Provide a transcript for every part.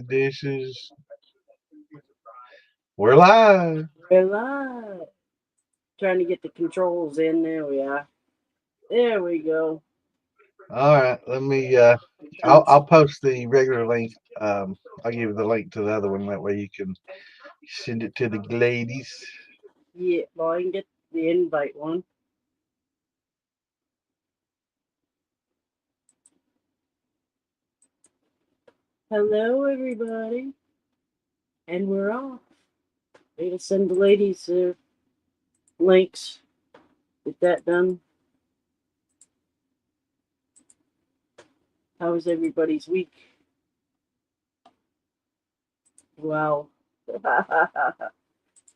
dishes. We're live. We're live. Trying to get the controls in. There we are. There we go. All right, let me. I'll post the regular link. I'll give you the link to the other one. That way you can send it to the ladies. Yeah, well, I can get the invite one. Hello, everybody. And we're off. Way to send the ladies links. Get that done. How was everybody's week? Wow.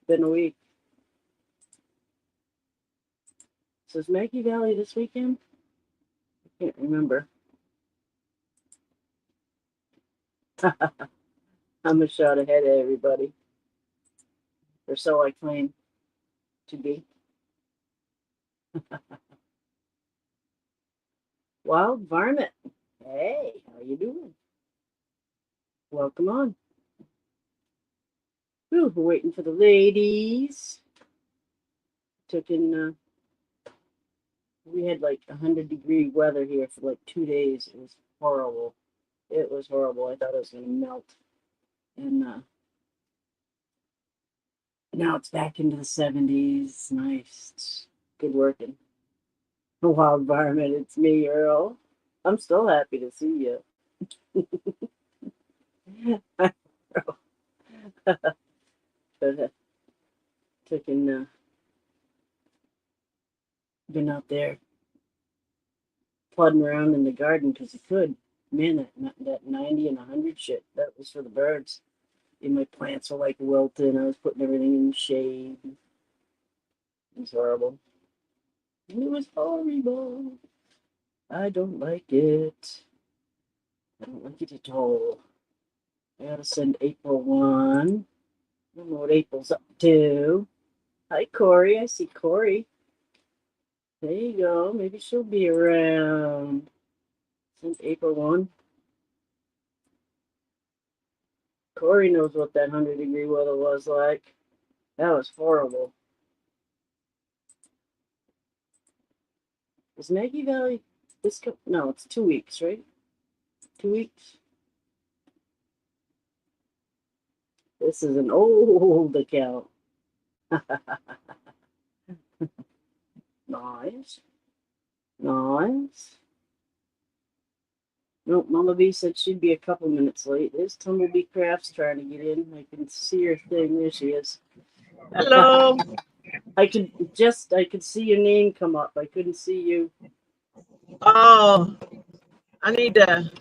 Been a week. So is Maggie Valley this weekend? I can't remember. I'm a shot ahead of everybody. Or so I claim to be. Wild Varmint. Hey, how you doing? Welcome on. Ooh, we're waiting for the ladies. Took in, we had like 100-degree weather here for like 2 days. It was horrible. It was horrible. I thought it was going to melt. And now it's back into the 70s. Nice. It's good working. The Wild Varmint, it's me, Earl. I'm still happy to see you. but took in, been out there plodding around in the garden because I could. Man, that 90 and 100 shit, that was for the birds. And my plants were like wilting. I was putting everything in shade. It was horrible. It was horrible. I don't like it. I don't like it at all. I gotta send April one. I don't know what April's up to. Hi, Corey. I see Corey. There you go. Maybe she'll be around. Send April one. Corey knows what that 100-degree weather was like. That was horrible. Is Maggie Valley this? No, it's 2 weeks, right? 2 weeks. This is an old account. Nice. Nice. Nope, Mama B said she'd be a couple minutes late. There's Tumblebee Crafts trying to get in. I can see her thing. There she is. Hello. I could see your name come up. I couldn't see you. Oh, I need to.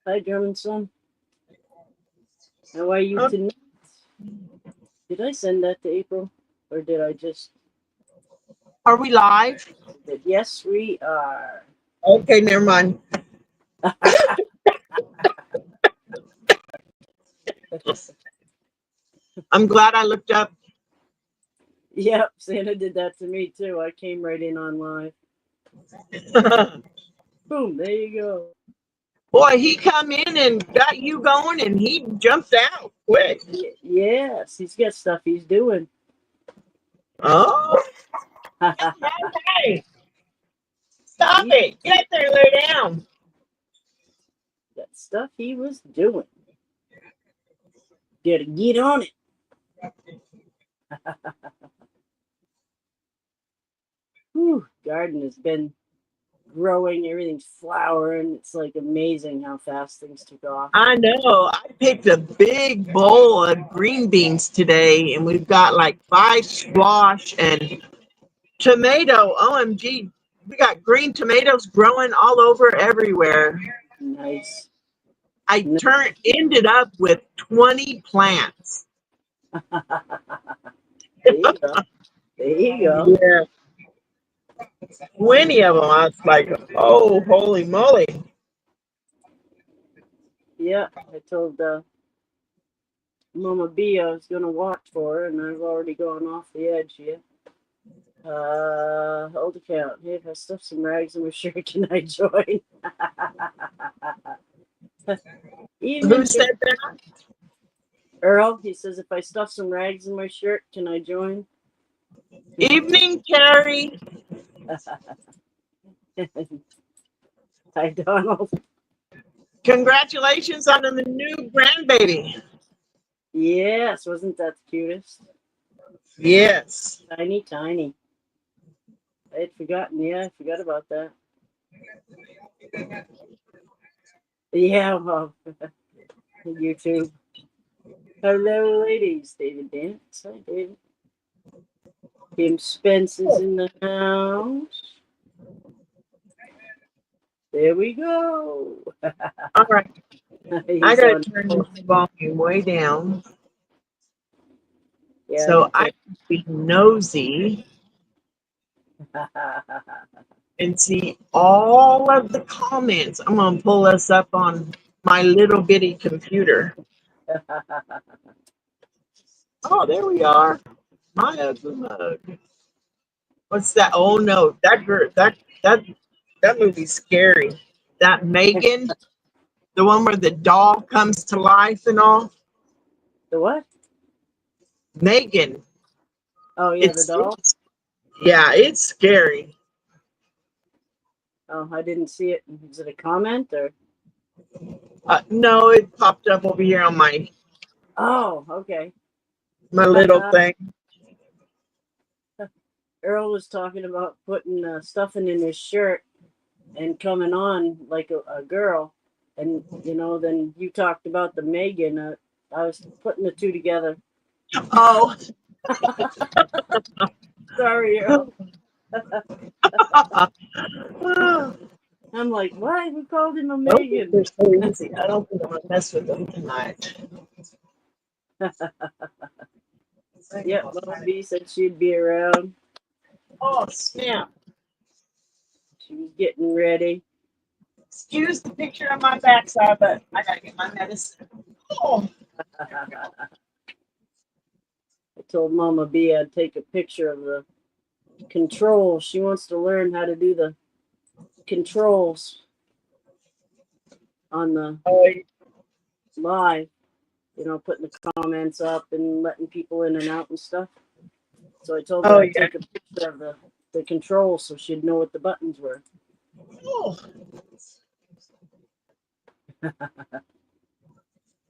Hi, German son. How are you tonight? Did I send that to April? Or did I just... Are we live? Yes, we are. Okay, never mind. I'm glad I looked up. Yep, Santa did that to me too. I came right in on live. Boom, there you go. Boy, he come in and got you going, and he jumps out quick. Yes, he's got stuff he's doing. Oh. Hey, stop it. Get there, lay down. That stuff he was doing. Gotta get on it. Whew, garden has been growing, everything's flowering. It's like amazing how fast things took off. I know. I picked a big bowl of green beans today, and we've got like 5 squash and tomato. OMG. We got green tomatoes growing all over everywhere. Nice. I ended up with 20 plants. There you go. There you go. Yeah. 20 of them. I was like, oh, holy moly. Yeah, I told Mama B I was going to watch for her, and I've already gone off the edge here. old account. Hey, if I stuff some rags in my shirt, can I join? Evening, Who said that? Earl. He says, if I stuff some rags in my shirt, can I join? Evening, Terry. Hi, Donald. Congratulations on the new grandbaby. Yes, wasn't that the cutest? Yes. Tiny, tiny. I had forgotten. Yeah, I forgot about that. Yeah, well, YouTube. Hello, ladies. David Dance. Hi, David. Kim Spence is in the house. There we go. All right. I He's gotta on. turn the volume way down Yeah, so I can be nosy and see all of the comments. I'm gonna pull us up on my little bitty computer. Oh, there we are. My ugly mug. What's that? Oh no, that girl, that movie's scary. That Megan, the one where the doll comes to life and all. The what? Megan. Oh, yeah, the doll. Yeah, it's scary. Oh, I didn't see it. Is it a comment or? No, it popped up over here on my Oh, okay. little thing. Earl was talking about putting stuffing in his shirt and coming on like a girl, and then you talked about the Megan. I was putting the two together. Oh, Sorry, Earl. I'm like, what? Who called him a Megan? they're so easy. I don't think I'm gonna mess with them tonight. Yep, Mama B said she'd be around. Oh snap! She was getting ready. Excuse the picture on my backside, but I gotta get my medicine. Oh, I told Mama B I'd take a picture of the controls. She wants to learn how to do the controls on the live. Putting the comments up and letting people in and out and stuff. So I told her I'd take a picture of the controls so she'd know what the buttons were. Oh.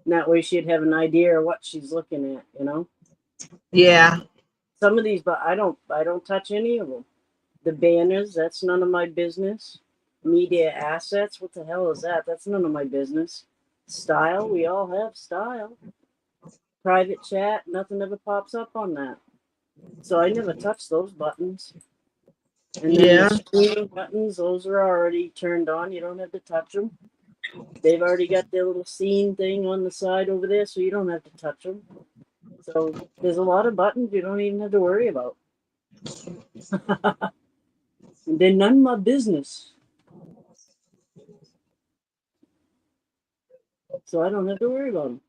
That way she'd have an idea of what she's looking at, Yeah. Some of these, but I don't touch any of them. The banners, that's none of my business. Media assets, what the hell is that? That's none of my business. Style, we all have style. Private chat, nothing ever pops up on that. So I never touch those buttons. And then the screen buttons, those are already turned on. You don't have to touch them. They've already got their little scene thing on the side over there, so you don't have to touch them. So there's a lot of buttons you don't even have to worry about. They're none of my business. So I don't have to worry about them.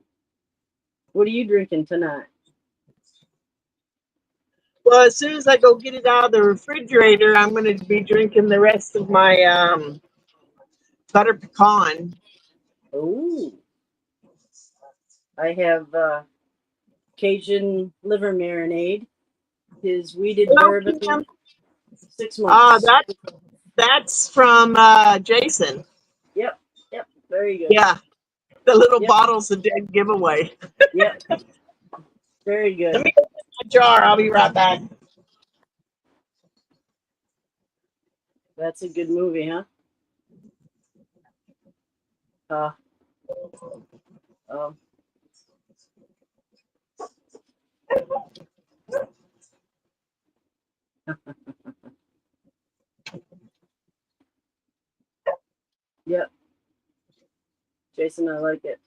What are you drinking tonight? Well, as soon as I go get it out of the refrigerator, I'm going to be drinking the rest of my butter pecan. Oh, I have Cajun liver marinade. His weeded bourbon. 6 months. That's from Jason. Yep. Very good. Yeah, the little bottle's a dead giveaway. Yep. Very good. Let me get my jar. I'll be right back. That's a good movie, huh? Oh. Yep. Jason, I like it.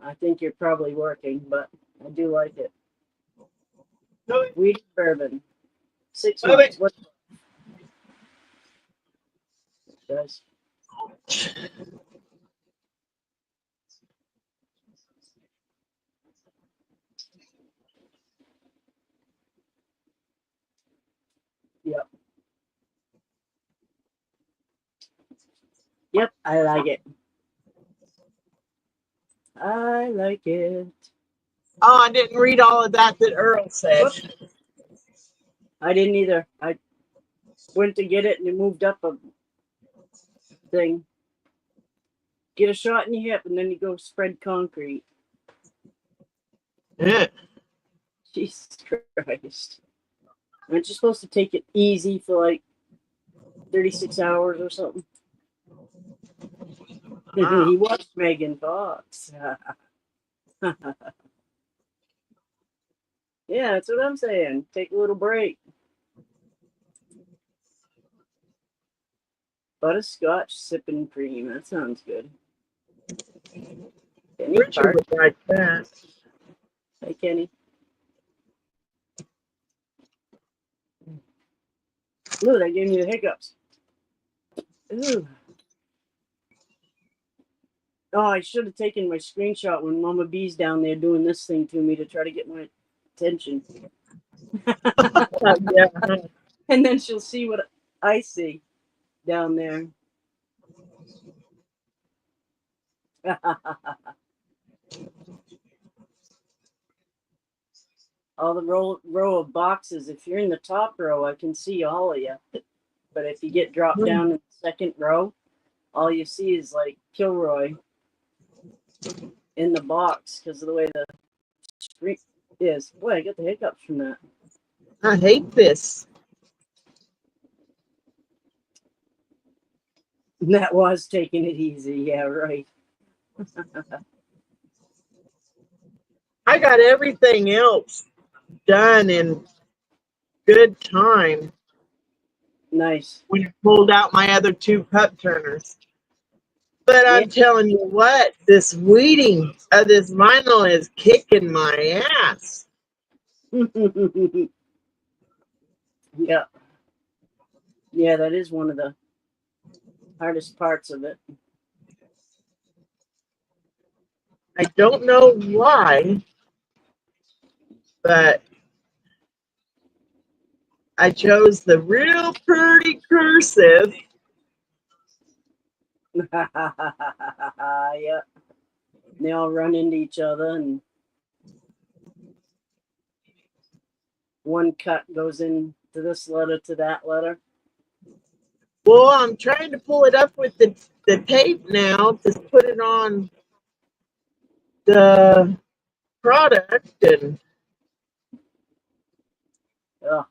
I think you're probably working, but I do like it. Wheat bourbon. 6 months. What? Guys. Yep. Yep, I like it. I like it. Oh, I didn't read all of that Earl said. Whoop. I didn't either. I went to get it and it moved up a thing. Get a shot in your hip and then you go spread concrete. Yeah. Jesus Christ. Aren't you supposed to take it easy for like 36 hours or something? Wow. He watched Megan Fox. Yeah, that's what I'm saying. Take a little break. Butterscotch sipping cream. That sounds good. Kenny Richard Park. would like that. Hey, Kenny. Ooh, that gave me the hiccups. Ooh. Oh, I should have taken my screenshot when Mama B's down there doing this thing to me to try to get my attention. Yeah. And then she'll see what I see down there. All the row of boxes. If you're in the top row, I can see all of you. But if you get dropped down in the second row, all you see is like Kilroy in the box because of the way the screen is. Boy, I got the hiccups from that. I hate this. That was taking it easy. Yeah, right. I got everything else done in good time Nice. when I pulled out my other two cup turners. But Yeah. I'm telling you what, this weeding of this vinyl is kicking my ass. Yeah. Yeah, that is one of the hardest parts of it. I don't know why, but I chose the real pretty cursive. Yeah. They all run into each other and one cut goes into this letter to that letter. Well, I'm trying to pull it up with the tape now to put it on the product, and Ugh.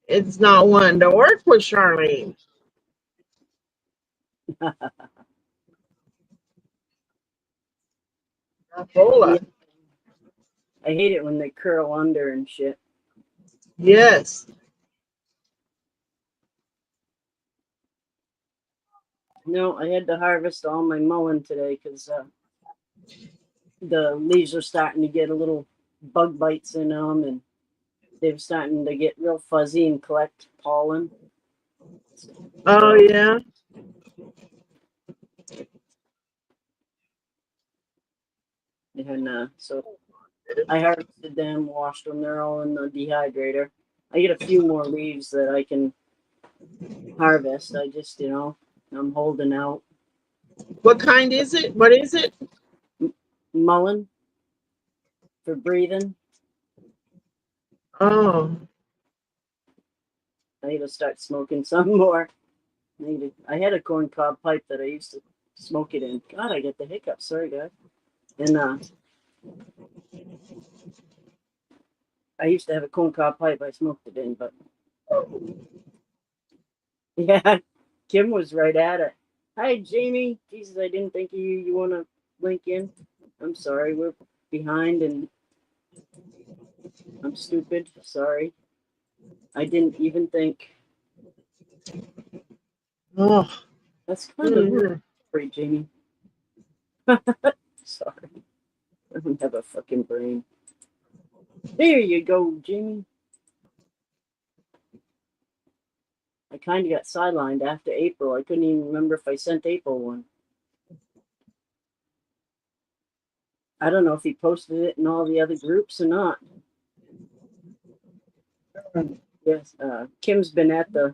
it's not wanting to work with Charlene. Yeah. I hate it when they curl under and shit. Yes. No, I had to harvest all my mullein today because the leaves are starting to get a little bug bites in them and they're starting to get real fuzzy and collect pollen. Oh, yeah. And so I harvested them, washed them. They're all in the dehydrator. I get a few more leaves that I can harvest. I just, I'm holding out. What kind is it? What is it? Mullein for breathing. Oh, I need to start smoking some more. I had a corn cob pipe that I used to smoke it in. God, I get the hiccups. Sorry, guys. And I used to have a corn cob pipe I smoked it in, but yeah, Kim was right at it. Hi, Jamie. Jesus, I didn't think you want to link in. I'm sorry, we're behind and I'm stupid. Sorry. I didn't even think. oh. That's kind of rude for you, Jamie. Sorry. I don't have a fucking brain. There you go, Jamie. I kind of got sidelined after April. I couldn't even remember if I sent April one. I don't know if he posted it in all the other groups or not. Yes, Kim's been at the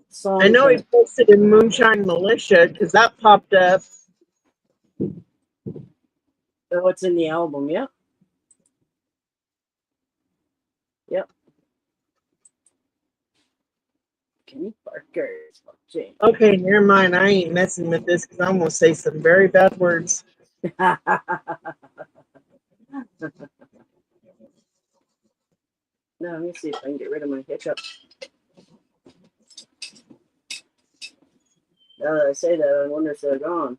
song I know he fest. posted in Moonshine Militia because that popped up. Oh, it's in the album. Yep. Yep. Kenny Parker. James. Okay, never mind. I ain't messing with this because I'm gonna say some very bad words. No, let me see if I can get rid of my hiccups. Now that I say that, I wonder if they're gone.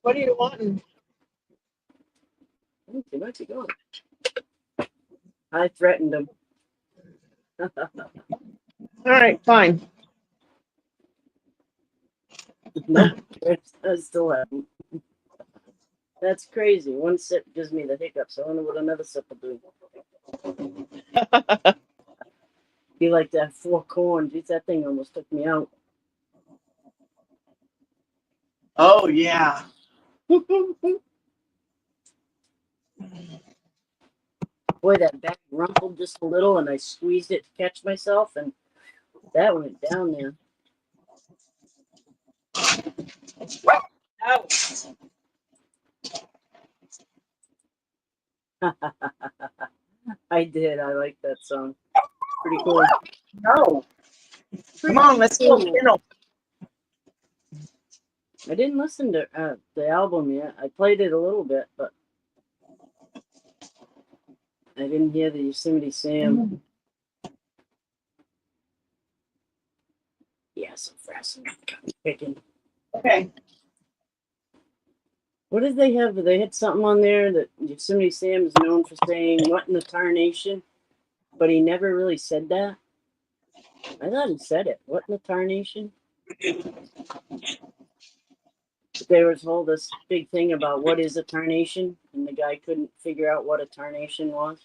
What are you wanting? I think they might be gone. I threatened them. All right, fine. Nope, I still have them. That's crazy. One sip gives me the hiccups. I wonder what another sip will do. Be like that 4 corn. Geez, that thing almost took me out. Oh yeah. Boy, that back rumpled just a little, and I squeezed it to catch myself, and that went down there. I did. I like that song. Pretty cool. No. Come on, let's go, kennel. I didn't listen to the album yet. I played it a little bit, but I didn't hear the Yosemite Sam. Yeah, some fresh chicken. Okay. What did they have? They had something on there that Yosemite Sam is known for saying, "What in the tarnation?" But he never really said that. I thought he said it. What in the tarnation? There was all this big thing about what is a tarnation, and the guy couldn't figure out what a tarnation was.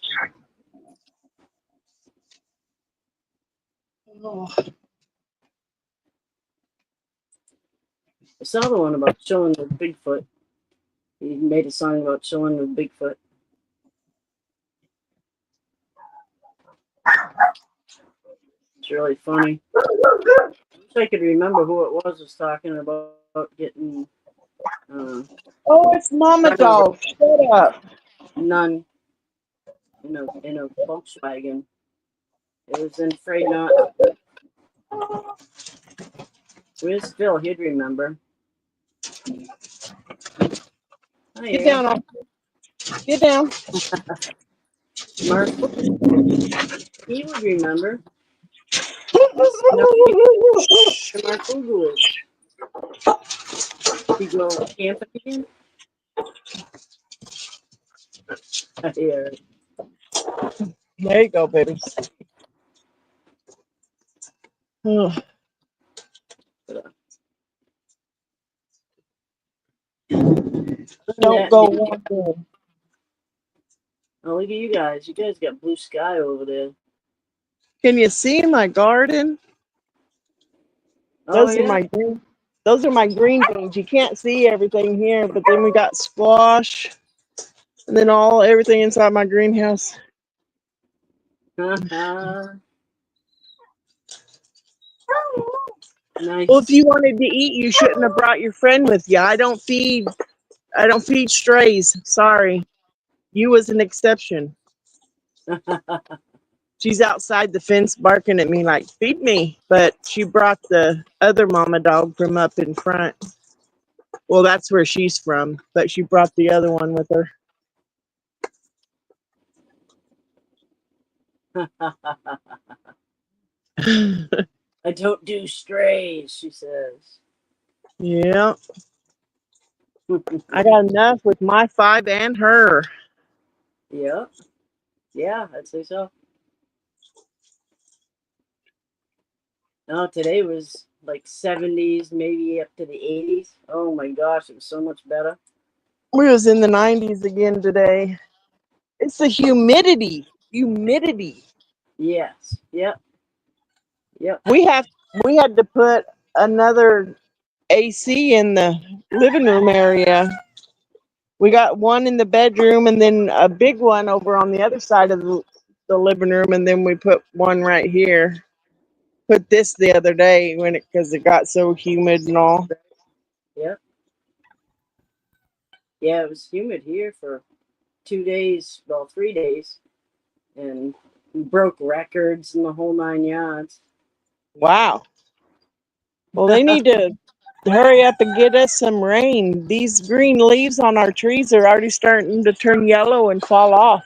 Oh. I saw the one about chilling with Bigfoot. He made a song about chilling with Bigfoot. It's really funny. I wish I could remember who it was talking about getting Oh, it's Mama Dog. Shut up. none in a Volkswagen. It was in Frey Not. Where's Phil? He'd remember. Hi, Get Aaron. down. Get down. Mark. He would remember. Mark Google is. He go camping again? Yeah. There you go, baby. Oh. Don't go wandering. Oh, look at you guys. You guys got blue sky over there. Can you see my garden? Oh, Those yeah. are my green. Those are my green beans. You can't see everything here, but then we got squash, and then everything inside my greenhouse. Nice. Well, if you wanted to eat, you shouldn't have brought your friend with you. I don't feed strays. Sorry, you was an exception. She's outside the fence barking at me like, feed me. But she brought the other mama dog from up in front. Well, that's where she's from, but she brought the other one with her. I don't do strays, she says. Yeah. I got enough with my 5 and her. Yeah. Yeah, I'd say so. No, today was like 70s, maybe up to the 80s. Oh my gosh, it was so much better. We was in the 90s again today. It's the humidity. Humidity. Yes. Yep. Yep. We had to put another AC in the living room area. We got one in the bedroom and then a big one over on the other side of the living room, and then we put one right here. Put this the other day because it got so humid and all. Yep. Yeah, it was humid here for 2 days, well, 3 days, and we broke records and the whole 9 yards. Wow. Well, they need to hurry up and get us some rain. These green leaves on our trees are already starting to turn yellow and fall off.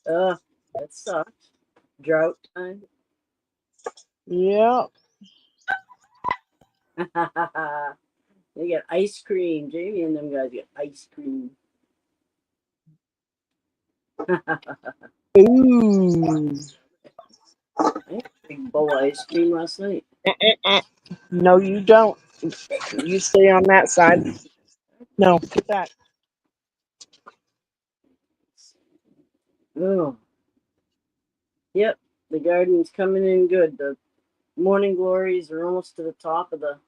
That sucks. Drought time. Yeah. They got ice cream. Jamie and them guys get ice cream. Ooh. I had a big bowl of ice cream last night. No, you don't. You stay on that side. No, get that. Oh. Yep, the garden's coming in good. The morning glories are almost to the top of the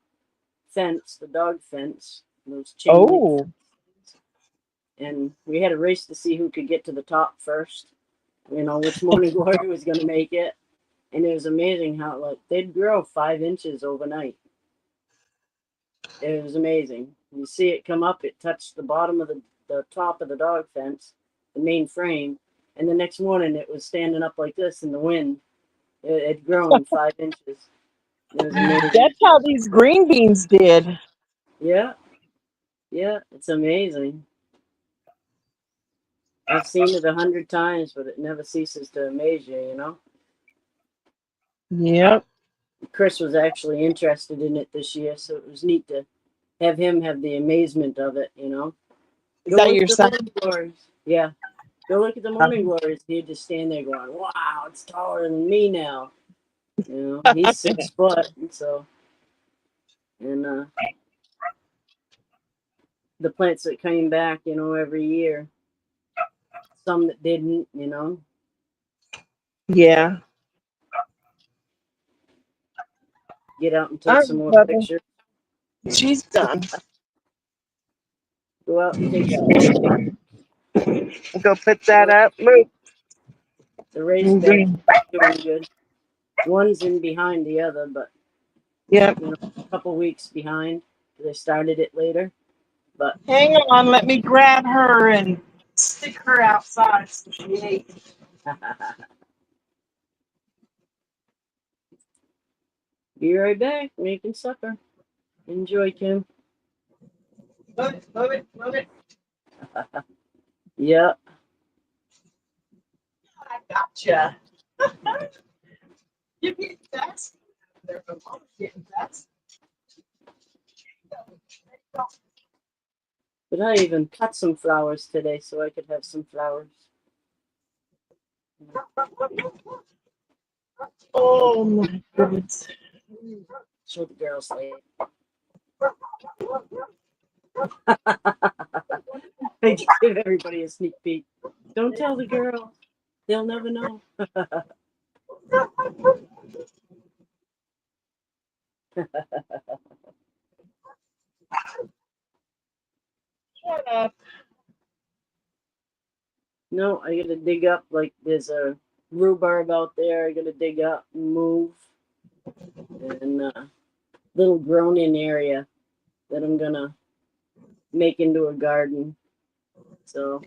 fence, the dog fence. Those chain link Oh. fences. And we had a race to see who could get to the top first. You know, which morning glory was going to make it. And it was amazing how like they'd grow 5 inches overnight. It was amazing. You see it come up, it touched the bottom of the top of the dog fence, the main frame, and the next morning it was standing up like this in the wind. It had grown 5 inches. It was amazing. That's how these green beans did. Yeah, yeah, it's amazing. I've seen it 100 times, but it never ceases to amaze you, you know? Yep. Chris was actually interested in it this year, so it was neat to have him have the amazement of it, you know? Is that your son? Morning glories. Yeah. Go look at the morning glories. He'd just stand there going, wow, it's taller than me now. You know, he's 6 foot. And so, and the plants that came back, you know, every year, some that didn't, you know. Yeah. Get out and take some more pictures. She's done. Go out and take some more pictures. Go put that up. Move. The raised beds are doing good. One's in behind the other, but Yep. you know, a couple weeks behind. They started it later, but Hang on, let me grab her and stick her outside so she ate. Be right back, making supper. Enjoy, Kim. Move it, move it, move it. Yep. I gotcha. You're getting fast. They're getting fast. But I even cut some flowers today so I could have some flowers. Oh my goodness. Show the girls later. I just give everybody a sneak peek. Don't tell the girl. They'll never know. Shut up. No, I gotta dig up. Like there's a rhubarb out there. I gotta dig up and move. And little grown-in area that I'm gonna make into a garden. So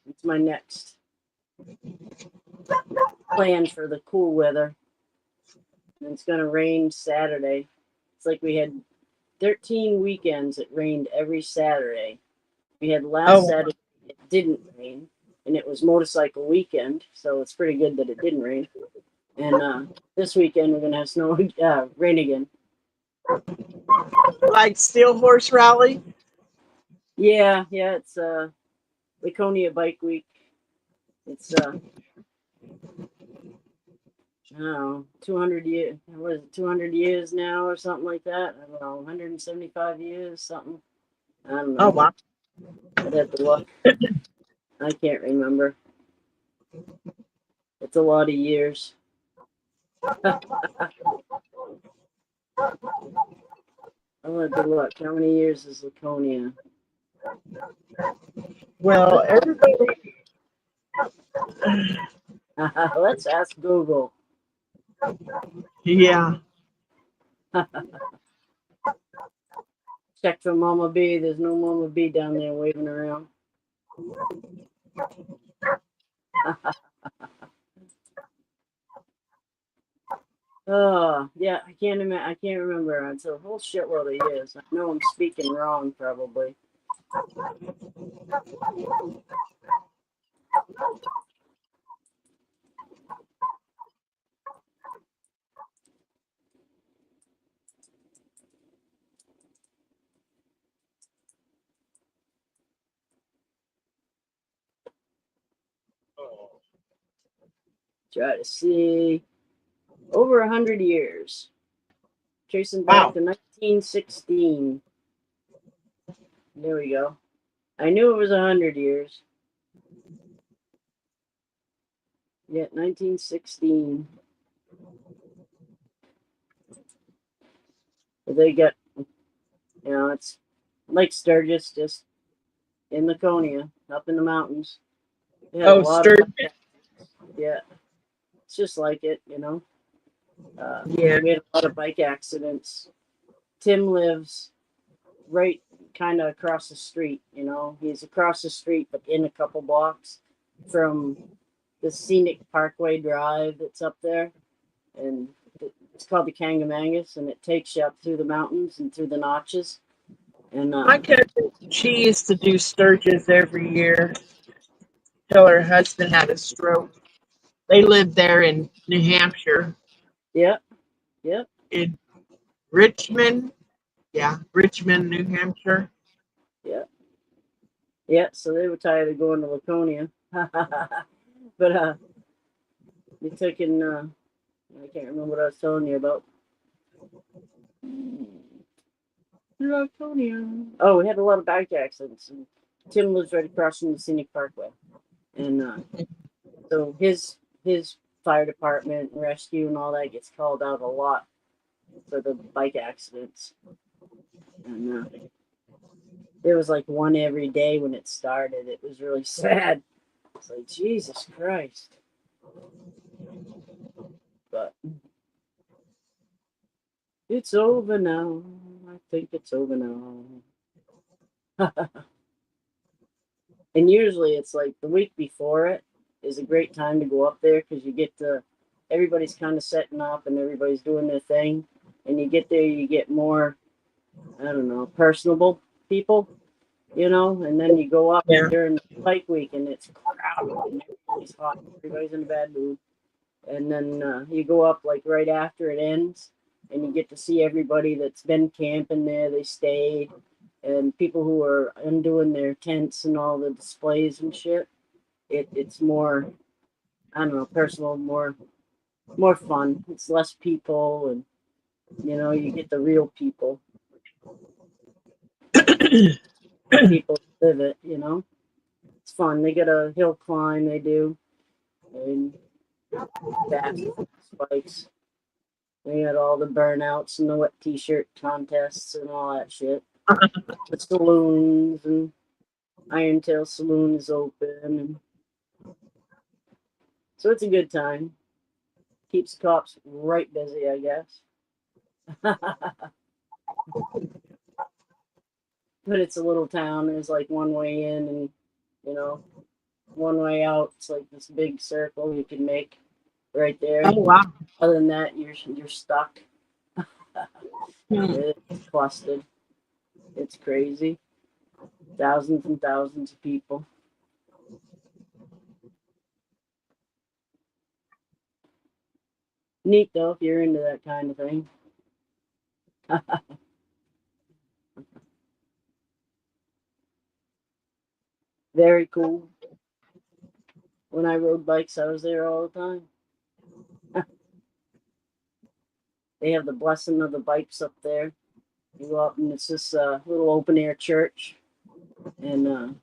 it's my next plan for the cool weather. And it's gonna rain Saturday. It's like we had 13 weekends it rained every Saturday. We had last Saturday it didn't rain, and it was motorcycle weekend, so it's pretty good that it didn't rain. And this weekend we're gonna have snow, rain again. Like Steel Horse Rally? Yeah, it's Laconia Bike Week. It's I don't know, 200 years. What is it, 200 years now or something like that? I don't know, 175 years, something. I don't know. Oh wow. I'd have to look. I can't remember. It's a lot of years. I'll have to look. How many years is Laconia? Well, everybody Let's ask Google. Yeah. Check for Mama B. There's no Mama B down there waving around. Oh, yeah, I can't imagine. I can't remember. It's a whole shitload of years. I know I'm speaking wrong, probably. Try to see. Over 100 years. Tracing back Wow. to 1916. There we go. I knew it was 100 years. Yeah, 1916. But they got, it's Lake Sturgis, just in Laconia, up in the mountains. They had a Oh, lot of, Sturgis. yeah, it's just like it, Yeah. We had a lot of bike accidents. Tim lives right kind of across the street, he's across the street, but in a couple blocks from the scenic Parkway Drive that's up there. And it's called the Kangamangas, and it takes you up through the mountains and through the notches. And My cousin, she used to do Sturgis every year till her husband had a stroke. They lived there in New Hampshire, yep, in Richmond. Yeah, Richmond, New Hampshire. yep. So they were tired of going to Laconia, but they took in. I can't remember what I was telling you about. Laconia. Oh, we had a lot of bike accidents. And Tim lives right across from the scenic Parkway, and so his fire department and rescue and all that gets called out a lot for the bike accidents. And there was like one every day when it started. It was really sad. It's like, Jesus Christ. But it's over now. I think it's over now. And usually it's like the week before it is a great time to go up there because you get to, everybody's kind of setting up and everybody's doing their thing. And you get there, you get more, I don't know, personable people, and then you go up Yeah. during the bike week and it's crowded and everybody's hot, everybody's in a bad mood. And then you go up like right after it ends and you get to see everybody that's been camping there, they stayed, and people who are undoing their tents and all the displays and shit. It's more, I don't know, personal, more fun. It's less people, and you get the real people, people who live it. It's fun. They get a hill climb. They do, and fast spikes. They had all the burnouts and the wet t-shirt contests and all that shit. The saloons and Iron Tail Saloon is open, and so it's a good time. Keeps the cops right busy, I guess. But it's a little town. There's like one way in and one way out. It's like this big circle you can make right there. Oh, wow. Other than that, you're stuck. Hmm. It's clustered. It's crazy. Thousands and thousands of people. Neat though if you're into that kind of thing. Very cool. When I rode bikes, I was there all the time. They have the blessing of the bikes up there. You go up and it's this little open air church, and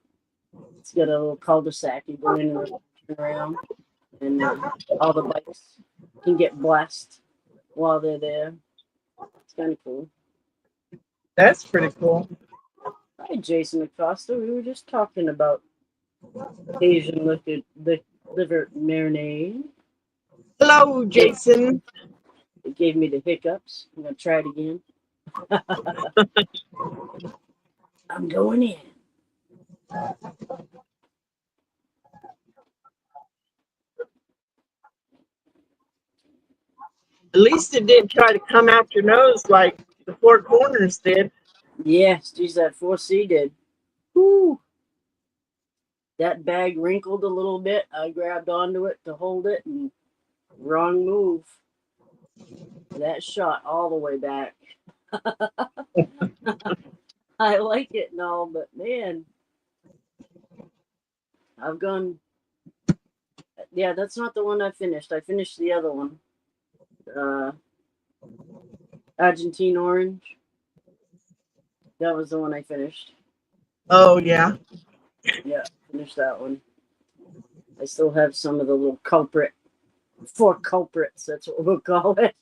it's got a little cul-de-sac. You go in and turn around, and all the bikes can get blessed while they're there. It's kind of cool. That's pretty cool. Hi, Jason Acosta. We were just talking about Asian liquor, liver marinade. Hello, Jason. It gave me the hiccups. I'm gonna try it again. I'm going in. At least it didn't try to come out your nose like the Four Corners did. Yes, geez, that 4C did. Whoo! That bag wrinkled a little bit. I grabbed onto it to hold it, and wrong move. That shot all the way back. I like it and all, but man, I've gone. Yeah, that's not the one I finished. I finished the other one. Argentine orange. That was the one I finished. Oh, yeah. Yeah, finished that one. I still have some of the little four culprits. That's what we'll call it.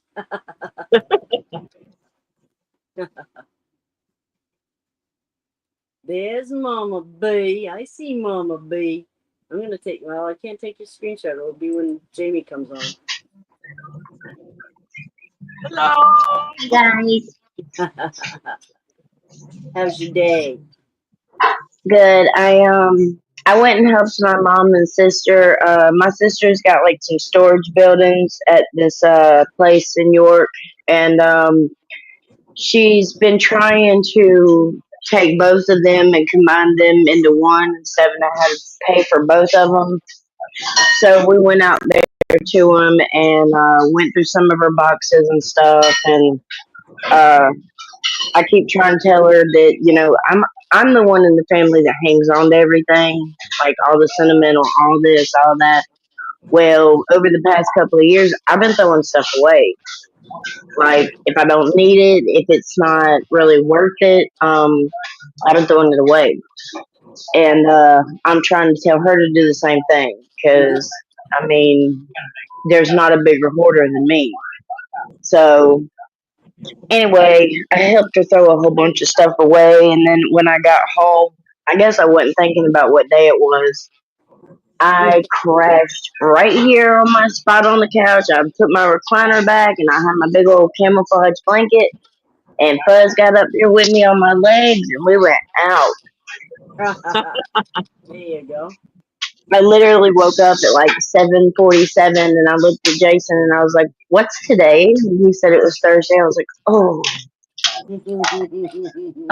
There's Mama B. I see Mama B. I'm gonna take. Well, I can't take your screenshot. It'll be when Jamie comes on. Hello. Guys, How's your day? good. I went and helped my mom and sister. My sister's got like some storage buildings at this place in York, and she's been trying to take both of them and combine them into one instead of having to pay for both of them. So we went out there to them and went through some of her boxes and stuff, and uh, I keep trying to tell her that I'm the one in the family that hangs on to everything, like all the sentimental, all this, all that. Well, over the past couple of years, I've been throwing stuff away. Like if I don't need it, if it's not really worth it, I've been throwing it away. And I'm trying to tell her to do the same thing because I mean, there's not a bigger hoarder than me. So anyway, I helped her throw a whole bunch of stuff away, and then when I got home, I guess I wasn't thinking about what day it was. I crashed right here on my spot on the couch. I put my recliner back, and I had my big old camouflage blanket. And Fuzz got up there with me on my legs, and we went out. There you go. I literally woke up at like 7:47, and I looked at Jason, and I was like, "What's today?" And he said it was Thursday. I was like, "Oh,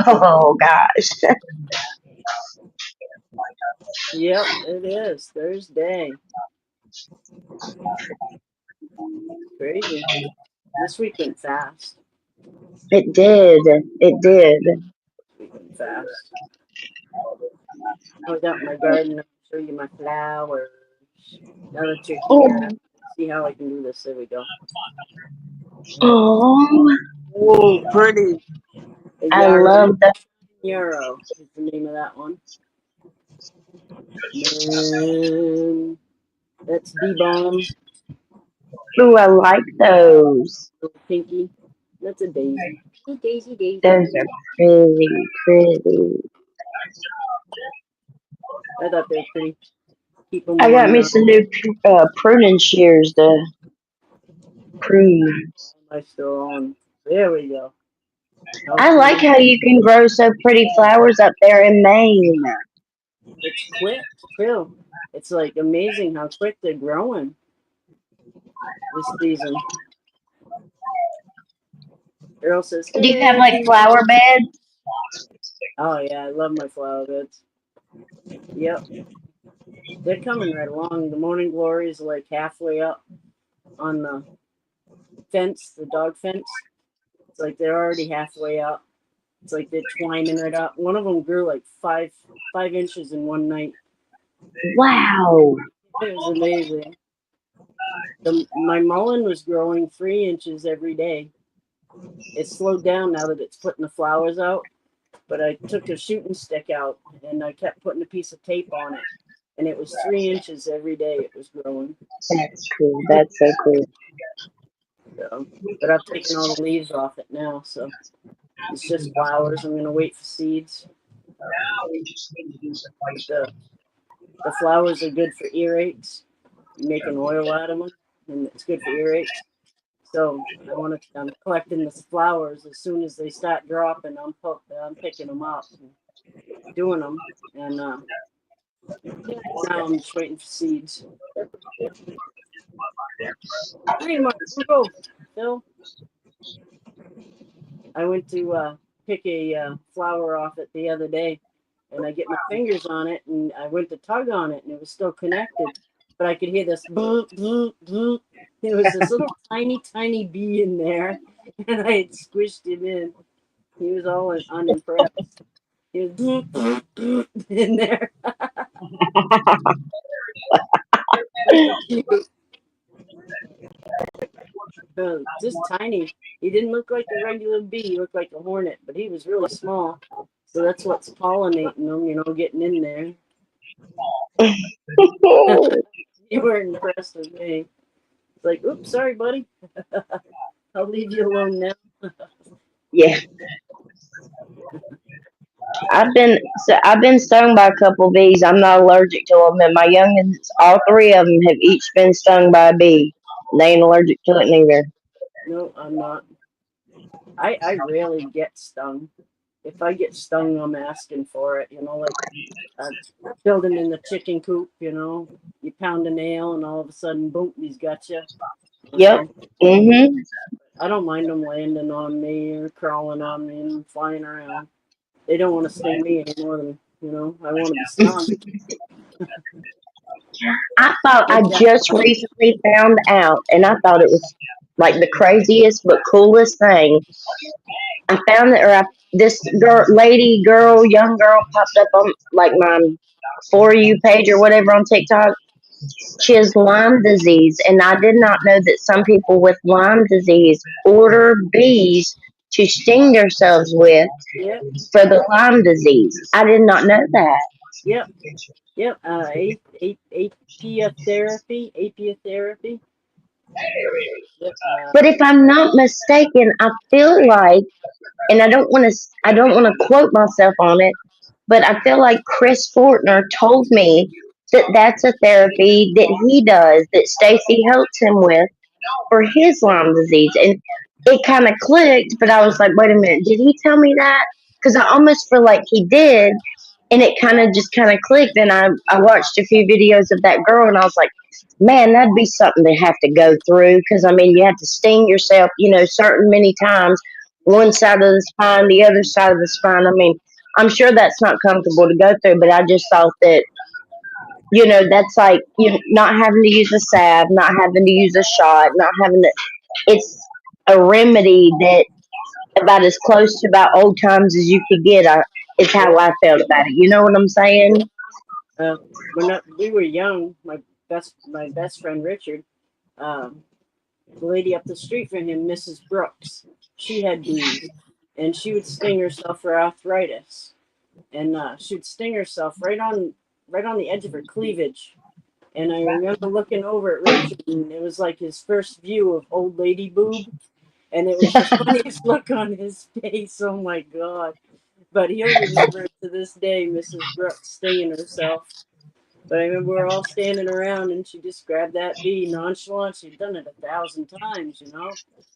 oh gosh." Yep, it is Thursday. Crazy. This week went fast. It did. It did. This week went fast. I was out in my garden. I'll show you my flowers. Now that you're here, see how I can do this. There we go. Oh, Oh, pretty. I love that. Yarrow is the name of that one. And that's D-Bomb. Ooh, I like those. Little pinky. That's a daisy. Oh, daisy, daisy. Those are pretty, pretty. I thought they were pretty. Keep them I got on me some new pruning shears to prune. my store on. There we go. I like how you can grow so pretty flowers up there in Maine. It's quick too. It's like amazing how quick they're growing this season. Earl says, Do you have like flower beds? oh yeah, I love my flower beds. Yep. They're coming right along. The morning glories are like halfway up on the fence, the dog fence. It's like they're already halfway up. It's like they're twining right up. One of them grew like 5 inches in one night. Wow. It was amazing. My mullein was growing 3 inches every day. It slowed down now that it's putting the flowers out. But I took a shooting stick out and I kept putting a piece of tape on it. And it was 3 inches every day it was growing. That's cool. That's so cool. So, but I've taken all the leaves off it now, so it's just flowers. I'm gonna wait for seeds. The flowers are good for earaches. making oil out of them, and it's good for earaches. So I'm collecting the flowers as soon as they start dropping. I'm picking them up and doing them, and yeah, now I'm just waiting for seeds. Hey, Mark, go, Phil. I went to pick a flower off it the other day, and I get my fingers on it, and I went to tug on it, and it was still connected, but I could hear this bloop, bloop, bloop. There was this little tiny, tiny bee in there, and I had squished him in. He was all unimpressed. He was bloop, bloop, bloop in there. Just tiny. He didn't look like a regular bee. He looked like a hornet, but he was really small. So that's what's pollinating them, getting in there. You weren't impressed with me. It's like, oops, sorry, buddy. I'll leave you alone now. Yeah. I've been stung by a couple bees. I'm not allergic to them, and my youngins, all three of them, have each been stung by a bee. They ain't allergic to it neither. No, I'm not. I rarely get stung. If I get stung, I'm asking for it. Like building in the chicken coop. You pound a nail, and all of a sudden, boom, he's got you. Yep. Mhm. I don't mind them landing on me or crawling on me and flying around. They don't want to sting me any more than I want to be stung. I just recently found out, and I thought it was like the craziest but coolest thing. I found that, this young girl popped up on like my For You page or whatever on TikTok. She has Lyme disease, and I did not know that some people with Lyme disease order bees to sting themselves with Yep, for the Lyme disease. I did not know that. yep, yep. Apiotherapy. Yep. But if I'm not mistaken, I feel like, and I don't want to quote myself on it, but I feel like Chris Fortner told me that that's a therapy that he does that Stacy helps him with for his Lyme disease, and it kind of clicked. But I was like, wait a minute, did he tell me that? Because I almost feel like he did, and it kind of clicked. And I watched a few videos of that girl, and I was like, man, that'd be something to have to go through. Because I mean, you have to sting yourself, certain many times, one side of the spine, the other side of the spine. I mean, I'm sure that's not comfortable to go through, but I just thought that that's like not having to use a salve, not having to use a shot, not having to. It's a remedy that about as close to about old times as you could get. Is how I felt about it. You know what I'm saying? When we were young, my best friend Richard, the lady up the street from him, Mrs. Brooks, she had bees, and she would sting herself for arthritis, and she would sting herself right on the edge of her cleavage. And I remember looking over at Richard, and it was like his first view of old lady boob, and it was the funniest look on his face. Oh my God. But he'll remember it to this day, Mrs. Brooks stinging herself. But I remember we were all standing around, and she just grabbed that bee nonchalant. She'd done it 1,000 times,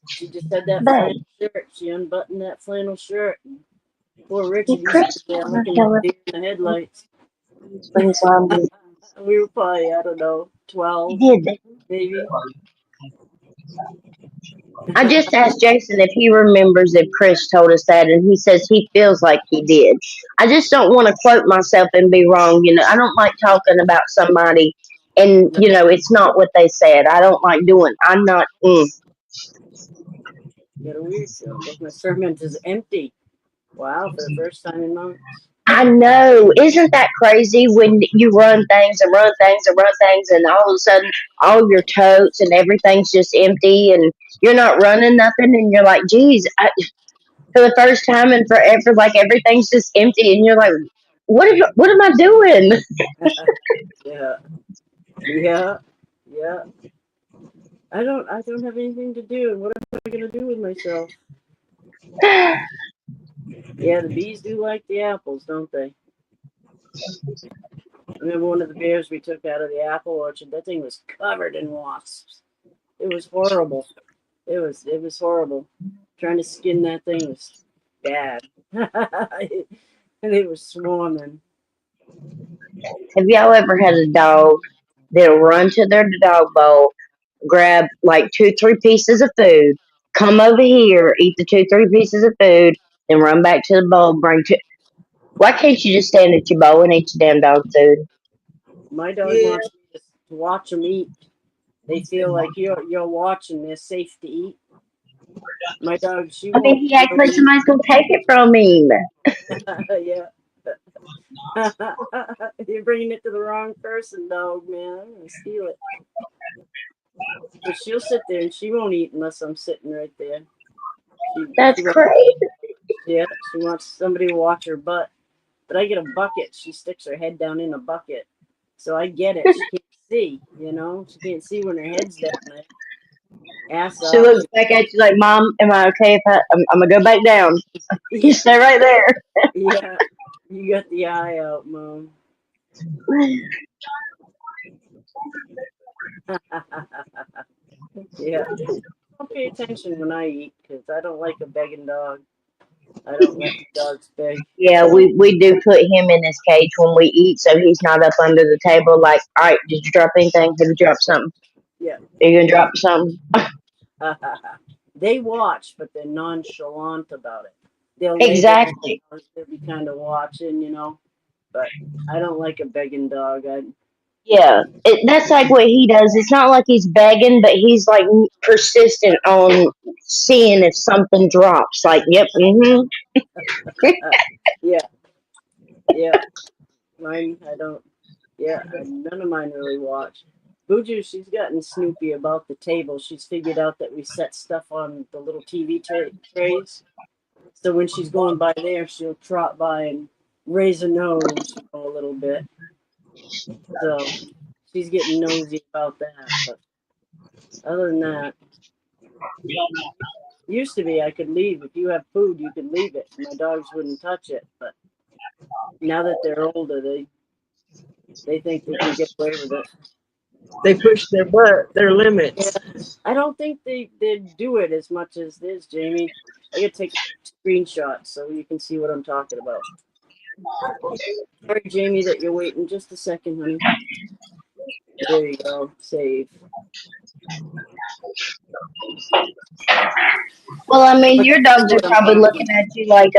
She just had that But flannel shirt. She unbuttoned that flannel shirt. And poor Richard, did he's Chris there Fortner looking tell like us deer in the headlights. his Lyme disease? We were probably, I don't know, 12, Did maybe. I just asked Jason if he remembers if Chris told us that, and he says he feels like he did. I just don't want to quote myself and be wrong. I don't like talking about somebody, and it's not what they said. I don't like doing. I'm not. Got a weird feeling like my ferment is empty. Wow, for the first time in months. I know. Isn't that crazy when you run things and run things and run things, and all of a sudden all your totes and everything's just empty, and you're not running nothing, and you're like, geez, for the first time in forever, like everything's just empty, and you're like, what am I doing? Yeah, yeah, yeah. I don't have anything to do, and what am I gonna do with myself? Yeah, the bees do like the apples, don't they? I remember one of the beers we took out of the apple orchard. That thing was covered in wasps. It was horrible. It was horrible. Trying to skin that thing was bad. And they were swarming. Have y'all ever had a dog that'll run to their dog bowl, grab like 2, 3 pieces of food, come over here, eat the 2, 3 pieces of food, then run back to the bowl, bring two? Why can't you just stand at your bowl and eat your damn dog food? My dog Yeah. wants me to watch them eat. They feel like you're watching. They're safe to eat. My dog, she I mean, won't he acts like really somebody's gonna take it from him. yeah. You're bringing it to the wrong person, dog, man. I'm gonna steal it. But she'll sit there and she won't eat unless I'm sitting right there. That's She crazy. yeah, she wants somebody to watch her butt. But I get a bucket. She sticks her head down in a bucket. So I get it. She can't see, you know? She can't see when her head's down there. Ass She up. looks back at you like, "Mom, am I okay if I'm gonna go back down? You Yeah, stay right there." yeah. You got the eye out, Mom. Yeah. Don't pay attention when I eat because I don't like a begging dog. I don't let my dogs beg. Yeah, we do put him in his cage when we eat, so he's not up under the table. Like, all right, did you drop anything? Did you drop something? Yeah. Are you gonna drop something? They watch, but they're nonchalant about it. They'll lay there, Exactly. they'll be kind of watching, you know. But I don't like a begging dog. Yeah, that's like what he does. It's not like he's begging, but he's like persistent on seeing if something drops. Like, yep, Yeah, yeah. Mine, I don't. Yeah, none of mine really watch. Buju, she's gotten snoopy about the table. She's figured out that we set stuff on the little TV trays. So when she's going by there, she'll trot by and raise her nose a little bit. So she's getting nosy about that. But other than that, used to be I could leave. If you have food, you could leave it. My dogs wouldn't touch it. But now that they're older, they think they can get away with it. They push their limits. I don't think they do it as much as this, Jamie. I gotta take a screenshot so you can see what I'm talking about. Sorry, Jamie, that you're waiting just a second, honey. There you go. Save. Well, I mean, But your you see dogs are what I'm probably talking looking at you like,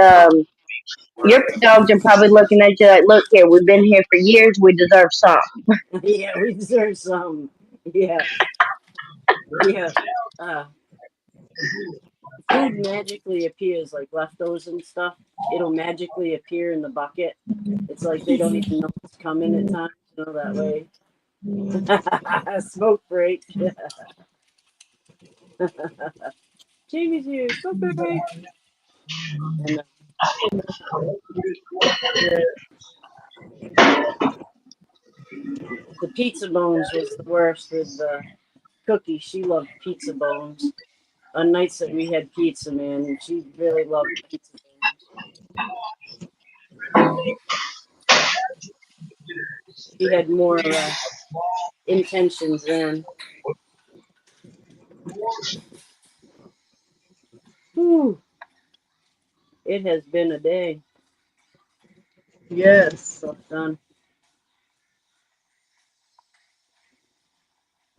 your dogs are probably looking at you like, look here, we've been here for years, we deserve something. about. Yeah, we deserve some. Yeah, yeah. Uh, Food magically appears, like leftovers and stuff. It'll magically appear in the bucket. It's like they don't even know it's coming at times, you know, that way. Smoke break. Jamie's here. Smoke break. And the pizza bones was the worst with the cookie. She loved pizza bones. On nights that we had pizza, man, she really loved pizza bones. She had more intentions then. Whew, it has been a day. Yes. So done.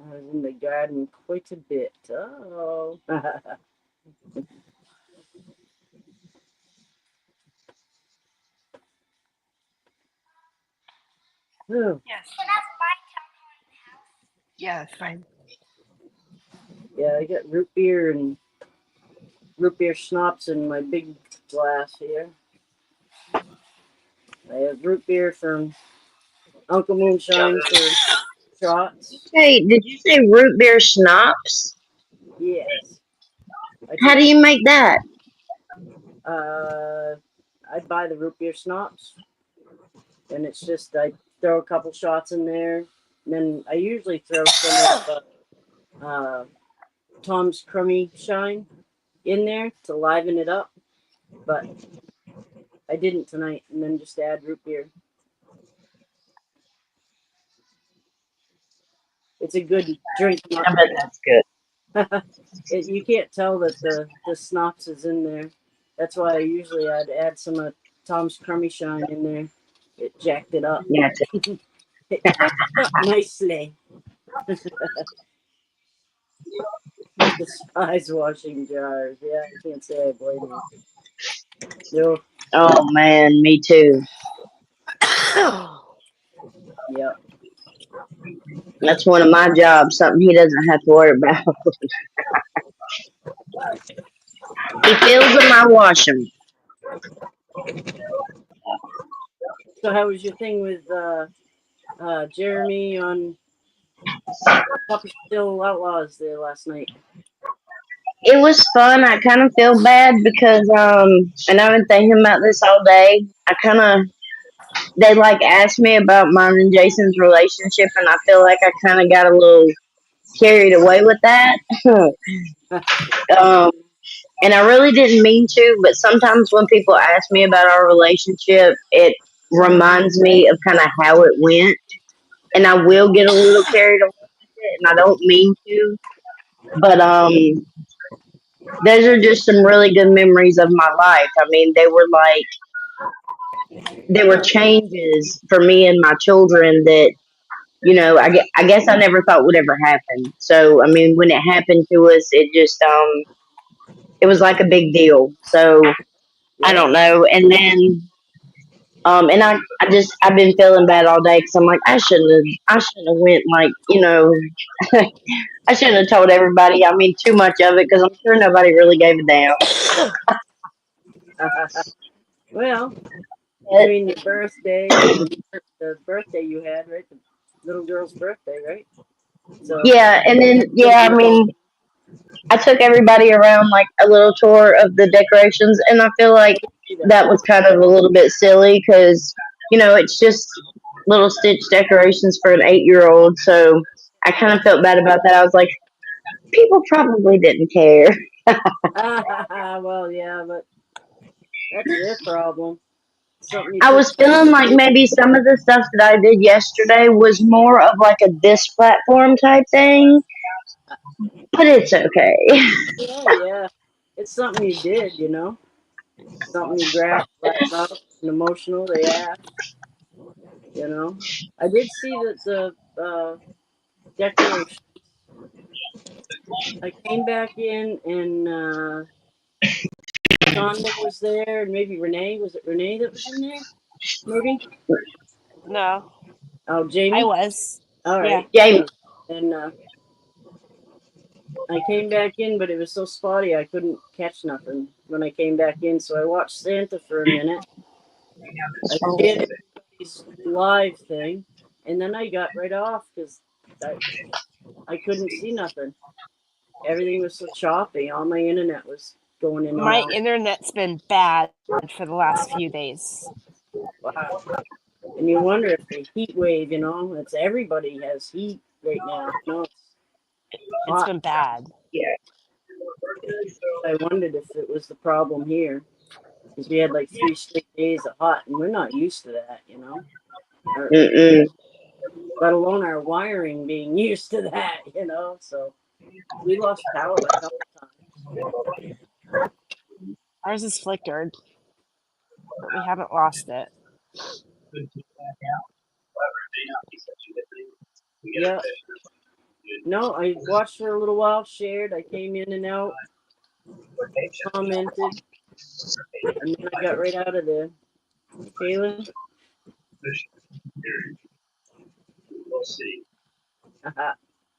I was in the garden quite a bit. Oh. Whew. Yes. Yeah, it's fine. Yeah, I got root beer schnapps in my big glass here. I have root beer from Uncle Moonshine for shots. Hey, did you say root beer schnapps? Yes. I How take do you make that? uh I buy the root beer schnapps and it's just I throw a couple shots in there. And then I usually throw some of Tom's Crummy Shine in there to liven it up, but I didn't tonight, and then just add root beer. It's a good drink. I bet that's good. You can't tell that the schnapps is in there. That's why I'd add some of Tom's Crummy Shine in there. It jacked it up. Yeah, It jacked it up nicely. I despise washing jars. Yeah, I can't say I blame you. No. oh man, me too. Yep. That's one of my jobs, something he doesn't have to worry about. He fills them, I wash them. So how was your thing with Jeremy on Puppy Still Outlaws there last night? It was fun. I kind of feel bad because, and I've been thinking about this all day. They like asked me about mine and Jason's relationship, and I feel like I kind of got a little carried away with that. um, and I really didn't mean to, but sometimes when people ask me about our relationship, it reminds me of kind of how it went, and I will get a little carried away with it, and I don't mean to, but those are just some really good memories of my life. I mean, they were changes for me and my children that, I guess I never thought would ever happen. So, I mean, when it happened to us, it was like a big deal. So, I Yeah. don't know. And then, and I've been feeling bad all day because I'm like, I shouldn't have went like, I shouldn't have told everybody. I mean, too much of it because I'm sure nobody really gave a damn. Well, But, between your birthday and the birthday you had, right? The little girl's birthday, right? So yeah, and then, yeah, I mean, I took everybody around like a little tour of the decorations, and I feel like that was kind of a little bit silly because, it's just little Stitch decorations for an 8-year-old. So I kind of felt bad about that. I was like, people probably didn't care. well, yeah, but that's their problem. Something you I could. was feeling like maybe some of the stuff that I did yesterday was more of like a this platform type thing, but it's okay. Yeah. It's something you did, something you grabbed about, and emotional. They asked. I did see that the decoration. I came back in and Shonda was there, and maybe Renee. Was it Renee that was in there? Maybe. No, Oh, I Jamie. was. All Yeah. right. Jamie, And I came back in, but it was so spotty I couldn't catch nothing when I came back in. So I watched Santa for a minute. I did everybody's live thing, and then I got right off because I couldn't see nothing. Everything was so choppy. All my internet was going in and My out. internet's been bad for the last few days. Wow. And you wonder if the heat wave, it's everybody has heat right now. It's It's hot. been bad. I wondered if it was the problem here because we had like 3 straight days of hot, and we're not used to that. Or, mm-mm. let alone our wiring being used to that. So we lost power a couple times. Ours is flickered, but we haven't lost it. Yeah. No, I watched for a little while, shared. I came in and out, commented, and then I got right out of there. Kaylin?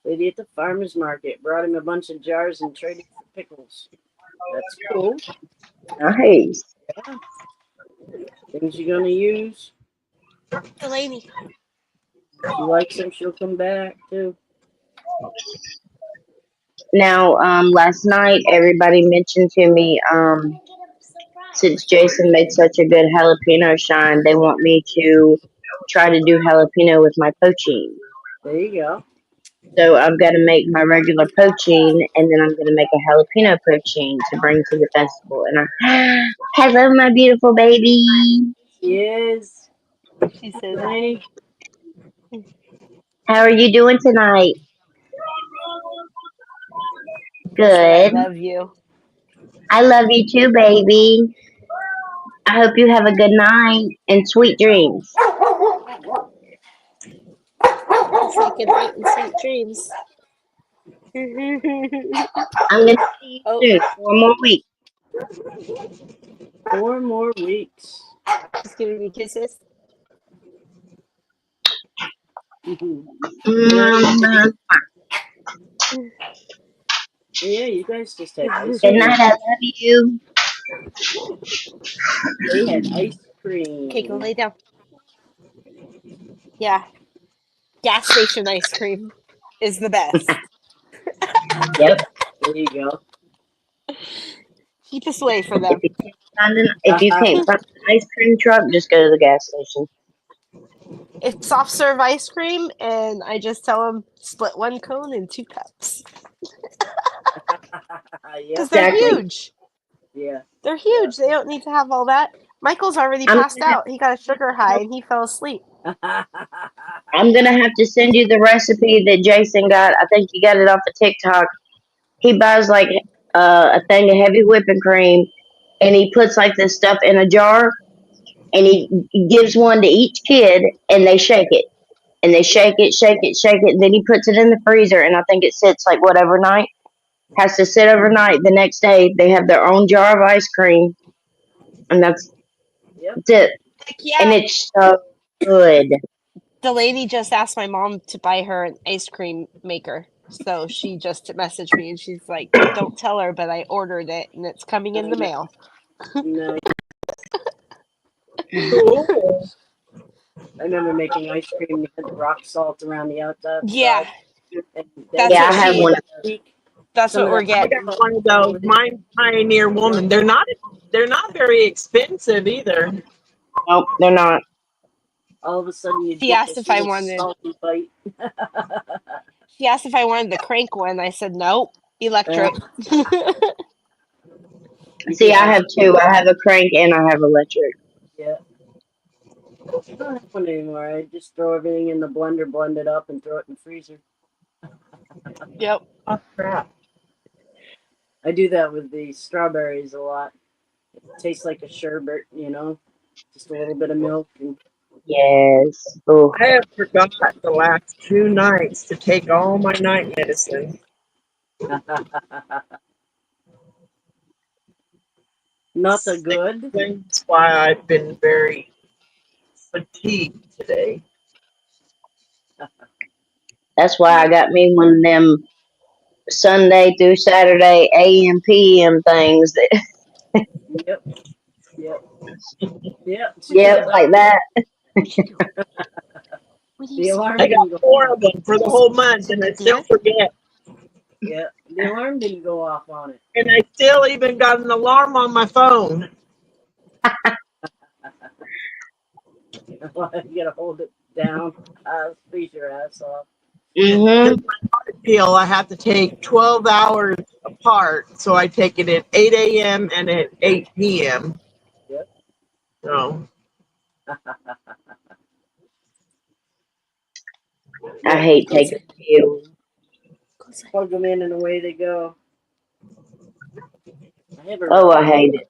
Lady at the farmer's market brought him a bunch of jars and traded for pickles. That's cool. Nice. Yeah. Things you're gonna use. Delaney. She likes them, she'll come back too. Now, last night everybody mentioned to me, since Jason made such a good jalapeno shine, they want me to try to do jalapeno with my poaching. There you go. So I've got to make my regular poaching, and then I'm going to make a jalapeno poaching to bring to the festival. And hello, my beautiful baby. She is. She says, Delaney. How are you doing tonight? I Good. love you. I love you too, baby. I hope you have a good night and sweet dreams. Say good night and sweet dreams. I'm gonna see Oh, you soon. 4 more weeks. 4 more weeks. she's giving me kisses. Mhm. Mm, Yeah, you guys just had ice Good cream. night. I love you. They had ice Okay, go cream. lay down. Yeah, gas station ice cream is the best. Yep. There you go. Keep us away for them. If you can't find an ice cream truck, just go to the gas station. It's soft serve ice cream, and I just tell them split one cone in 2 cups Yep. because they're Exactly. huge. Yeah. They're huge. They don't need to have all that. Michael's already I'm passed out. He got a sugar high and he fell asleep. I'm gonna have to send you the recipe that Jason got. I think he got it off of TikTok. He buys like a thing of heavy whipping cream, and he puts like this stuff in a jar, and he gives one to each kid, and they shake it, and they shake it, shake it, shake it. And then he puts it in the freezer, and I think it sits like whatever night has to sit overnight. The next day they have their own jar of ice cream, and that's Yep. it. Heck And yeah. it's so good. The lady just asked my mom to buy her an ice cream maker. So she just messaged me and she's like, don't tell her, but I ordered it and it's coming in the mail. No, Cool. I remember making ice cream. You had the rock salt around the outside. Yeah, And that's Yeah, what I have one. that's Some what of we're that- I getting. got one of those. Mine Pioneer Woman. They're not very expensive either. Nope, they're not. all of a sudden you She get asked this if I little wanted salty bite. she asked if I wanted the crank one. I said nope. Electric. See, I have two. I have a crank and I have electric. Yeah. I don't have one anymore. I just throw everything in the blender, blend it up, and throw it in the freezer. Yep. Oh crap! I do that with the strawberries a lot. It tastes like a sherbet, you know, just a little bit of milk. And Yes. Oh, I have forgot the last 2 nights to take all my night medicine. not the good. That's why I've been very fatigued today. that's why I got me one of them Sunday through Saturday AM PM things. That, Yep. Yep. Yep. yep, like that. What'd you do? What do you The say? alarm I didn't got go 4 off. of them for the whole month, and I still forget. Yeah. The alarm didn't go off on it. And I still even got an alarm on my phone. You gotta hold it down. Freeze your ass off. Mhm. Pill I have to take 12 hours apart, so I take it at 8 a.m. and at 8 p.m. Yep. So I hate taking pills. Plug them in and away they go. I have a Oh, I hate it.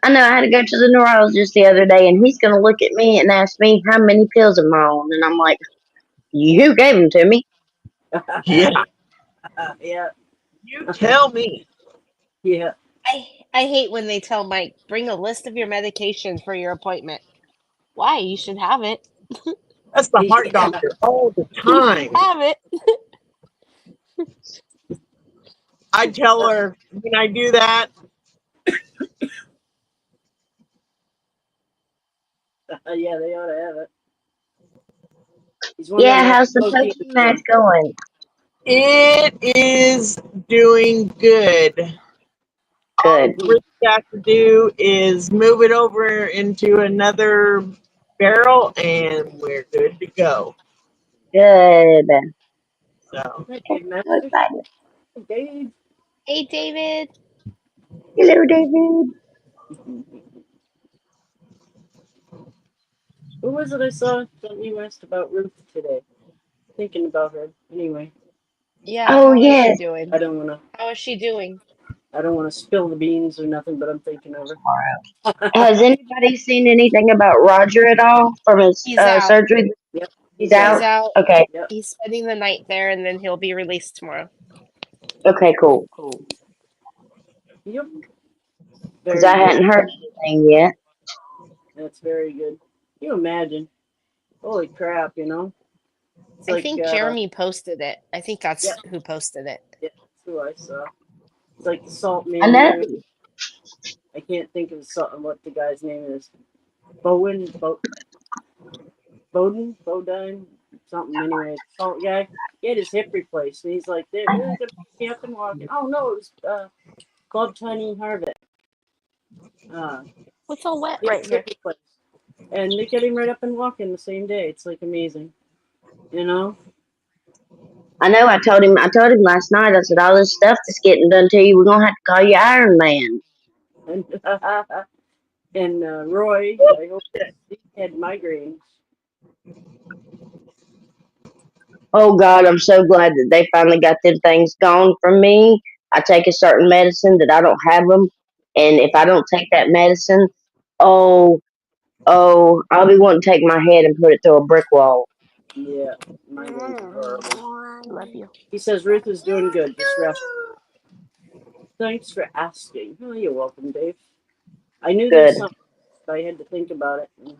I know I had to go to the neurologist the other day, and he's going to look at me and ask me how many pills am I on, and I'm like, you gave them to me. yeah, Yeah. you tell me. Yeah. I hate when they tell Mike, bring a list of your medications for your appointment. Why? You should have it. That's the heart Yeah. doctor all the You should time. have it. I tell her when I do that, Yeah, they ought to have it. He's one of Yeah, them how's the protein Pokemon going? it is doing good. All Good. we got to do is move it over into another barrel, and we're good to go. Good. So Hey, So Dave Master. excited. Dave. Hey, David. Hello, David. Who was it I saw? Something you asked about Ruth today. thinking about her anyway. Yeah, Oh, how is yes. she doing? I don't wanna How is she doing? spill the beans or nothing, but I'm thinking of her. Has anybody seen anything about Roger at all from his He's out. surgery? Yep. He's out? He's out. Okay. Yep. He's spending the night there, and then he'll be released tomorrow. Okay, cool. Yep. Because Very I good. hadn't heard anything yet. That's very good. Can you imagine? Holy crap, you know? It's I like think Jeremy posted it. I think that's yeah. who posted it. Yeah, that's who I saw. It's like the Salt I know. Man. I can't think of what the guy's name is. Bodine, something anyway. Salt guy. He had his hip replaced, and he's like, "They're gonna pick me up and walking." Oh no, it was Club Tiny Harvett. It's all wet His right here. hip replaced, and they get him right up and walking the same day. It's like amazing, you know. I know. I told him last night. I said, all this stuff that's getting done to you, we're gonna have to call you Iron Man. And and Roy, I hope he had migraines. Oh God, I'm so glad that they finally got them things gone from me. I take a certain medicine that I don't have them, and if I don't take that medicine, oh, I'll be wanting to take my head and put it through a brick wall. Yeah, migraines are horrible. Love you. He says Ruth is doing good. Just rest. Thanks for asking. Oh, you're welcome, Dave. I knew there was Good. something, but I had to think about it. And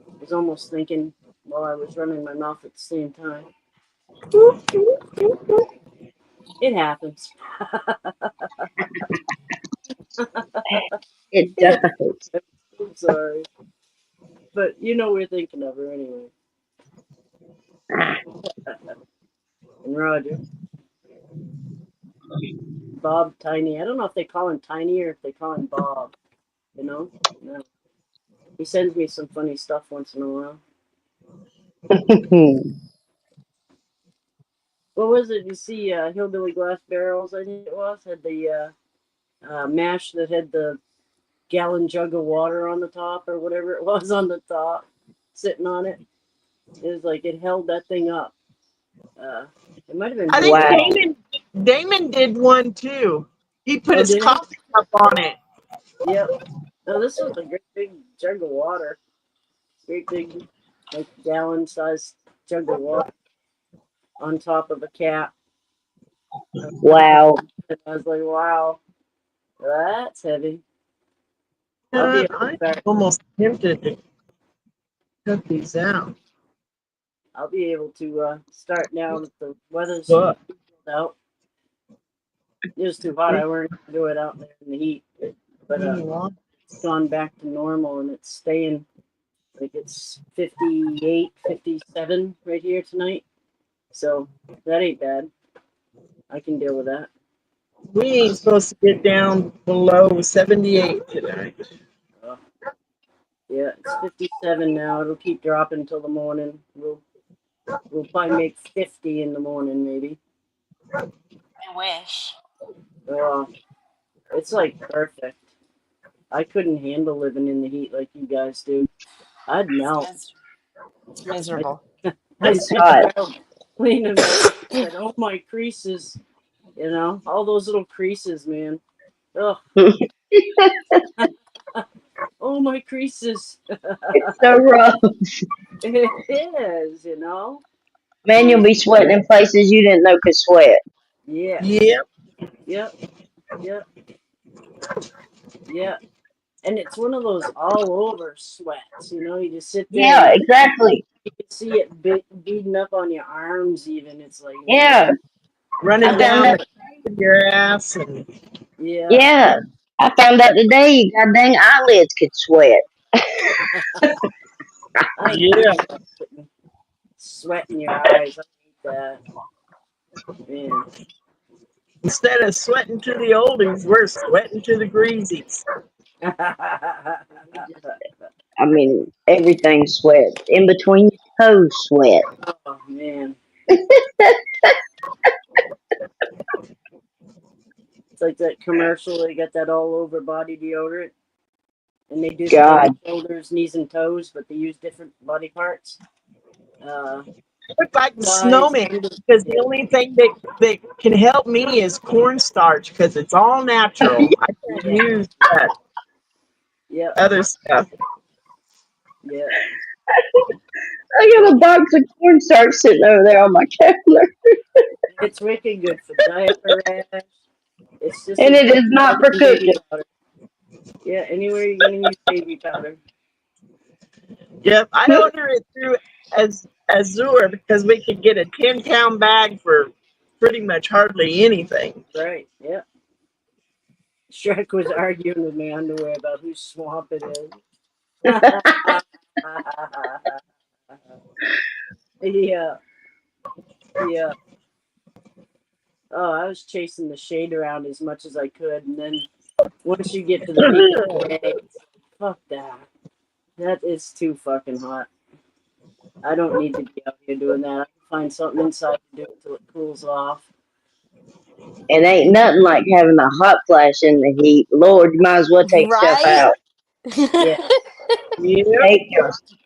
I was almost thinking while I was running my mouth at the same time. It happens. It does. I'm sorry. But you know we're thinking of her anyway. And Roger. Bob Tiny. I don't know if they call him Tiny or if they call him Bob. You know? No. He sends me some funny stuff once in a while. What was it? You see Hillbilly Glass Barrels, I think it was, had the mash that had the gallon jug of water on the top or whatever it was on the top, sitting on it. It was like it held that thing up. It might have been. I think Wow. Damon did one too. He put Oh, his did he? coffee cup on it. Yep. No, this was a great big jug of water. Great big, like gallon sized jug of water on top of a cap. Wow. I was like, wow, that's heavy. I'll be able to I'm start. almost tempted to cut these out. I'll be able to start now that the weather's But out. It was too hot. I weren't gonna do it out there in the heat, but it's gone back to normal and it's staying like it's 58, 57 right here tonight. So that ain't bad. I can deal with that. we ain't supposed to get down below 78 tonight. Yeah, it's 57 now. It'll keep dropping until the morning. We'll probably make 50 in the morning, maybe. I wish. It's like perfect. I couldn't handle living in the heat like you guys do. I'd melt. It's miserable. I It's hot. leaning back and said, "Oh my creases," you know, all those little creases, man. Ugh. Oh my creases. It's so rough. It is, you know. Man, you'll be sweating in places you didn't know could sweat. Yeah. Yep. Yep. Yep. Yeah. And it's one of those all over sweats, you know. You just sit there. Yeah, And exactly. you can see it beating up on your arms, even. It's like Yeah. Running I found down out. your ass and yeah. Yeah. I found out today you got dang eyelids could sweat. I yeah. sweat in your eyes. I hate that. Man. Instead of sweating to the oldies, we're sweating to the greasies. I mean, everything sweat. In between your toes sweat. Oh man. It's like that commercial. They got that all over body deodorant, and they do the head God. and shoulders, knees and toes, but they use different body parts. look like the Guys, snowman under- because the only thing that can help me is cornstarch because it's all natural. I can't Yeah. use that Yep. other stuff. Yeah. I got a box of cornstarch sitting over there on my counter, It's wicked good for diaper rash. It's just and as it good is not for as baby cooking. powder. Yeah, anywhere you're gonna use baby powder. Yep, I order it through as Azure because we could get a 10-pound bag for pretty much hardly anything. Right. Yep. Shrek was arguing with my underwear about whose swamp it is. Yeah. Yeah. Oh, I was chasing the shade around as much as I could, and then once you get to the peak of the day, it's like, fuck that. That is too fucking hot. I don't need to be out here doing that. I can find something inside to do until it cools off. It ain't nothing like having a hot flash in the heat. Lord, you might as well take stuff Right? out. Yeah. Yep. Take your stuff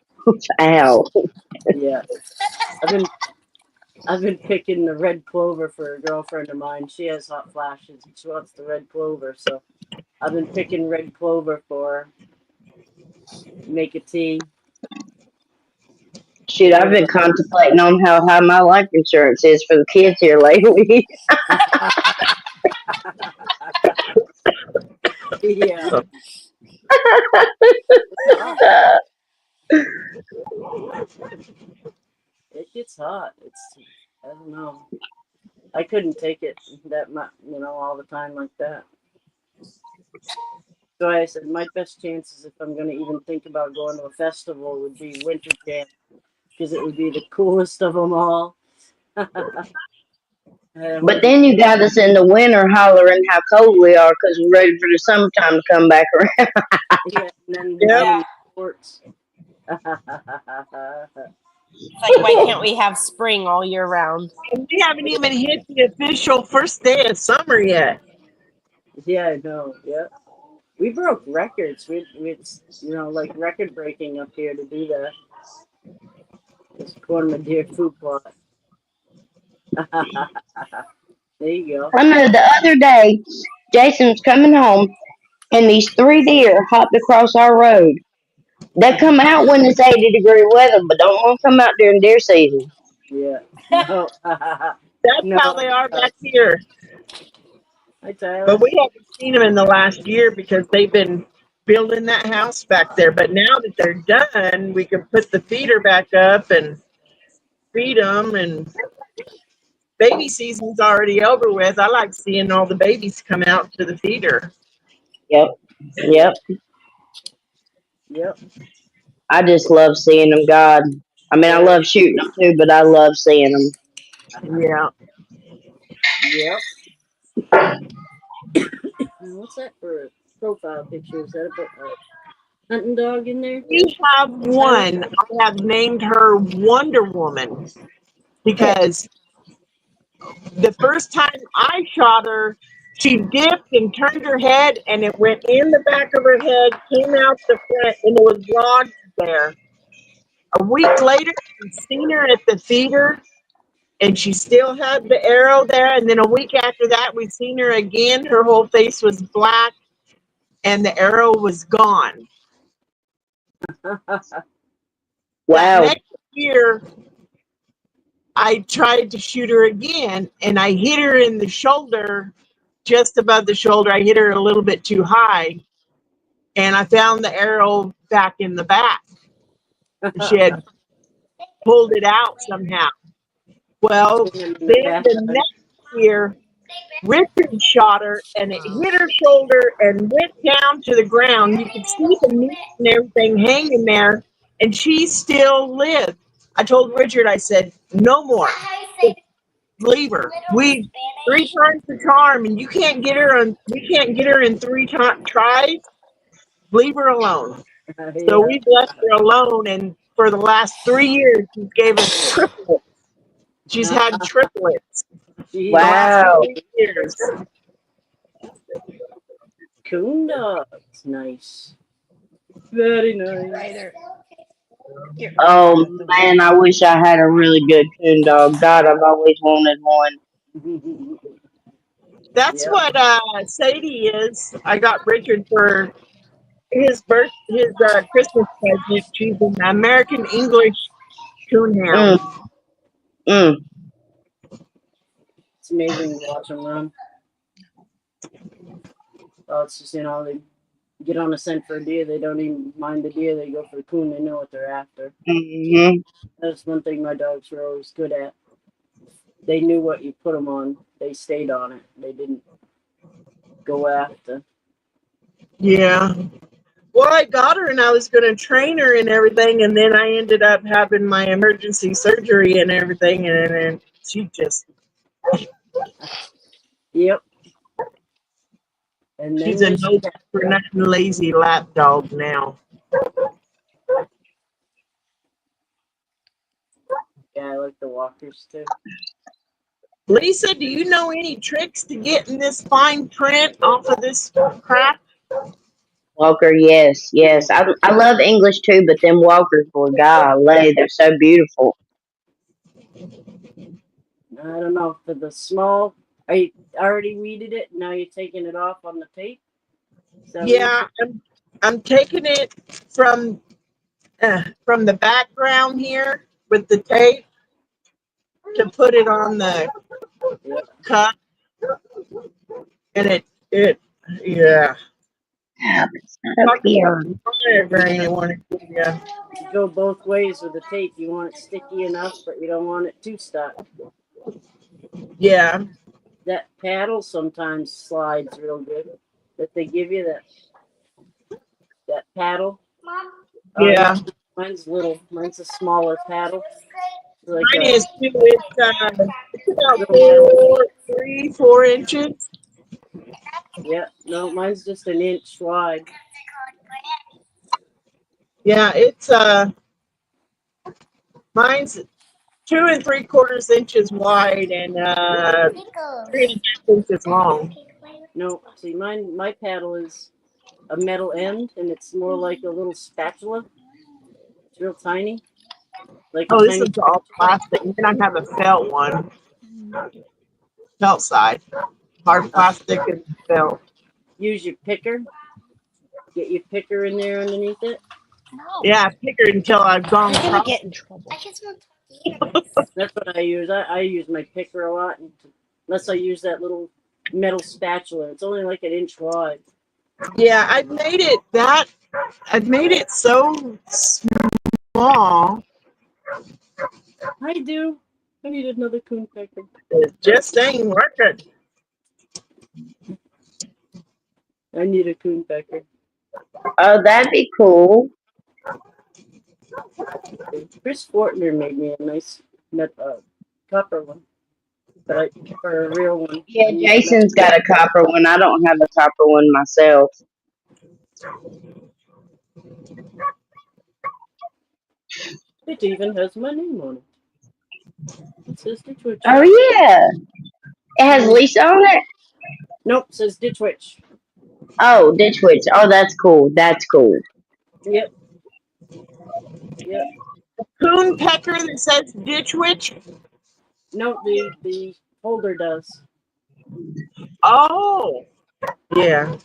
out. Yeah. I've been picking the red clover for a girlfriend of mine. She has hot flashes and she wants the red clover, so I've been picking red clover for her. Make a tea. Shoot, I've been contemplating on how high my life insurance is for the kids here lately. Yeah. It gets hot. I don't know. I couldn't take it that much, all the time like that. So I said my best chances if I'm going to even think about going to a festival would be Winter Jam because it would be the coolest of them all. But then you got us in the winter hollering how cold we are because we're ready for the summertime to come back around. Yeah, and then Yep. I'm in sports. Like, why can't we have spring all year round? And we haven't even hit the official first day of summer yet. Yeah, I know. Yeah, we broke records. It's like record breaking up here to do that. It's Cornmeal food plot. There you go. I know the other day, Jason was coming home and these 3 deer hopped across our road. They come out when it's 80-degree weather, but don't want to come out during deer season. Yeah. No. That's No. how they are back here. Hi, Tyler. But we haven't seen them in the last year because they've been building that house back there. But now that they're done, we can put the feeder back up and feed them. And baby season's already over with. I like seeing all the babies come out to the feeder. Yep. Yep. I just love seeing them, God. I mean, I love shooting them too, but I love seeing them. Yeah. Yep. What's that for a profile picture? Is that a hunting dog in there? We have one. I have named her Wonder Woman because the first time I shot her, she dipped and turned her head, and it went in the back of her head, came out the front, and it was lodged there. A week later, we seen her at the feeder, and she still had the arrow there. And then a week after that, we seen her again. Her whole face was black, and the arrow was gone. That Wow. next year, I tried to shoot her again, and I hit her in the shoulder, just above the shoulder. I hit her a little bit too high, and I found the arrow back in the back. She had pulled it out somehow. Well, then the next year, Richard shot her, and it hit her shoulder and went down to the ground. You could see the meat and everything hanging there, and she still lived. I told Richard, I said, no more. Leave her. We 3 times the charm, and you can't get her on. We can't get her in 3 tries. Leave her alone. So we've left her alone, and for the last 3 years, she gave us triplets. She's had triplets. Jeez. The last Wow. 3 years. Coon dogs. Nice. Very nice. Right there. Here. Oh man, I wish I had a really good coon dog. God, I've always wanted one. That's Yep. what Sadie is. I got Richard for his Christmas present. She's an American English coonhound. Mm, mm. It's amazing to watch them run. Oh, it's just, they get on a scent for a deer. They don't even mind the deer. They go for the coon. They know what they're after. Hmm. That's one thing my dogs were always good at. They knew what you put them on. They stayed on it. They didn't go after. Yeah. Well, I got her and I was going to train her and everything, and then I ended up having my emergency surgery and everything, and then she just, Yep. And she's then a you no for nothing lazy lap dog now. yeah, I like the walkers too. Lisa, do you know any tricks to getting this fine print off of this crap? Walker, yes, yes. I love English too, but them Walkers were golly, they're so beautiful. I don't know for the small. I already weeded it. Now you're taking it off on the tape. Is that what you're Yeah, I'm taking it from the background here with the tape to put it on the saying? cut, and it yeah. Ah, but it's not up here. Migraine, I want to give you. You go both ways with the tape. You want it sticky enough, but you don't want it too stuck. Yeah, That paddle sometimes slides real good. That they give you that paddle. yeah. Mine's little. Mine's a smaller paddle. It's like Mine a is too. It's about little metal. 4 inches. Yeah, no, mine's just an inch wide. Yeah, it's mine's 2 3/4 inches wide and 3.5 inches long. No, see, my paddle is a metal end, and it's more like a little spatula. It's real tiny, like a Oh, this tiny one's all spatula. plastic. And then I have a felt one, felt side, hard plastic and felt. Use your picker. Get your picker in there underneath it. No. Yeah, I figured until I've gone You're gonna across. get in trouble. That's what I use. I use my picker a lot, unless I use that little metal spatula. It's only like an inch wide. Yeah, I've made it so small. I do. I need another coon picker. It just ain't working. I need a coon pecker. Oh, that'd be cool. Chris Fortner made me a nice copper one, but for a real one. Yeah, I need a metal. Jason's got a copper one. I don't have a copper one myself. It even has my name on it. It says Ditch Witch. Oh yeah, it has Lisa on it. Nope, it says Ditch Witch. Oh, Ditch Witch. Oh, that's cool. That's cool. Yep. Yep. Coon pecker that says Ditch Witch. No, the holder does. Oh, yeah.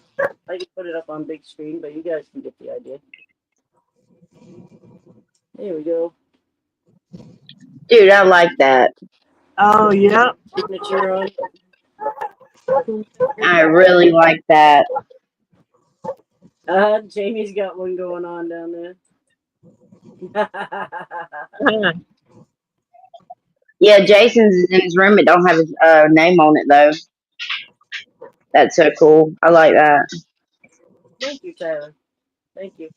I can put it up on big screen, but you guys can get the idea. There we go. Dude, I like that. Oh, yeah. Signature on. I really like that. Jamie's got one going on down there. Yeah, Jason's is in his room. It don't have his name on it though. That's so cool. I like that. Thank you, Tyler. Thank you.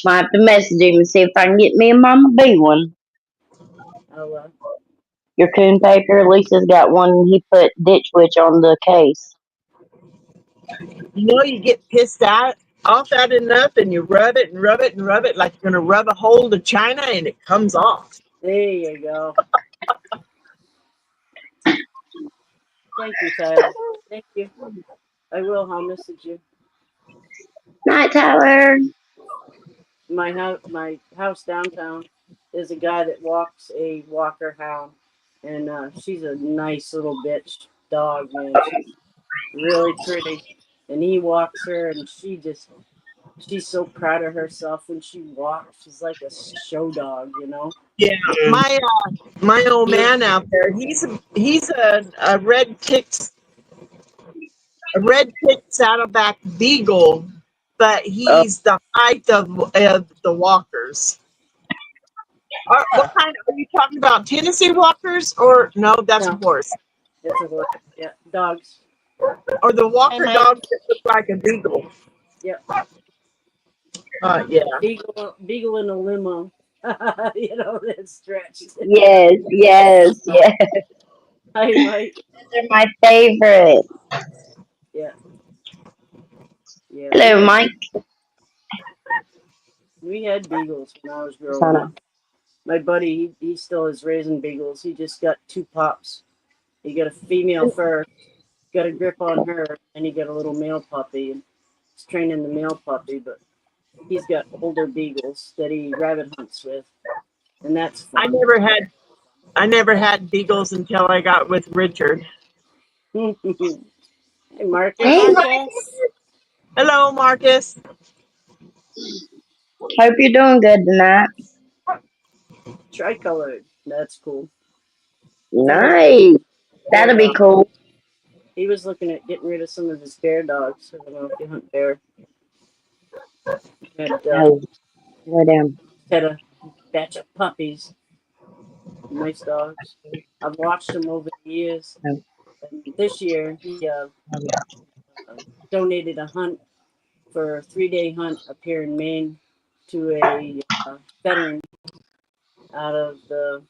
Might have to message him and see if I can get me and Mama B one. I'll Your coon paper. Lisa's got one. He put Ditch Witch on the case. You know, you get pissed off at enough and you rub it and rub it and rub it like you're going to rub a hole to China and it comes off. There you go. Thank you, Tyler. Thank you. I will. I'll message you. Night, Tyler. my house downtown is a guy that walks a Walker Hound, and she's a nice little bitch dog, man. She's really pretty, and he walks her, and she's so proud of herself when she walks. She's like a show dog, you know. Yeah, my old man out there, he's a red tick saddleback beagle, but he's the height of the walkers. What kind are you talking about? Tennessee walkers, or no? That's a No. horse. It's a horse. Yeah, dogs. Or the walker might- dogs that look like a beagle. Yep. Yeah. Beagle in a limo. You know, that's stretched. Yes, yes, yes. I might. They're my favorite. Yeah. Yeah. Hello, Mike. We had beagles when I was growing Sana. up. My buddy, he still is raising beagles. He just got 2 pups. He got a female first, got a grip on her, and he got a little male puppy. And he's training the male puppy, but he's got older beagles that he rabbit hunts with, and that's fun. I never had beagles until I got with Richard. Hey, Marcus. Hey, Marcus. Hello, Marcus. Hope you're doing good tonight. Tricolored. That's cool. Nice. That'll be cool. He was looking at getting rid of some of his bear dogs. I don't know if you hunt bear. Oh, go down. Had a batch of puppies. Nice dogs. I've watched them over the years. And this year, he donated a hunt for a 3-day hunt up here in Maine to a veteran out of the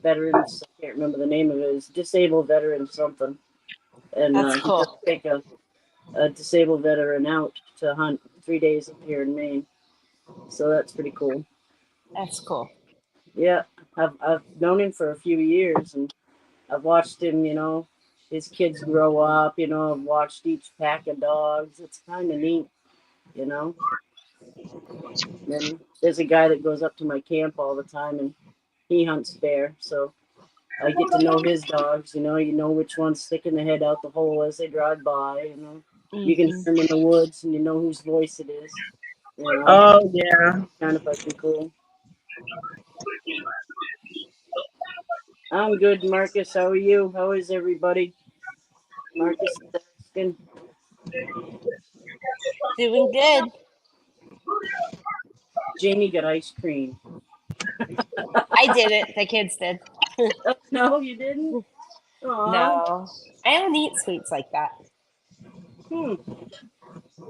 veterans. I can't remember the name of it. It's disabled veteran something. And That's he cool. just take a disabled veteran out to hunt 3 days up here in Maine. So that's pretty cool. That's cool. Yeah, I've known him for a few years, and I've watched him, you know, his kids grow up, you know, I've watched each pack of dogs. It's kind of neat, you know. And then there's a guy that goes up to my camp all the time, and he hunts bear, so I get to know his dogs, you know which one's sticking their head out the hole as they drive by, you know. You can hear them in the woods, and you know whose voice it is. You know, Oh, yeah. kind of fucking cool. I'm good, Marcus. How are you? How is everybody? Marcus is asking. Doing good. Jamie got ice cream. I did it. The kids did. No, you didn't? Aw. No. I don't eat sweets like that.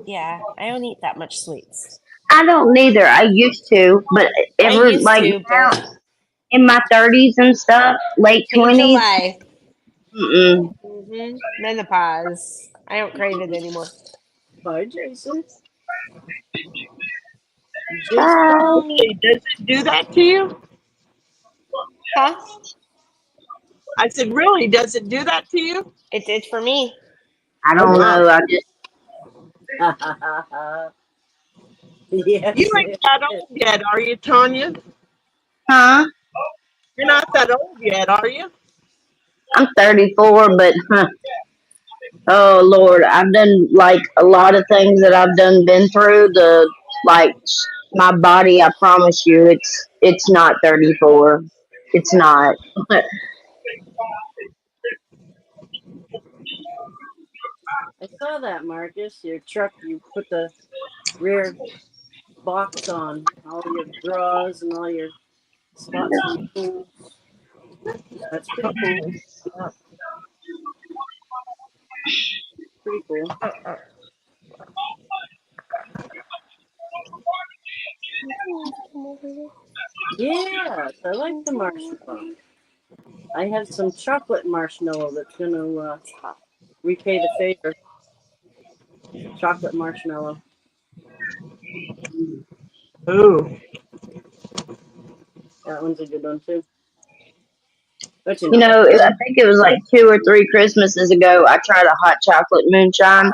Yeah, I don't eat that much sweets. I don't neither. I used to, but I ever used like to, now, but in my 30s and stuff, late June, 20s. July. Mm-mm. Menopause. I don't crave it anymore. Bye, Jason. Hey, does it do that to you? Huh? I said, really? Does it do that to you? It did for me. I don't know. I just Yes. You ain't that old yet, are you, Tanya? huh? You're not that old yet, are you? I'm 34, but oh Lord, I've done like a lot of things that I've been through. My body, I promise you, it's not 34. It's not. I saw that, Marcus. Your truck, you put the rear box on all your drawers and all your spots for your tools. That's pretty cool. Pretty cool. Yeah, I like the marshmallow. I have some chocolate marshmallow that's gonna repay the favor. Chocolate marshmallow. Ooh. That one's a good one too. But You know, I think it was like 2 or 3 Christmases ago. I tried a hot chocolate moonshine.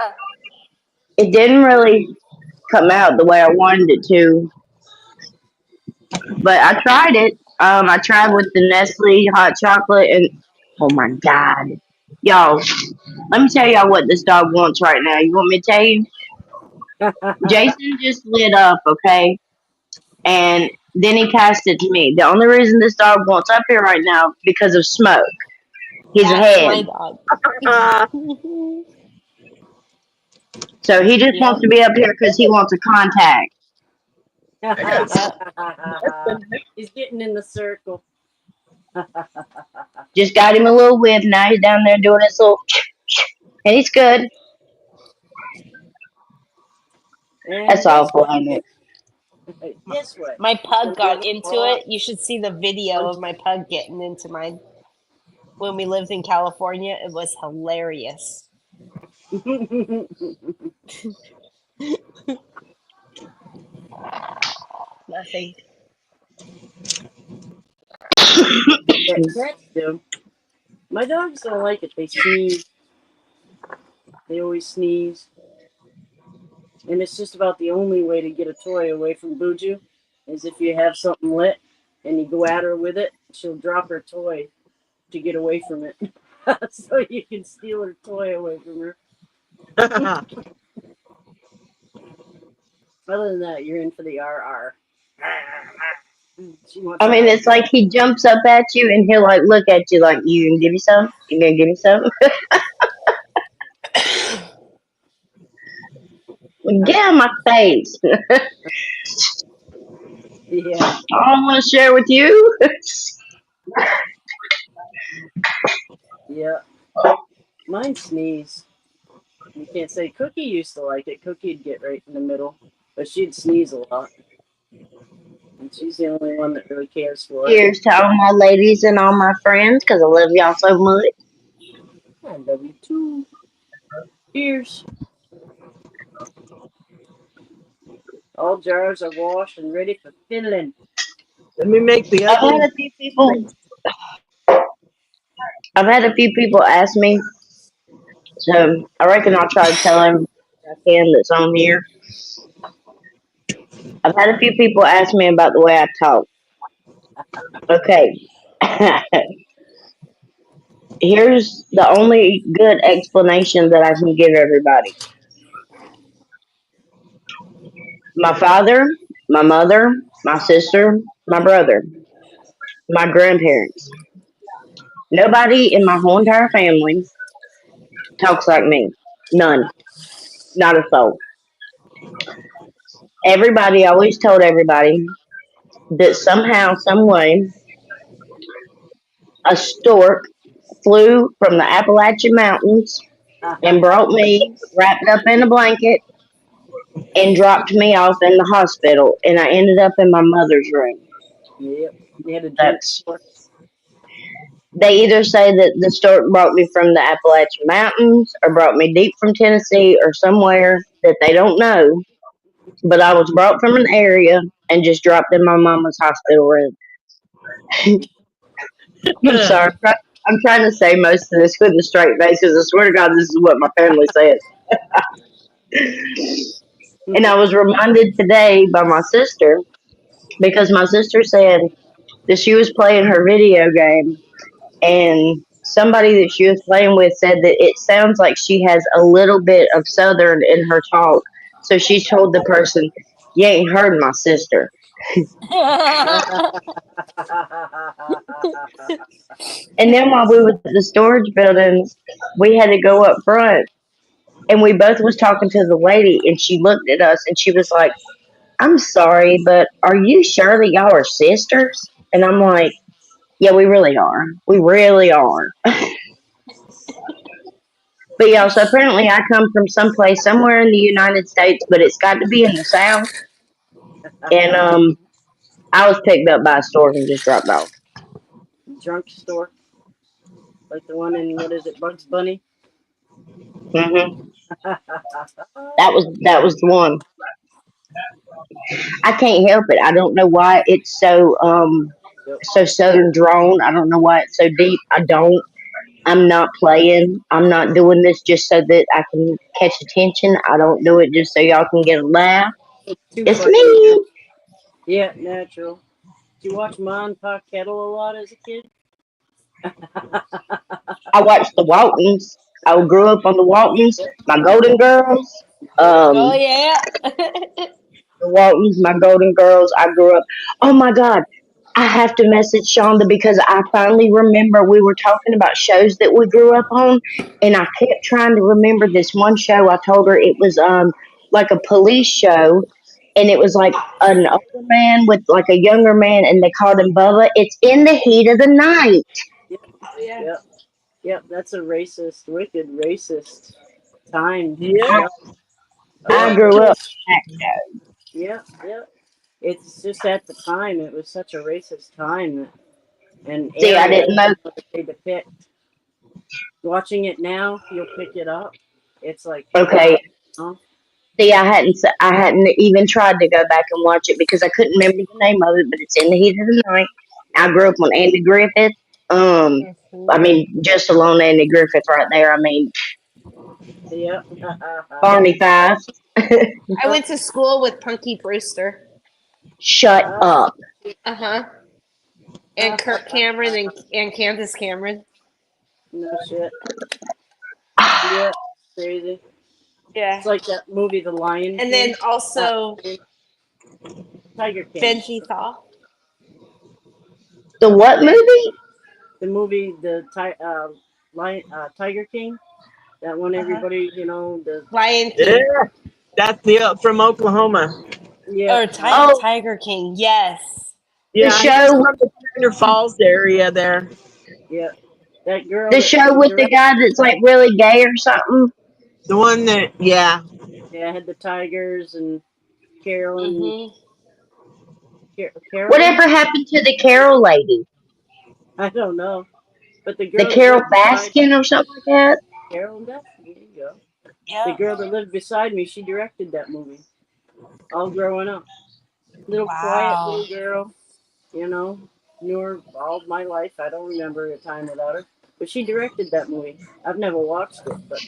It didn't really come out the way I wanted it to. But I tried it. I tried with the Nestle hot chocolate, and oh my god, y'all! Let me tell y'all what this dog wants right now. You want me to tell you? Jason just lit up, okay, and then he passed it to me. The only reason this dog wants up here right now because of smoke. His That's head. my dog. So he just Yep. wants to be up here because he wants a contact. Yep. He's getting in the circle. Just got him a little whip. Now he's down there doing his little, and he's good. And That's guess awful, what? ain't it? Guess what? My pug got into it. You should see the video of my pug getting into mine when we lived in California. It was hilarious. Nothing. Yeah, cats do. My dogs don't like it. They sneeze. They always sneeze. And it's just about the only way to get a toy away from Buju is if you have something lit and you go at her with it, she'll drop her toy to get away from it. So you can steal her toy away from her. Other than that, you're in for the RR. She wants I mean, to it's like he jumps up at you and he'll like look at you like, "You gonna give me some? You gonna give me some? Get out of my face! Yeah, I don't want to share with you." yeah. Mine sneeze. You can't say Cookie used to like it. Cookie'd get right in the middle, but she'd sneeze a lot. And she's the only one that really cares for it. Here's to all my ladies and all my friends because I love y'all so much. I love you too. Cheers. All jars are washed and ready for fiddling. Let me make the I've ugly. had a few people. I've had a few people ask me, so I reckon I'll try to tell him I can that's on here. I've had a few people ask me about the way I talk. Okay. Here's the only good explanation that I can give everybody. My father, my mother, my sister, my brother, my grandparents. Nobody in my whole entire family talks like me. None. Not a soul. Everybody always told everybody that somehow, some way, a stork flew from the Appalachian Mountains and brought me wrapped up in a blanket and dropped me off in the hospital, and I ended up in my mother's room. Yep. You had a drink That's store. they either say that the stork brought me from the Appalachian Mountains or brought me deep from Tennessee or somewhere that they don't know, but I was brought from an area and just dropped in my mama's hospital room. I'm sorry. I'm trying to say most of this with a straight face because I swear to God, this is what my family says. And I was reminded today by my sister because my sister said that she was playing her video game and somebody that she was playing with said that it sounds like she has a little bit of Southern in her talk. So she told the person, "You ain't heard my sister." And then while we were at the storage building, we had to go up front and we both was talking to the lady and she looked at us and she was like, "I'm sorry, but are you sure that y'all are sisters?" And I'm like, "Yeah, we really are. We really are." But yeah, so apparently I come from someplace somewhere in the United States, but it's got to be in the South. And I was picked up by a stork and just dropped off. Drunk store. Like the one in, what is it, Bugs Bunny? hmm That was the one. I can't help it. I don't know why it's Yep. so southern drawn. I don't know why it's so deep. I don't. I'm not playing. I'm not doing this just so that I can catch attention. I don't do it just so y'all can get a laugh. It's too It's fucking me. yeah, natural. you watch Ma and Pa Kettle a lot as a kid? I watched the Waltons. I grew up on the Waltons. My Golden Girls. Oh Um, yeah. the Waltons, my Golden Girls. I grew up. Oh my God. I have to message Shonda because I finally remember we were talking about shows that we grew up on, and I kept trying to remember this one show. I told her it was like a police show, and it was like an older man with like a younger man, and they called him Bubba. It's In the Heat of the Night. Oh yeah. Yep, yep. That's a racist, wicked racist time Yeah. I, show. I Uh, grew up. yeah, yeah. It's just at the time it was such a racist time and See, I era didn't know. that they depict. Watching it now, you'll pick it up. It's like Okay, wow. Huh? see, I hadn't even tried to go back and watch it because I couldn't remember the name of it. But it's In the Heat of the Night. I grew up on Andy Griffith. I Mhm. mean, just alone Andy Griffith right there. I mean, Yep. Barney Fife. I went to school with Punky Brewster. Shut up. Uh huh. And Kirk Cameron and Candace Cameron. No shit. Yeah, crazy. Yeah. It's like that movie, The Lion And King. then also Tiger King. Benji Thaw. The what movie? The movie, Tiger King. That one, everybody, the Lion King. Yeah. That's the from Oklahoma. yeah. Or Oh. Tiger King. Yes. Yeah, The he's show- from the Pioneer Falls area there. Yeah, that girl. The that show with the directed- guy that's like really gay or something. The one that, yeah. Yeah, had the tigers and Carolyn. Mhm. Carolyn? Whatever happened to the Carol lady? I don't know, but the girl. The that Carol lived beside- Baskin or something like that? Carolyn Baskin. There you go. The Yeah. girl that lived beside me, she directed that movie. All growing up, little quiet Wow. little girl. Knew her all my life. I don't remember a time without her. But she directed that movie. I've never watched it, but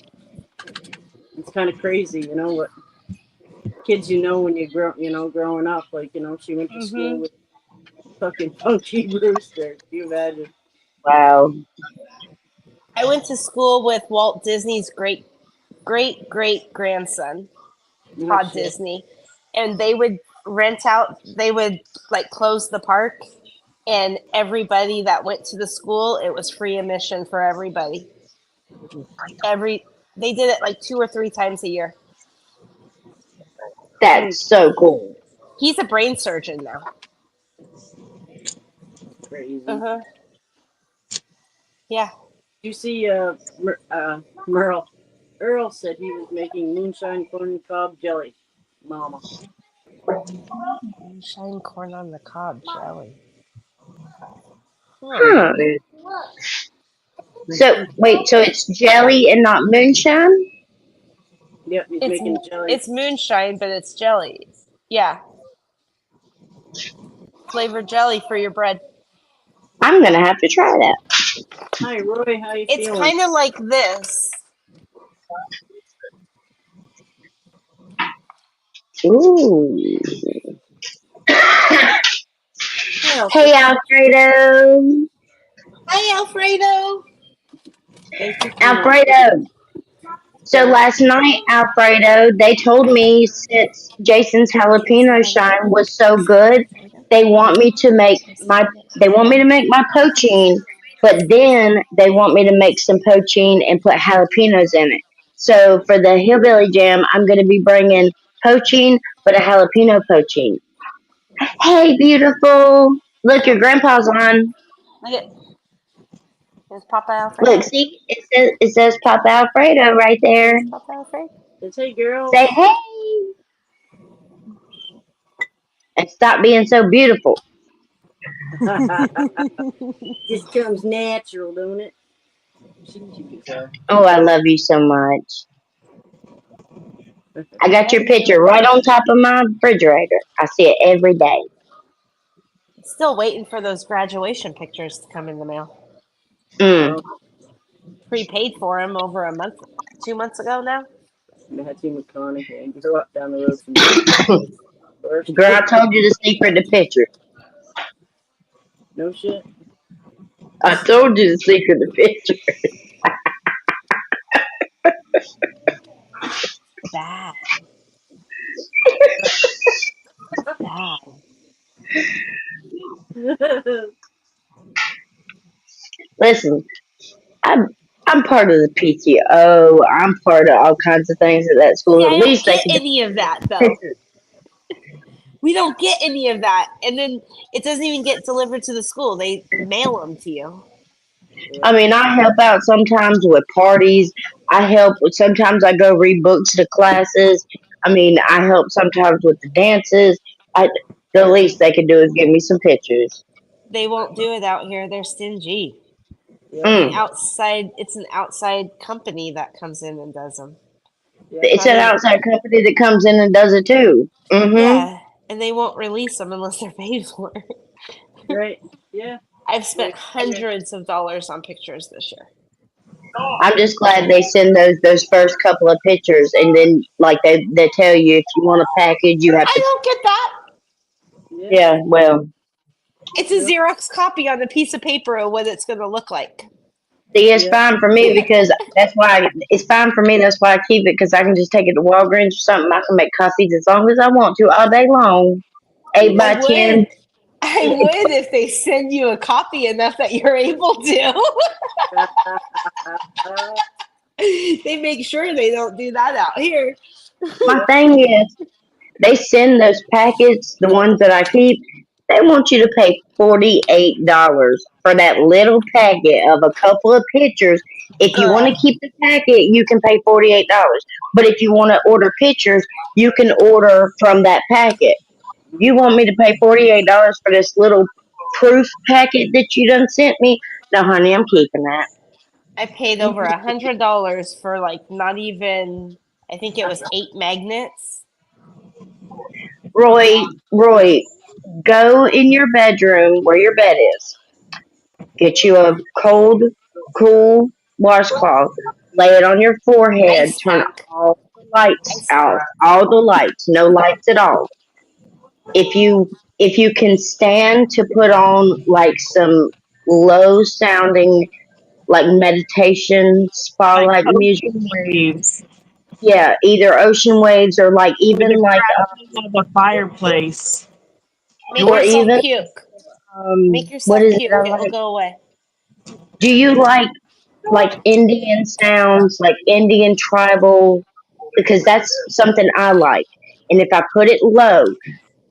it's kind of crazy, what kids when you growing up. Like, she went to school Mhm. with fucking Punky Brewster. Can you imagine? Wow. I went to school with Walt Disney's great grandson, No Todd shit. Disney, and they would they would like close the park, and everybody that went to the school, it was free admission for everybody. They did it like 2 or 3 times a year. That's so cool. He's a brain surgeon now. Crazy. Uh-huh. Yeah. Did you see Merle? Earl said he was making moonshine corn cob jelly. Mama. Shine corn on the cob jelly. Huh. So wait, so it's jelly and not moonshine? Yep, he's making jelly. It's moonshine, but it's jelly. Yeah. Flavored jelly for your bread. I'm gonna have to try that. Hi, Roy. How you It's feeling? kind of like this. Ooh. Well, Hey, Alfredo. Hi, Alfredo. thank you for Alfredo. So last night, Alfredo, they told me since Jason's jalapeno shine was so good, they want me to make my poaching, but then they want me to make some poaching and put jalapenos in it. So for the hillbilly jam, I'm going to be bringing poaching, but a jalapeno poaching. Hey, beautiful! Look, your grandpa's on. Look at. There's Papa Alfredo. Look, see, it says Papa Alfredo right there. There's Papa Alfredo. Hey, girl. Say hey, and stop being so beautiful. Just comes natural, don't it? Oh, I love you so much. I got your picture right on top of my refrigerator. I see it every day. Still waiting for those graduation pictures to come in the mail. Mm. Prepaid for them over 2 months ago now. Matthew McConaughey grew up down the road from me. Girl, I told you the secret to picture. No shit. I told you the secret of picture. Bad. Bad. Listen, I'm I'm part of the PTO. I'm part of all kinds of things at that school. See, At I don't least they get can do any of that though. pictures. We don't get any of that, and then it doesn't even get delivered to the school. They mail them to you. I Yeah. mean, I help out sometimes with parties. I help. Sometimes I go read books to classes. I mean, I help sometimes with the dances. I the least they can do is give me some pictures. They won't do it out here. They're stingy. Yep. Mm. It's an outside company that comes in and does them. Yep. It's an Probably, outside company that comes in and does it too. Mm-hmm. yeah, and they won't release them unless they're paid for. Right. Yeah. I've Yeah. spent hundreds of dollars on pictures this year. I'm just glad they send those first couple of pictures, and then like they tell you if you want a package, you have I to. don't get that. Yeah. Yeah, well, It's a Yep. Xerox copy on a piece of paper of what it's going to look like. see, it's Yep. fine for me because it's fine for me. That's why I keep it because I can just take it to Walgreens or something. I can make copies as long as I want to all day long. Eight I by would. 10. I would if they send you a copy enough that you're able to. They make sure they don't do that out here. My thing is, they send those packets, the ones that I keep. They want you to pay $48 for that little packet of a couple of pictures. If you want to Ugh. keep the packet, you can pay $48. But if you want to order pictures, you can order from that packet. You want me to pay $48 for this little proof packet that you done sent me? No, honey, I'm keeping that. I paid over $100 for like not even. I think it was 8 magnets. Roy, go in your bedroom where your bed is. Get you a cold, cool washcloth. Lay it on your forehead. Ice Turn pack. all the lights Ice out. pack. All the lights. No lights at all. If you can stand to put on like some low sounding like meditation spa Like like music, ocean waves. yeah, either ocean waves or like Or the even like crashing of the fireplace. Make or yourself even puke. Make what yourself is it puke. I It will like? go away. Do you like Indian sounds, like Indian tribal? Because that's something I like. And if I put it low,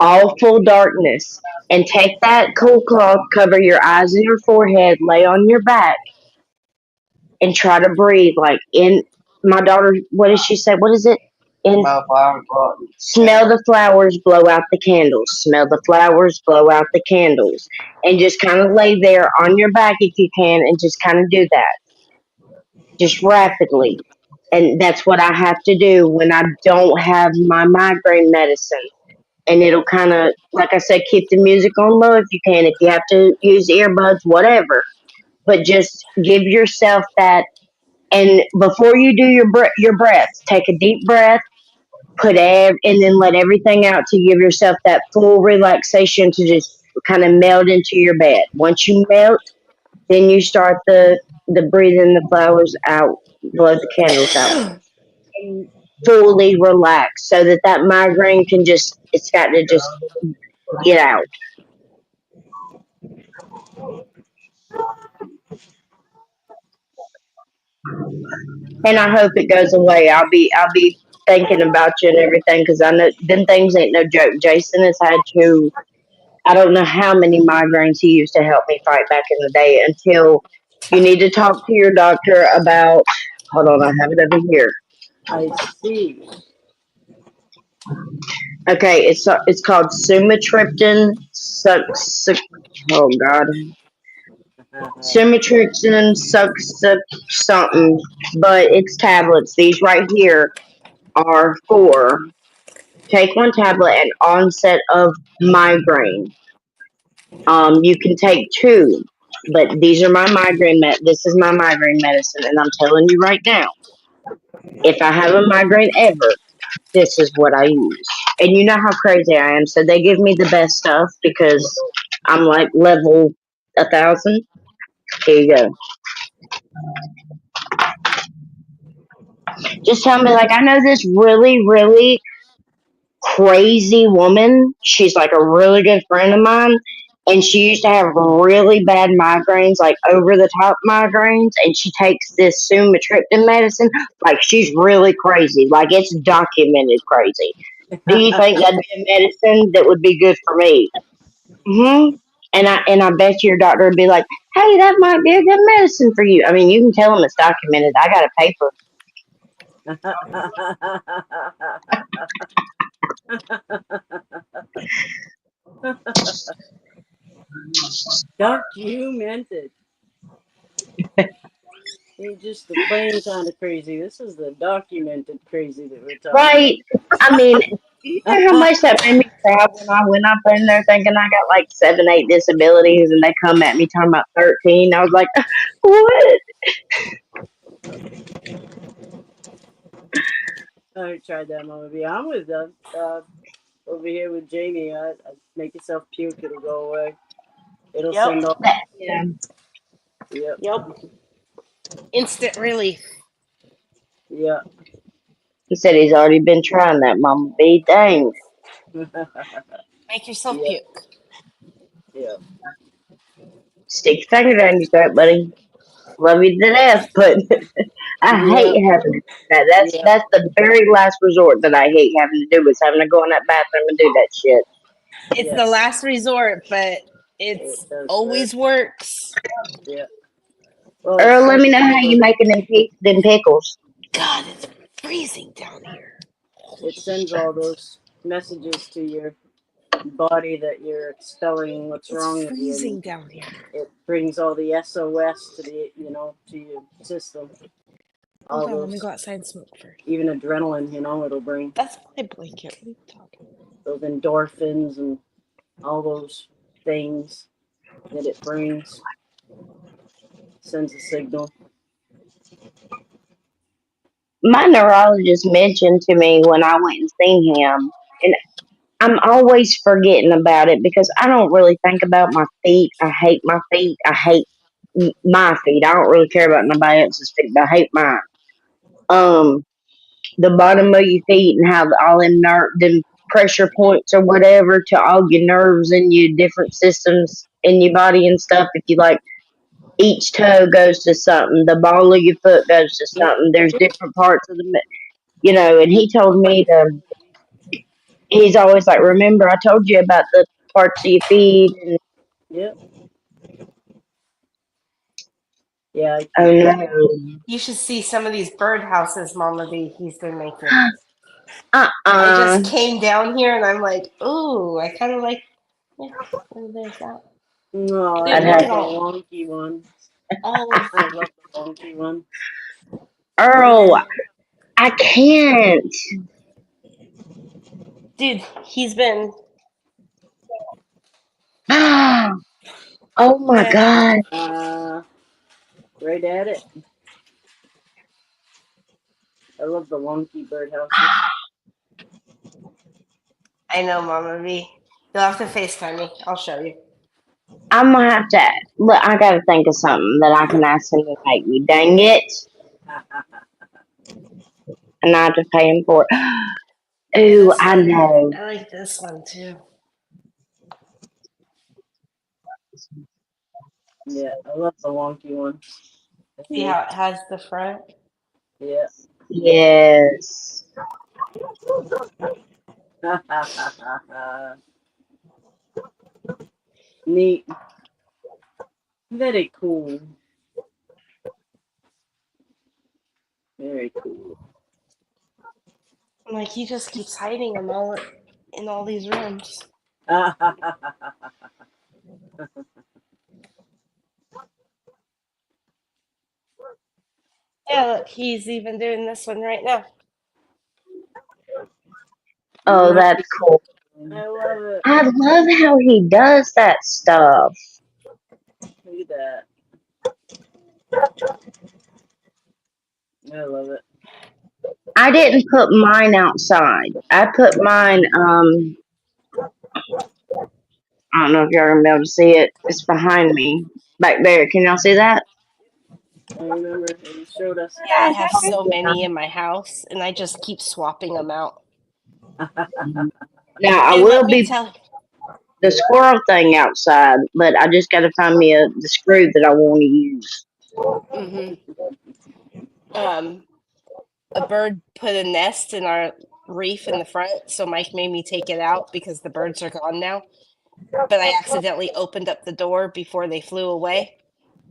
all full darkness, and take that cool cloth, cover your eyes and your forehead, lay on your back, and try to breathe like in my daughter. What does she say? What is it? In smell the flowers, blow out the candles. Smell the flowers, blow out the candles, and just kind of lay there on your back if you can, and just kind of do that, just rapidly. And that's what I have to do when I don't have my migraine medicine. And it'll kind of, like I said, keep the music on low if you can. If you have to use earbuds, whatever. But just give yourself that. And before you do your breaths, take a deep breath, and then let everything out to give yourself that full relaxation to just kind of melt into your bed. Once you melt, then you start the breathing the flowers out, blow the candles out, and fully relax so that that migraine can just it's got to just get out. And I hope it goes away. I'll be thinking about you and everything because I know them things ain't no joke. Jason has had to. I don't know how many migraines he used to help me fight back in the day until you need to talk to your doctor about. Hold on, I have it over here. I see. Okay, it's called sumatriptan. Oh God, sumatriptan something, but it's tablets. These right here are for take one tablet at onset of migraine. You can take two, but these are my This is my migraine medicine, and I'm telling you right now, if I have a migraine ever, this is what I use. And you know how crazy I am, so they give me the best stuff because I'm like level. 1,000. Here you go. Just tell me, like, I know this really, really crazy woman. She's like a really good friend of mine. And she used to have really bad migraines, like over the top migraines. And she takes this sumatriptan medicine. Like, she's really crazy. Like, it's documented crazy. Do you think that'd be a medicine that would be good for me? And I bet your doctor would be like, "Hey, that might be a good medicine for you." I mean, you can tell them it's documented. I got a paper. Documented. Ain't just the plain kind of crazy. This is the documented crazy that we're talking Right. I mean, you know how much that made me cry when I went up in there thinking I got like 7, 8 disabilities, and they come at me talking about 13. I was like, what? about. I tried that, Mama B. I'm with them. Over here with Jamie. I make yourself puke. It'll go away. It'll Yep. send off. Yeah. Yep. Yep. Instant relief. Yeah. He said he's already been trying that, Mama B. Dang. Make yourself Yeah. puke. Yeah. Stick your finger down your throat, buddy. Love you to death, but I Yeah. hate having that. Yeah. That's the very last resort that I hate having to do is having to go in that bathroom and do that shit. It's Yes. the last resort, but It it's does always works. Yeah. Well, Earl, let it me know how you making them pickles. God, it's freezing down here. sends all those messages to your body that you're expelling what's It's wrong with you. freezing And down here. it brings all the SOS to the to your system. All Hold on, let me those, go outside and smoke first. even adrenaline, it'll bring That's my blanket. What are you talking about? those endorphins and all those things that it brings. Sends a signal. My neurologist mentioned to me when I went and seen him, and I'm always forgetting about it because I don't really think about my feet. I hate my feet. I hate my feet. I don't really care about nobody else's feet, but I hate mine. Um, the bottom of your feet and how all them pressure points or whatever to all your nerves and your different systems in your body and stuff. If you like, each toe goes to something. The ball of your foot goes to Yep. something. There's different parts of and he told me he's always like, remember, I told you about the parts of your feet. And, Yep. Yeah. oh no. You should see some of these birdhouses Mama V he's been making. I just came down here and I'm like, ooh, I kind of like. Yeah, there's that. No, I Dude, I'd love look the at have all. wonky one. All I love the wonky one. Earl, I can't. dude, he's been. Oh my god. Right at it. I love the wonky birdhouses. I know, Mama V. You'll have to FaceTime me. I'll show you. I'm gonna have to look. I gotta think of something that I can ask him to make me. Dang it! And I have to pay him for it. Ooh, This I one, know. I like this one too. Yeah, I love the wonky one. See how it has the front? Yeah. Yes. Neat. Very cool. Very cool. Like he just keeps hiding them all in all these rooms. Yeah, look, he's even doing this one right now. Oh, that's cool. I love it. I love how he does that stuff. Look at that. I love it. I didn't put mine outside. I put mine I don't know if y'all are gonna be able to see it. It's behind me back there. Can y'all see that? I remember you showed us. Yeah, I have so many in my house, and I just keep swapping them out. Now I And let will me be tell the squirrel thing outside, but I just got to find me the screw that I want to use. hmm a bird put a nest in our reef in the front, so Mike made me take it out because the birds are gone now. But I accidentally opened up the door before they flew away.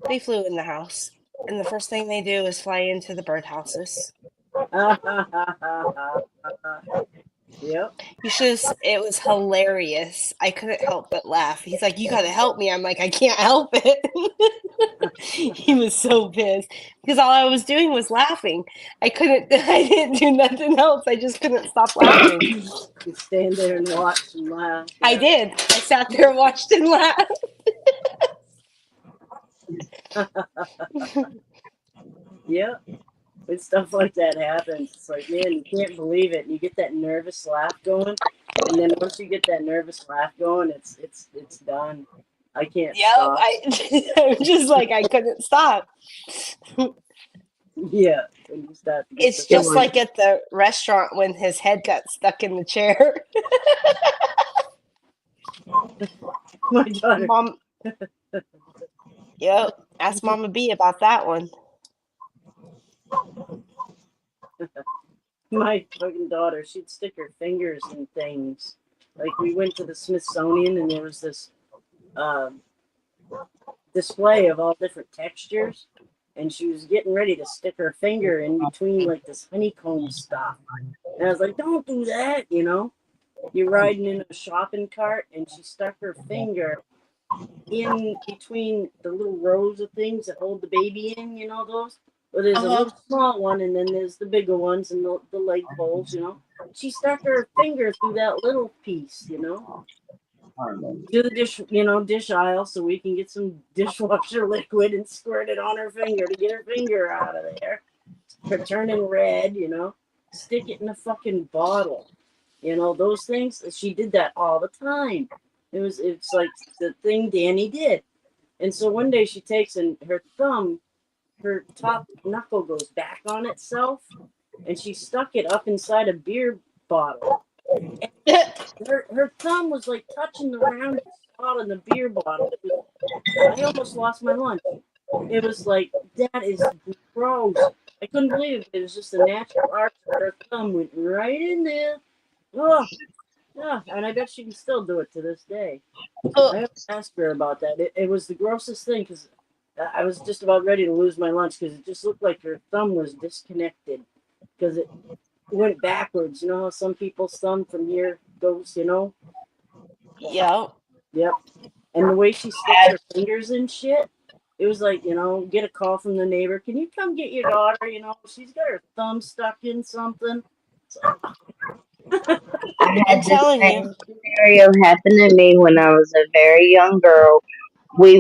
They flew in the house, and the first thing they do is fly into the birdhouses. Yep. You should. It was hilarious. I couldn't help but laugh. He's like, "You gotta help me." I'm like, "I can't help it." He was so pissed because all I was doing was laughing. I couldn't. I didn't do nothing else. I just couldn't stop laughing. You stand there and watch and laugh. I did. I sat there and watched and laughed. Yep. When stuff like that happens, it's like, man, you can't believe it. You get that nervous laugh going, and then once you get that nervous laugh going, it's done. I can't Yep. stop. I'm just like I couldn't stop. Yeah. When you start to get It's the just like at the restaurant when his head got stuck in the chair. my daughter. Mom. Yep. Ask Mama B about that one. My fucking daughter, she'd stick her fingers in things. Like we went to the Smithsonian and there was this display of all different textures, and she was getting ready to stick her finger in between like this honeycomb stuff. And I was like, "Don't do that," you know. You're riding in a shopping cart, and she stuck her finger in between the little rows of things that hold the baby in, you know those? Well, there's a little small one, and then there's the bigger ones and the leg folds, you know. She stuck her finger through that little piece, you know. Do the dish aisle so we can get some dishwasher liquid and squirt it on her finger to get her finger out of there. Her turning red, you know. Stick it in a fucking bottle. You know, those things, she did that all the time. It's like the thing Danny did. And so one day she takes and her top knuckle goes back on itself, and she stuck it up inside a beer bottle. Her thumb was like touching the round spot on the beer bottle. I almost lost my lunch. It was like, that is gross. I couldn't believe it. It was just a natural arch. Her thumb went right in there. Oh, yeah, and I bet she can still do it to this day. I have to ask her about that. It was the grossest thing because I was just about ready to lose my lunch because it just looked like her thumb was disconnected because it went backwards. You know how some people's thumb from here goes, you know? Yep. Yep. And the way she sticks her fingers in shit, it was like, you know, get a call from the neighbor. Can you come get your daughter? You know, she's got her thumb stuck in something. I I'm had the telling same you. scenario happen to me when I was a very young girl. We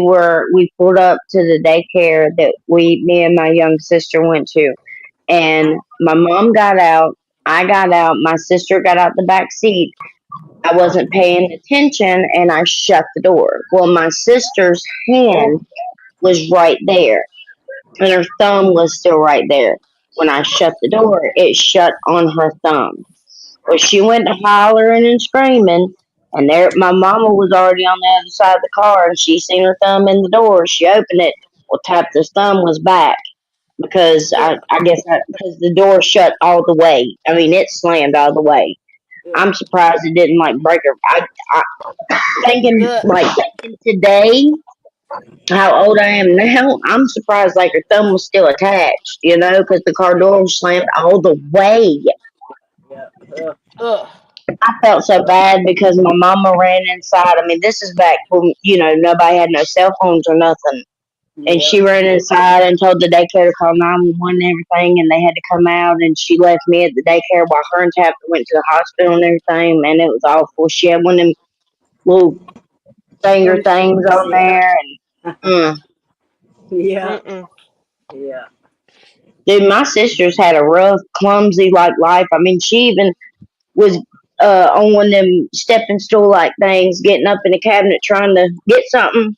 pulled up to the daycare that me and my young sister went to, and my mom got out. I got out. My sister got out the back seat. I wasn't paying attention, and I shut the door. Well, my sister's hand was right there, and her thumb was still right there. When I shut the door, it shut on her thumb. Well, she went to hollering and screaming, and there my mama was already on the other side of the car, and she seen her thumb in the door. She opened it. Well, Tabitha's thumb was back because I guess because the door shut all the way. I mean, it slammed all the way. I'm surprised it didn't like break her. I thinking thinking today how old I am now. I'm surprised like her thumb was still attached. You know, because the car door was slammed all the way. Yeah. Ugh. I felt so bad because my mama ran inside. I mean, this is back when, nobody had no cell phones or nothing. And she ran inside and told the daycare to call 911 and everything, and they had to come out, and she left me at the daycare while her and Tabitha went to the hospital and everything, and it was awful. She had one of them little finger things on there, and Yeah. Mm-mm. Yeah. dude, my sister's had a rough, clumsy like life. I mean, she even was on one of them stepping stool like things, getting up in the cabinet trying to get something.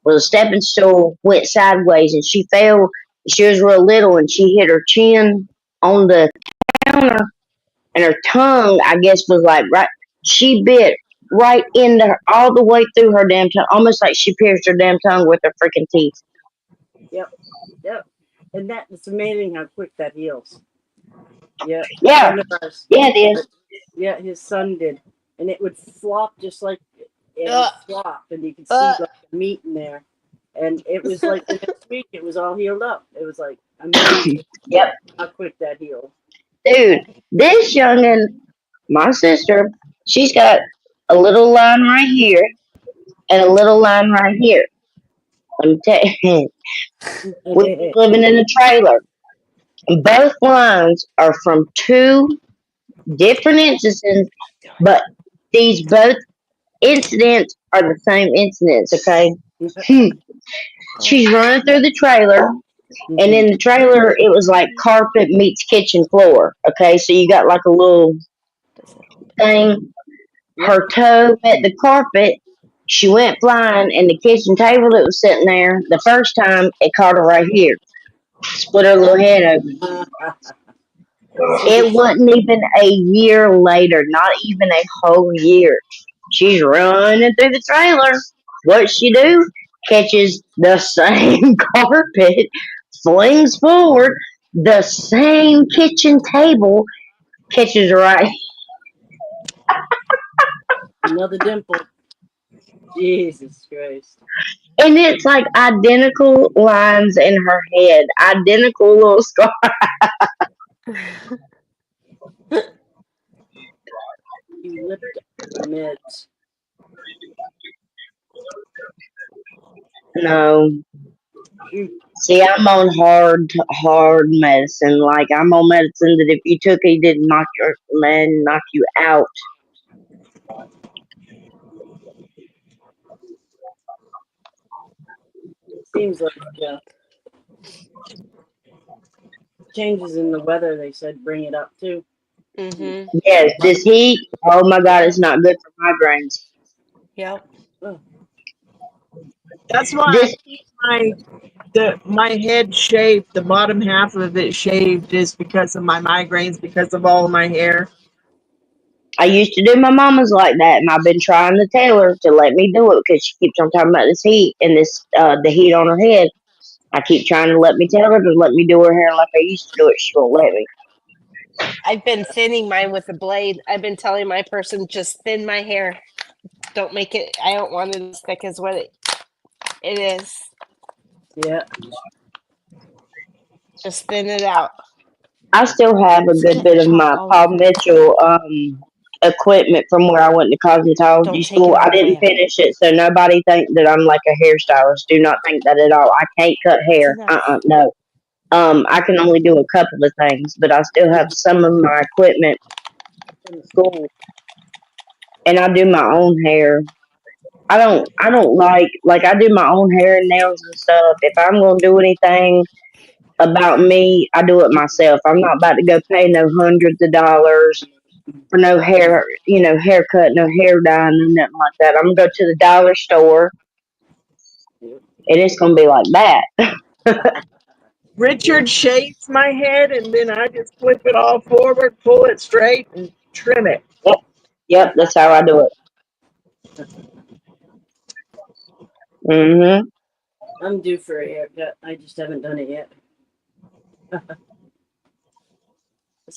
Well, the stepping stool went sideways and she fell. She was real little and she hit her chin on the counter, and her tongue, I guess, was like right. She bit right into her, all the way through her damn tongue, almost like she pierced her damn tongue with her freaking teeth. Yep. And it's amazing how quick that heals. Yeah. Yeah, One of ours. yeah, it is. Yeah, his son did, and it would flop just like it would Ugh. flop, and you could see Ugh. like the meat in there. And it was like the next week, it was all healed up. It was like amazing Yep, how quick that healed. dude, this youngin', my sister, she's got a little line right here and a little line right here. Let me tell you, we was living in a trailer. Both lines are from two different incidents, but these both incidents are the same incidents, okay? She's running through the trailer, and in the trailer, it was like carpet meets kitchen floor, okay? So you got like a little thing. Her toe met the carpet. She went flying, and the kitchen table that was sitting there, the first time, it caught her right here. Split her little head open. It wasn't even a year later, not even a whole year. She's running through the trailer. What she do? Catches the same carpet, flings forward, the same kitchen table, catches her right. Another dimple. Jesus Christ. And it's like identical lines in her head, identical little scar. You lipped up meds. No. Shoot. See, I'm on hard medicine. Like I'm on medicine that if you took it, it didn't knock you out. Seems like changes in the weather. They said bring it up too. Mm-hmm. Yes, this heat. Oh my God, it's not good for migraines. Yep. That's why I This keep my head shaved. The bottom half of it shaved is because of my migraines, because of all of my hair. I used to do my mama's like that, and I've been trying to tell her to let me do it because she keeps on talking about this heat and this the heat on her head. I keep trying to let me tell her to let me do her hair like I used to do it. She won't let me. I've been thinning mine with a blade. I've been telling my person just thin my hair. Don't make it. I don't want it as thick as what it is. Yeah. Just thin it out. I still have a good bit of my Paul Mitchell equipment from where I went to cosmetology school. I didn't finish it, so nobody think that I'm like a hairstylist. Do not think that at all. I can't cut hair. No. I can only do a couple of things, but I still have some of my equipment from the school, and I do my own hair. I don't like I do my own hair and nails and stuff. If I'm gonna do anything about me, I do it myself. I'm not about to go pay no hundreds of dollars for no hair, haircut, no hair dye, no nothing like that. I'm gonna go to the dollar store, and it's gonna be like that. Richard shaves my head, and then I just flip it all forward, pull it straight, and trim it. Yep, that's how I do it. Mhm. I'm due for a haircut. I just haven't done it yet.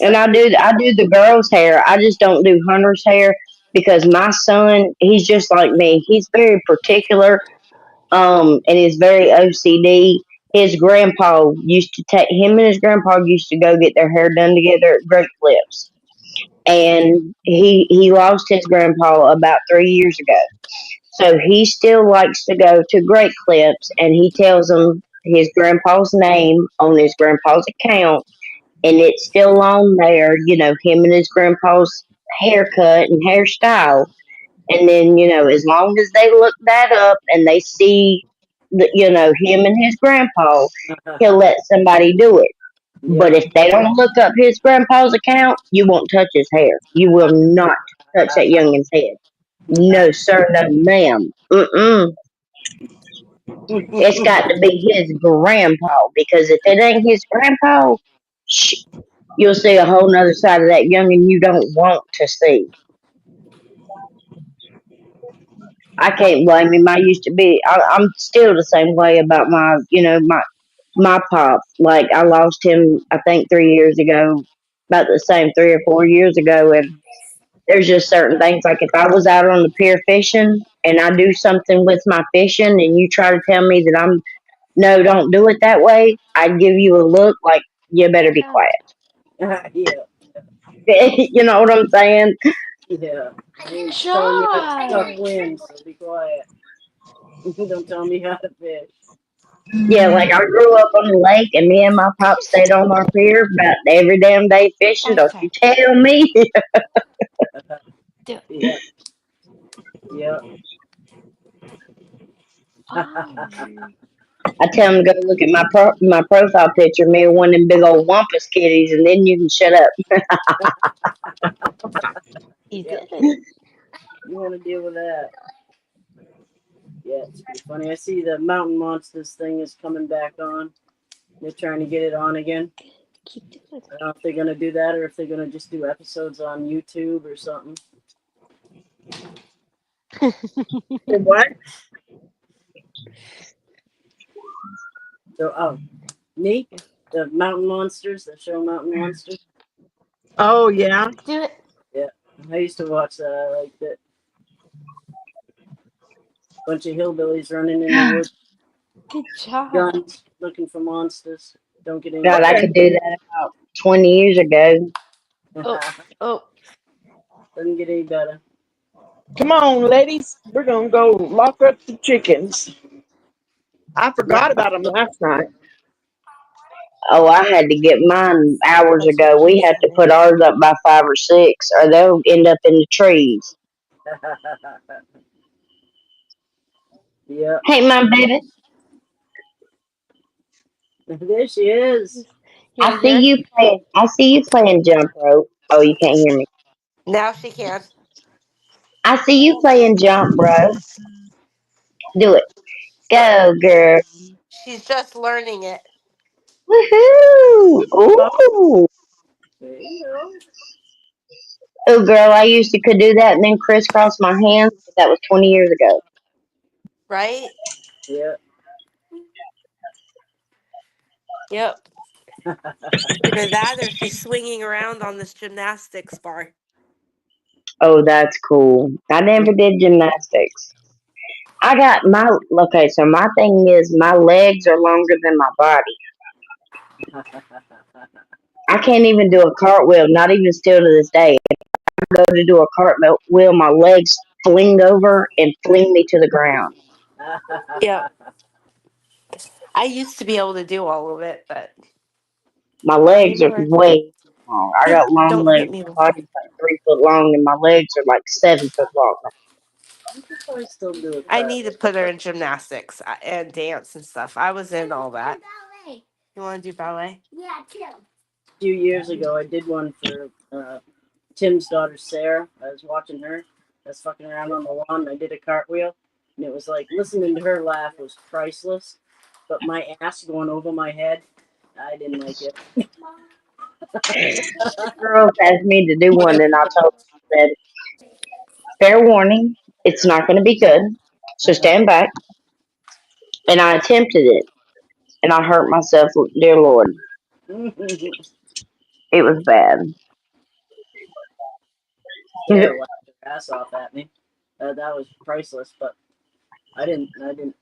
And I do the girls' hair. I just don't do Hunter's hair because my son, he's just like me. He's very particular, and he's very OCD. His grandpa used to take him and his grandpa used to go get their hair done together at Great Clips, and he lost his grandpa about 3 years ago. So he still likes to go to Great Clips, and he tells them his grandpa's name on his grandpa's account, and it's still on there, him and his grandpa's haircut and hairstyle. And then, as long as they look that up and they see, him and his grandpa, he'll let somebody do it. But if they don't look up his grandpa's account, you won't touch his hair. You will not touch that youngin's head. No, sir, no, ma'am. It's got to be his grandpa, because if it ain't his grandpa, you'll see a whole nother side of that youngin you don't want to see. I can't blame him. I used to be. I'm still the same way about my pop. Like I lost him, I think 3 years ago, about the same 3 or 4 years ago, and there's just certain things. Like if I was out on the pier fishing and I do something with my fishing, and you try to tell me that no, don't do it that way, I'd give you a look like you better be quiet. Yeah, You know what I'm saying? yeah. I ain't telling you how to suck Josh. wind, so be quiet. Don't tell me how to fish. Yeah, like I grew up on the lake, and me and my pop stayed on our pier about every damn day fishing. Don't you Okay. tell me? Do Yeah, yeah. fine. I tell him to go look at my profile picture, me and one of them big old wampus kitties, and then you can shut up. He Yeah, did. you want to deal with that? Yeah, it's pretty funny. I see the Mountain Monsters thing is coming back on. They're trying to get it on again. Keep doing I don't know if they're gonna do that or if they're gonna just do episodes on YouTube or something. What? So, Nate, the Mountain Monsters, the show Mountain Monsters. Oh yeah. Do it. Yeah, I used to watch that. I liked it. Bunch of hillbillies running in the woods, Good job. guns, looking for monsters. Don't get any God, I better. could do that about 20 years ago. Oh, Doesn't get any better. Come on, ladies. We're gonna go lock up the chickens. I forgot about them last night. Oh, I had to get mine hours ago. We had to put ours up by 5 or 6, or they'll end up in the trees. Yeah, Hey, my baby, there she is. you want I to see hear? you playing. I see you playing jump rope. Oh, you can't hear me. Now she can. I see you playing jump rope. Do it. Go, girl. She's just learning it. Woohoo! Oh, Ooh. there you go. Oh, girl, I used to could do that and then crisscross my hands. But that was 20 years ago. Right? Yeah. Yep. Either that or she's swinging around on this gymnastics bar. Oh, that's cool. I never did gymnastics. I got my okay. So my thing is my legs are longer than my body. I can't even do a cartwheel. Not even still to this day. If I go to do a cartwheel, my legs fling over and fling me to the ground. Yep. I used to be able to do all of it, but My not legs are anymore. way long. I got long Don't hit legs. me. My body's like 3 foot long, and my legs are like 7 foot long. You could probably still do a I need to cartwheel. put her in gymnastics and dance and stuff. I was in all that. You want to do ballet? A few years ago, I did one for Tim's daughter Sarah. I was watching her. I was fucking around on the lawn. And I did a cartwheel, and it was like listening to her laugh was priceless. But my ass going over my head, I didn't like it. Girls asked me to do one, and I told them, I said, "Fair warning, it's not going to be good. So stand back." And I attempted it, and I hurt myself. Dear Lord, it was bad. Sarah laughed her ass off at me. That was priceless, but I didn't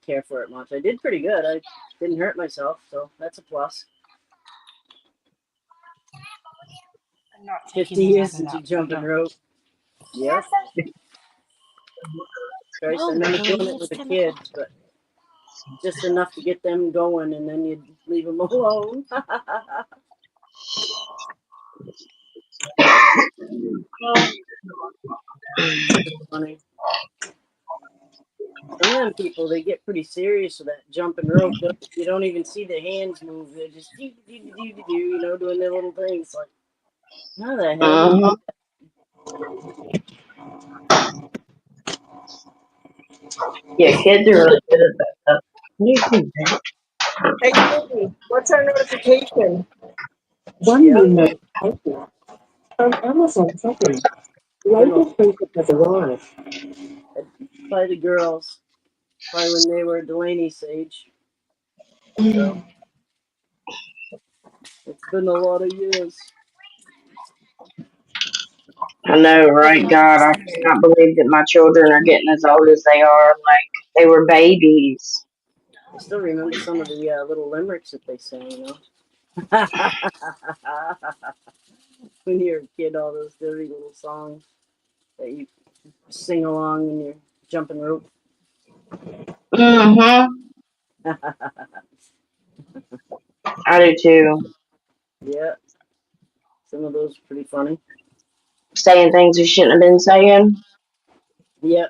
care for it much. I did pretty good. I didn't hurt myself, so that's a plus. I'm not 50 years since you jumping rope. Yep. Christ, I No, remember Marie, doing it it's with the 10 o'clock. kids, but just enough to get them going, and then you'd leave them alone. Funny. Some of them people, they get pretty serious with that jumping rope. You don't even see their hands move. They're just doing their little things. Like, how the hell do you? Mhm. Yeah, kids are really good at that stuff. What do you think, man? Hey, Cindy, what's our notification? One minute. On Amazon Shopping, latest printed has arrived. By the girls, by when they were Delaney's age. So it's been a lot of years. I know, right? God, I cannot believe that my children are getting as old as they are. Like they were babies. I still remember some of the little limericks that they sang, you know. When you're a kid, all those dirty little songs that you sing along when you're jumping rope. Mm-hmm. I do too. Yeah, some of those are pretty funny. Saying things we shouldn't have been saying. Yeah,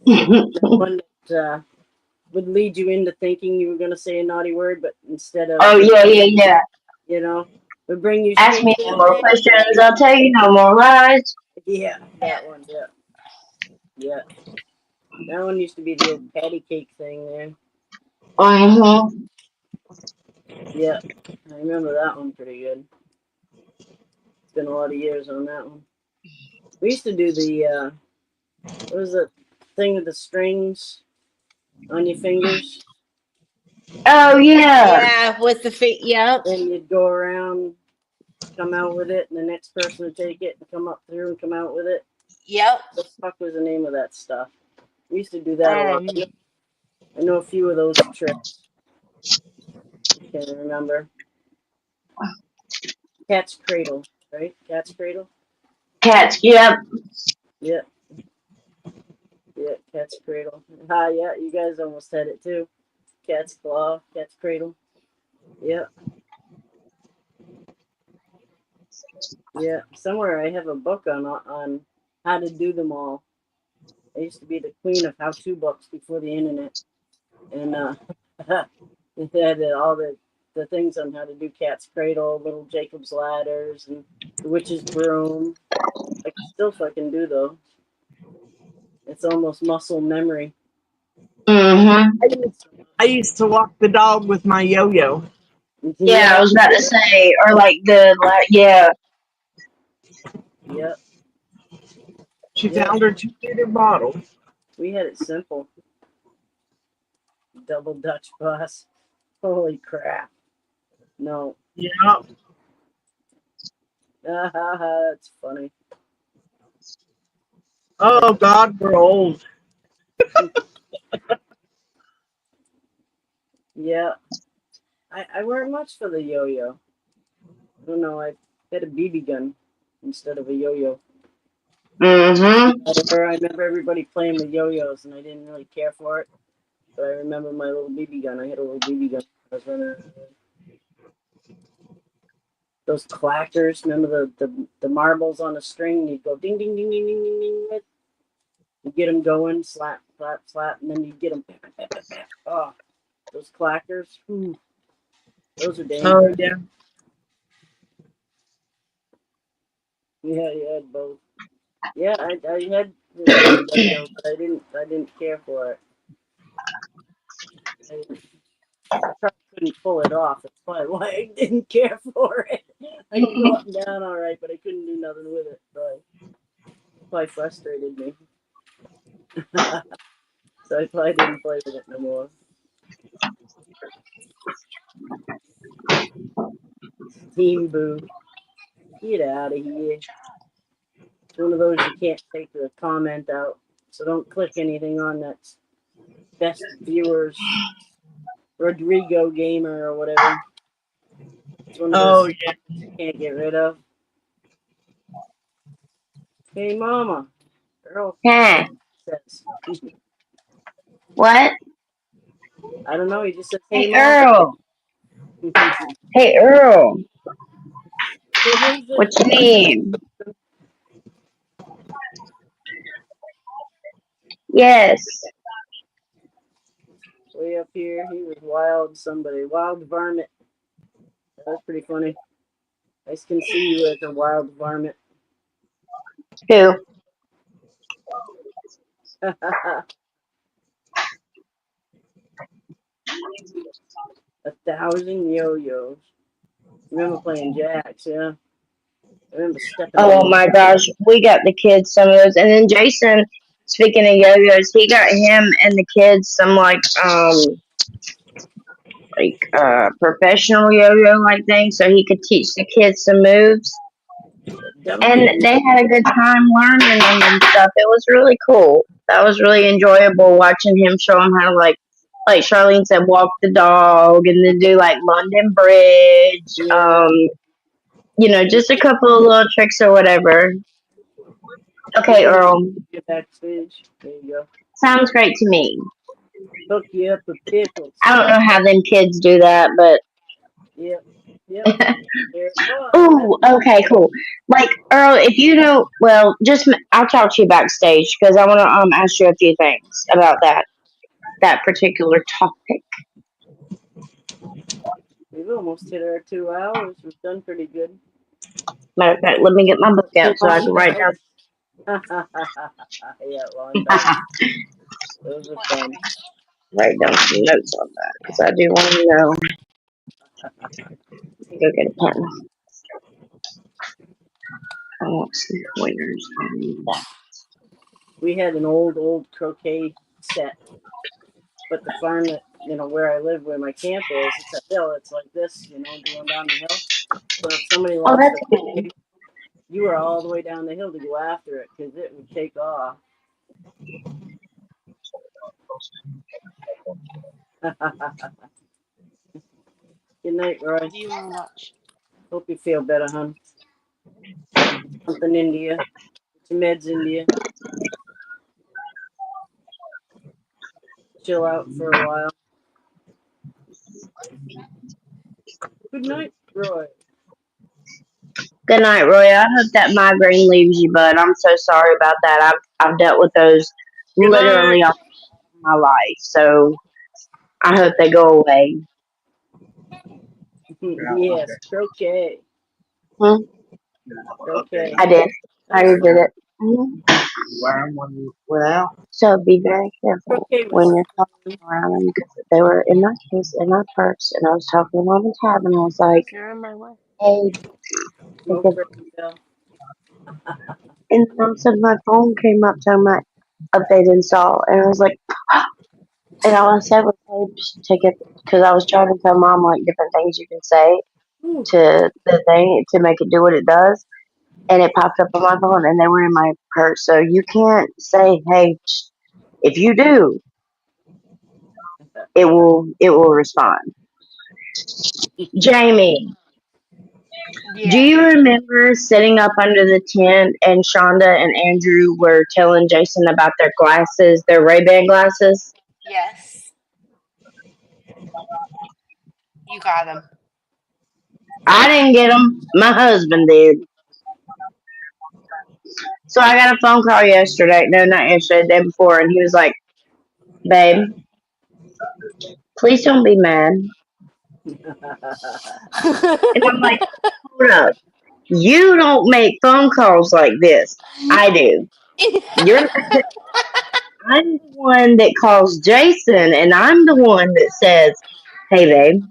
the one that would lead you into thinking you were going to say a naughty word, but instead of, Oh yeah, yeah, yeah. you know, would bring you Ask straight me to no the more face. questions. I'll tell you no more lies. Yeah, that one. Yeah, yeah. That one used to be the old patty cake thing there. Mm-hmm. Yeah, I remember that one pretty good. It's been a lot of years on that one. We used to do the what was the thing with the strings on your fingers, Oh yeah. Yeah, with the feet. Yep. and you'd go around, come out with it, and the next person would take it and come up through and come out with it. Yep. What the fuck was the name of that stuff? We used to do that a lot. Um, I know a few of those tricks. Can't remember. Cat's Cradle, right? Cat's Cradle. Cats. Yep. Yeah, yeah. Cat's Cradle. Ah, yeah. You guys almost had it too. Cat's Claw, Cat's Cradle. Yeah, yeah. Somewhere I have a book on how to do them all. I used to be the queen of how-to books before the internet, and it had all the things on how to do Cat's Cradle, Little Jacob's Ladders, and the Witch's Broom. I can still fucking do though. It's almost muscle memory. Mm-hmm. I used to walk the dog with my yo-yo. Yeah, I was about to say, or like yeah. Yep. She Yeah. found her 2-liter bottle. We had it simple. Double Dutch bus. Holy crap. No. Yeah. That's funny. Oh God, we're old. Yeah. I weren't much for the yo-yo. I don't know. I had a BB gun instead of a yo-yo. Mm-hmm. I remember everybody playing with yo-yos, and I didn't really care for it. But I remember my little BB gun. I had a little BB gun. I was running around with. Those clackers. Remember the marbles on a string? You'd go ding, ding, ding, ding, ding, ding, ding. With. You get them going, slap, slap, slap, and then you get them. Oh, those clackers. Ooh, those are dangerous. Oh yeah. Yeah, you had both. Yeah, I had the yo-yo, but I didn't care for it. I probably couldn't pull it off. That's probably why I didn't care for it. I could go up and down all right, but I couldn't do nothing with it. Probably frustrated me. So I probably didn't play with it no more. Steam Boo, get out of here. It's one of those you can't take the comment out, so don't click anything on that best viewers Rodrigo Gamer or whatever. It's one of Oh those yeah. you can't get rid of. Hey mama, Earl Huh. says. What? I don't know, he just says, hey Hey mama. Earl. Hey Earl. So who's What you it? mean? Yes. Way up here, he was wild varmint. That's pretty funny. I can see you as a wild varmint. Who? 1,000 yo-yos. Remember playing jacks, yeah. I remember stepping on Oh them. my gosh, we got the kids some of those, and then Jason. Speaking of yo-yos, he got him and the kids some professional yo-yo like thing, so he could teach the kids some moves. And Dumpy. they had a good time learning them and stuff. It was really cool. That was really enjoyable watching him show them how to like Charlene said, walk the dog, and then do like London Bridge. Yeah. Just a couple of little tricks or whatever. Okay, Earl. Get backstage. There you go. Sounds great to me. Hook you up with pickles. I don't know how them kids do that, but Yep. Yep. ooh, okay, cool. Like Earl, if you know, well, I'll talk to you backstage because I want to ask you a few things about that particular topic. We've almost hit our 2 hours. We've done pretty good. Matter of fact, let me get my book out so I can write down. Yeah, long time. Those are fun. Write down some notes on that because I do want to know. Let me go get a pen. I want some pointers on that. We had an old croquet set, but the farm that where I live, where my camp is, it's a hill. It's like this, going down the hill. So if somebody Oh, lost that's their good. croquet, you were all the way down the hill to go after it because it would take off. Good night, Roy. What do you want to watch? Hope you feel better, hon. Something India. Some meds India. Chill out for a while. Good night, Roy. Good night, Roy. I hope that migraine leaves you, bud. I'm so sorry about that. I've dealt with those Good literally all my life, so I hope they go away. Yes, croquet. Hmm? Croquet. I did. I That's did it. Mhm. So be very careful croquet when was you're talking around them because they were in my case in my purse, and I was talking to mom and tab, and I was like, You're on my way. "Hey," smoke because, break bill. and all of a sudden my phone came up telling my update install, and I was like, and all I said was, "Hey, just take it," because I was trying to tell mom like different things you can say Ooh. to the thing to make it do what it does, and it popped up on my phone, and they were in my purse, so you can't say, "Hey," if you do, it will respond. Jamie, do Yeah. you remember sitting up under the tent and Shonda and Andrew were telling Jason about their glasses, their Ray-Ban glasses? Yes. You got him. I didn't get them. My husband did. So I got a phone call yesterday. No, not yesterday, the day before, and he was like, "Babe, please don't be mad." And I'm like, "Hold up. You don't make phone calls like this. I do. You're I'm the one that calls Jason, and I'm the one that says, 'Hey, babe,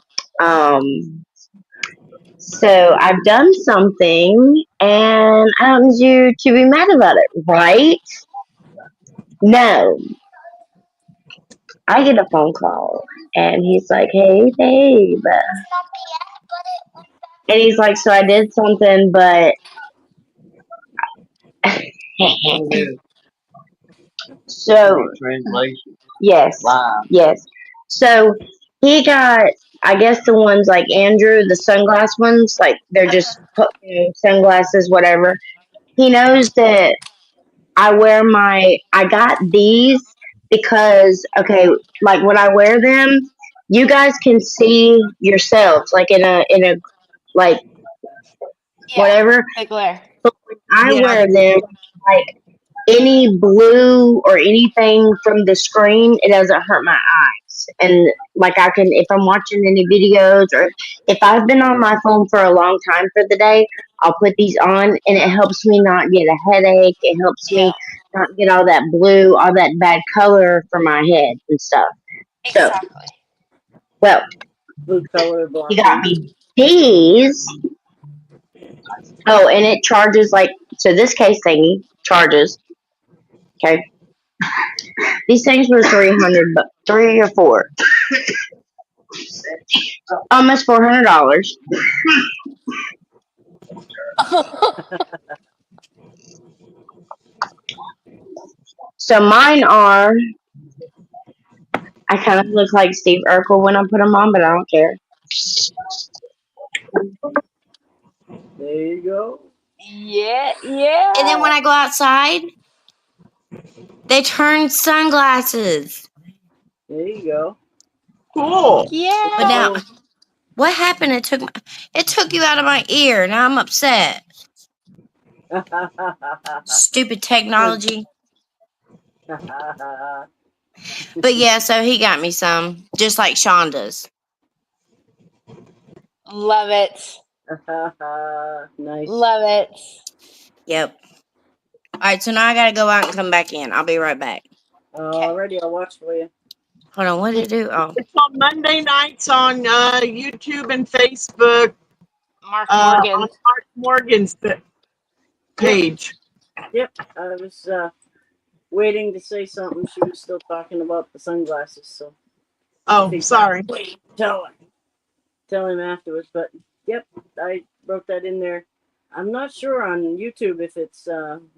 so I've done something, and I don't need you to be mad about it, right?' No, I get a phone call, and he's like, 'Hey, babe,' and he's like, 'So I did something, but.'" So yes, yes. So he got, I guess the ones like Andrew, the sunglass ones, like they're just sunglasses, whatever. He knows that I got these because, okay, like when I wear them, you guys can see yourselves, like in a like Yeah. whatever. The glare. I Yeah. wear them like any blue or anything from the screen, it doesn't hurt my eyes. And like I can, if I'm watching any videos or if I've been on my phone for a long time for the day, I'll put these on, and it helps me not get a headache. It helps Yeah, me not get all that blue, all that bad color for my head and stuff. So, exactly. well, Blue color he got blocking. me these. Oh, and it charges like, so this case thingy charges. Okay. These things were 300, but 3 or 4, almost $400. So mine are, I kind of look like Steve Urkel when I put them on, but I don't care. There you go. Yeah, yeah. And then when I go outside, they turn sunglasses. There you go. Cool. Yeah. But now, what happened? It took you out of my ear. Now I'm upset. Stupid technology. But yeah, so he got me some, just like Sean does. Love it. Nice. Love it. Yep. All right, so now I gotta go out and come back in. I'll be right back. Alrighty, I'll watch for you. Hold on, what did it do? Oh, It's on Monday nights on YouTube and Facebook. Mark On Morgan. Mark Morgan's page. Yep, I was waiting to say something. She was still talking about the sunglasses, so Oh, think sorry. wait, tell him afterwards. But yep, I wrote that in there. I'm not sure on YouTube if it's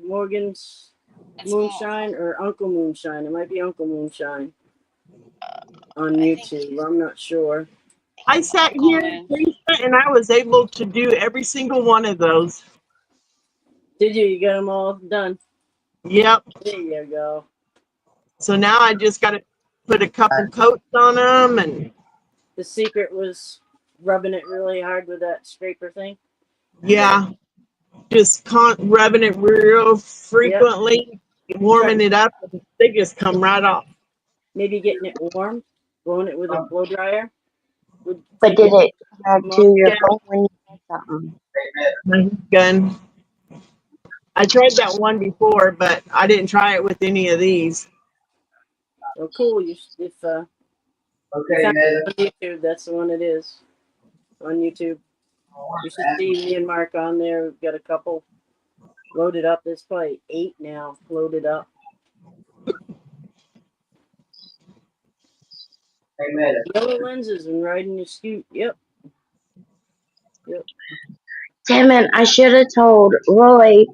Morgan's It's Moonshine or Uncle Moonshine. It might be Uncle Moonshine on I think YouTube. I'm not sure. I sat Uncle here Moon. and I was able to do every single one of those. Did you? You got them all done? Yep. There you go. So now I just got to put a couple coats on them, and The secret was rubbing it really hard with that scraper thing. yeah, just rubbing it real frequently, warming it up, and they just come right off. Maybe getting it warm, blowing it with a blow dryer. Would But take did it add to your Yeah. phone when you did something? My heat gun. I tried that one before, but I didn't try it with any of these. Oh, cool. If you found it on YouTube, that's the one it is. On YouTube. You should see me and Mark on there. We've got a couple loaded up. There's probably 8 now loaded up. Yellow lenses and riding your scoot. Yep. Damn it, I should have told Roy.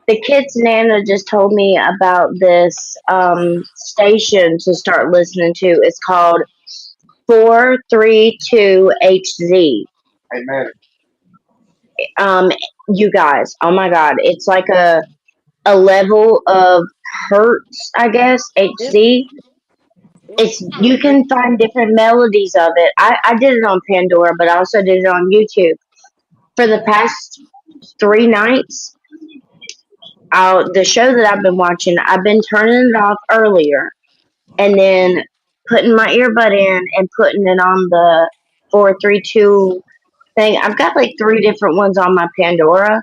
The kid's Nana just told me about this station to start listening to. It's called 432HZ. You guys, oh my god, it's like a level of hertz, I guess, HZ. It's you can find different melodies of it. I did it on Pandora, but I also did it on YouTube. For the past 3 nights, the show that I've been watching, I've been turning it off earlier and then putting my earbud in and putting it on the 432 thing. I've got like 3 different ones on my Pandora.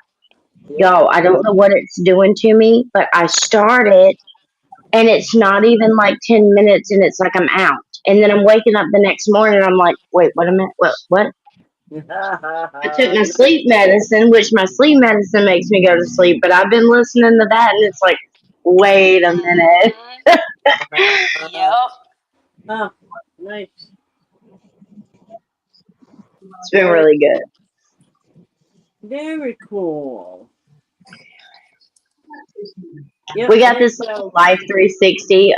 Yo, I don't know what it's doing to me, but I started and it's not even like 10 minutes and it's like I'm out. And then I'm waking up the next morning and I'm like, wait, wait a minute, what? I took my sleep medicine, which my sleep medicine makes me go to sleep, but I've been listening to that and it's like, wait a minute. Yep. Oh, nice. It's been really good. Very cool. Yep, We got this little Life 360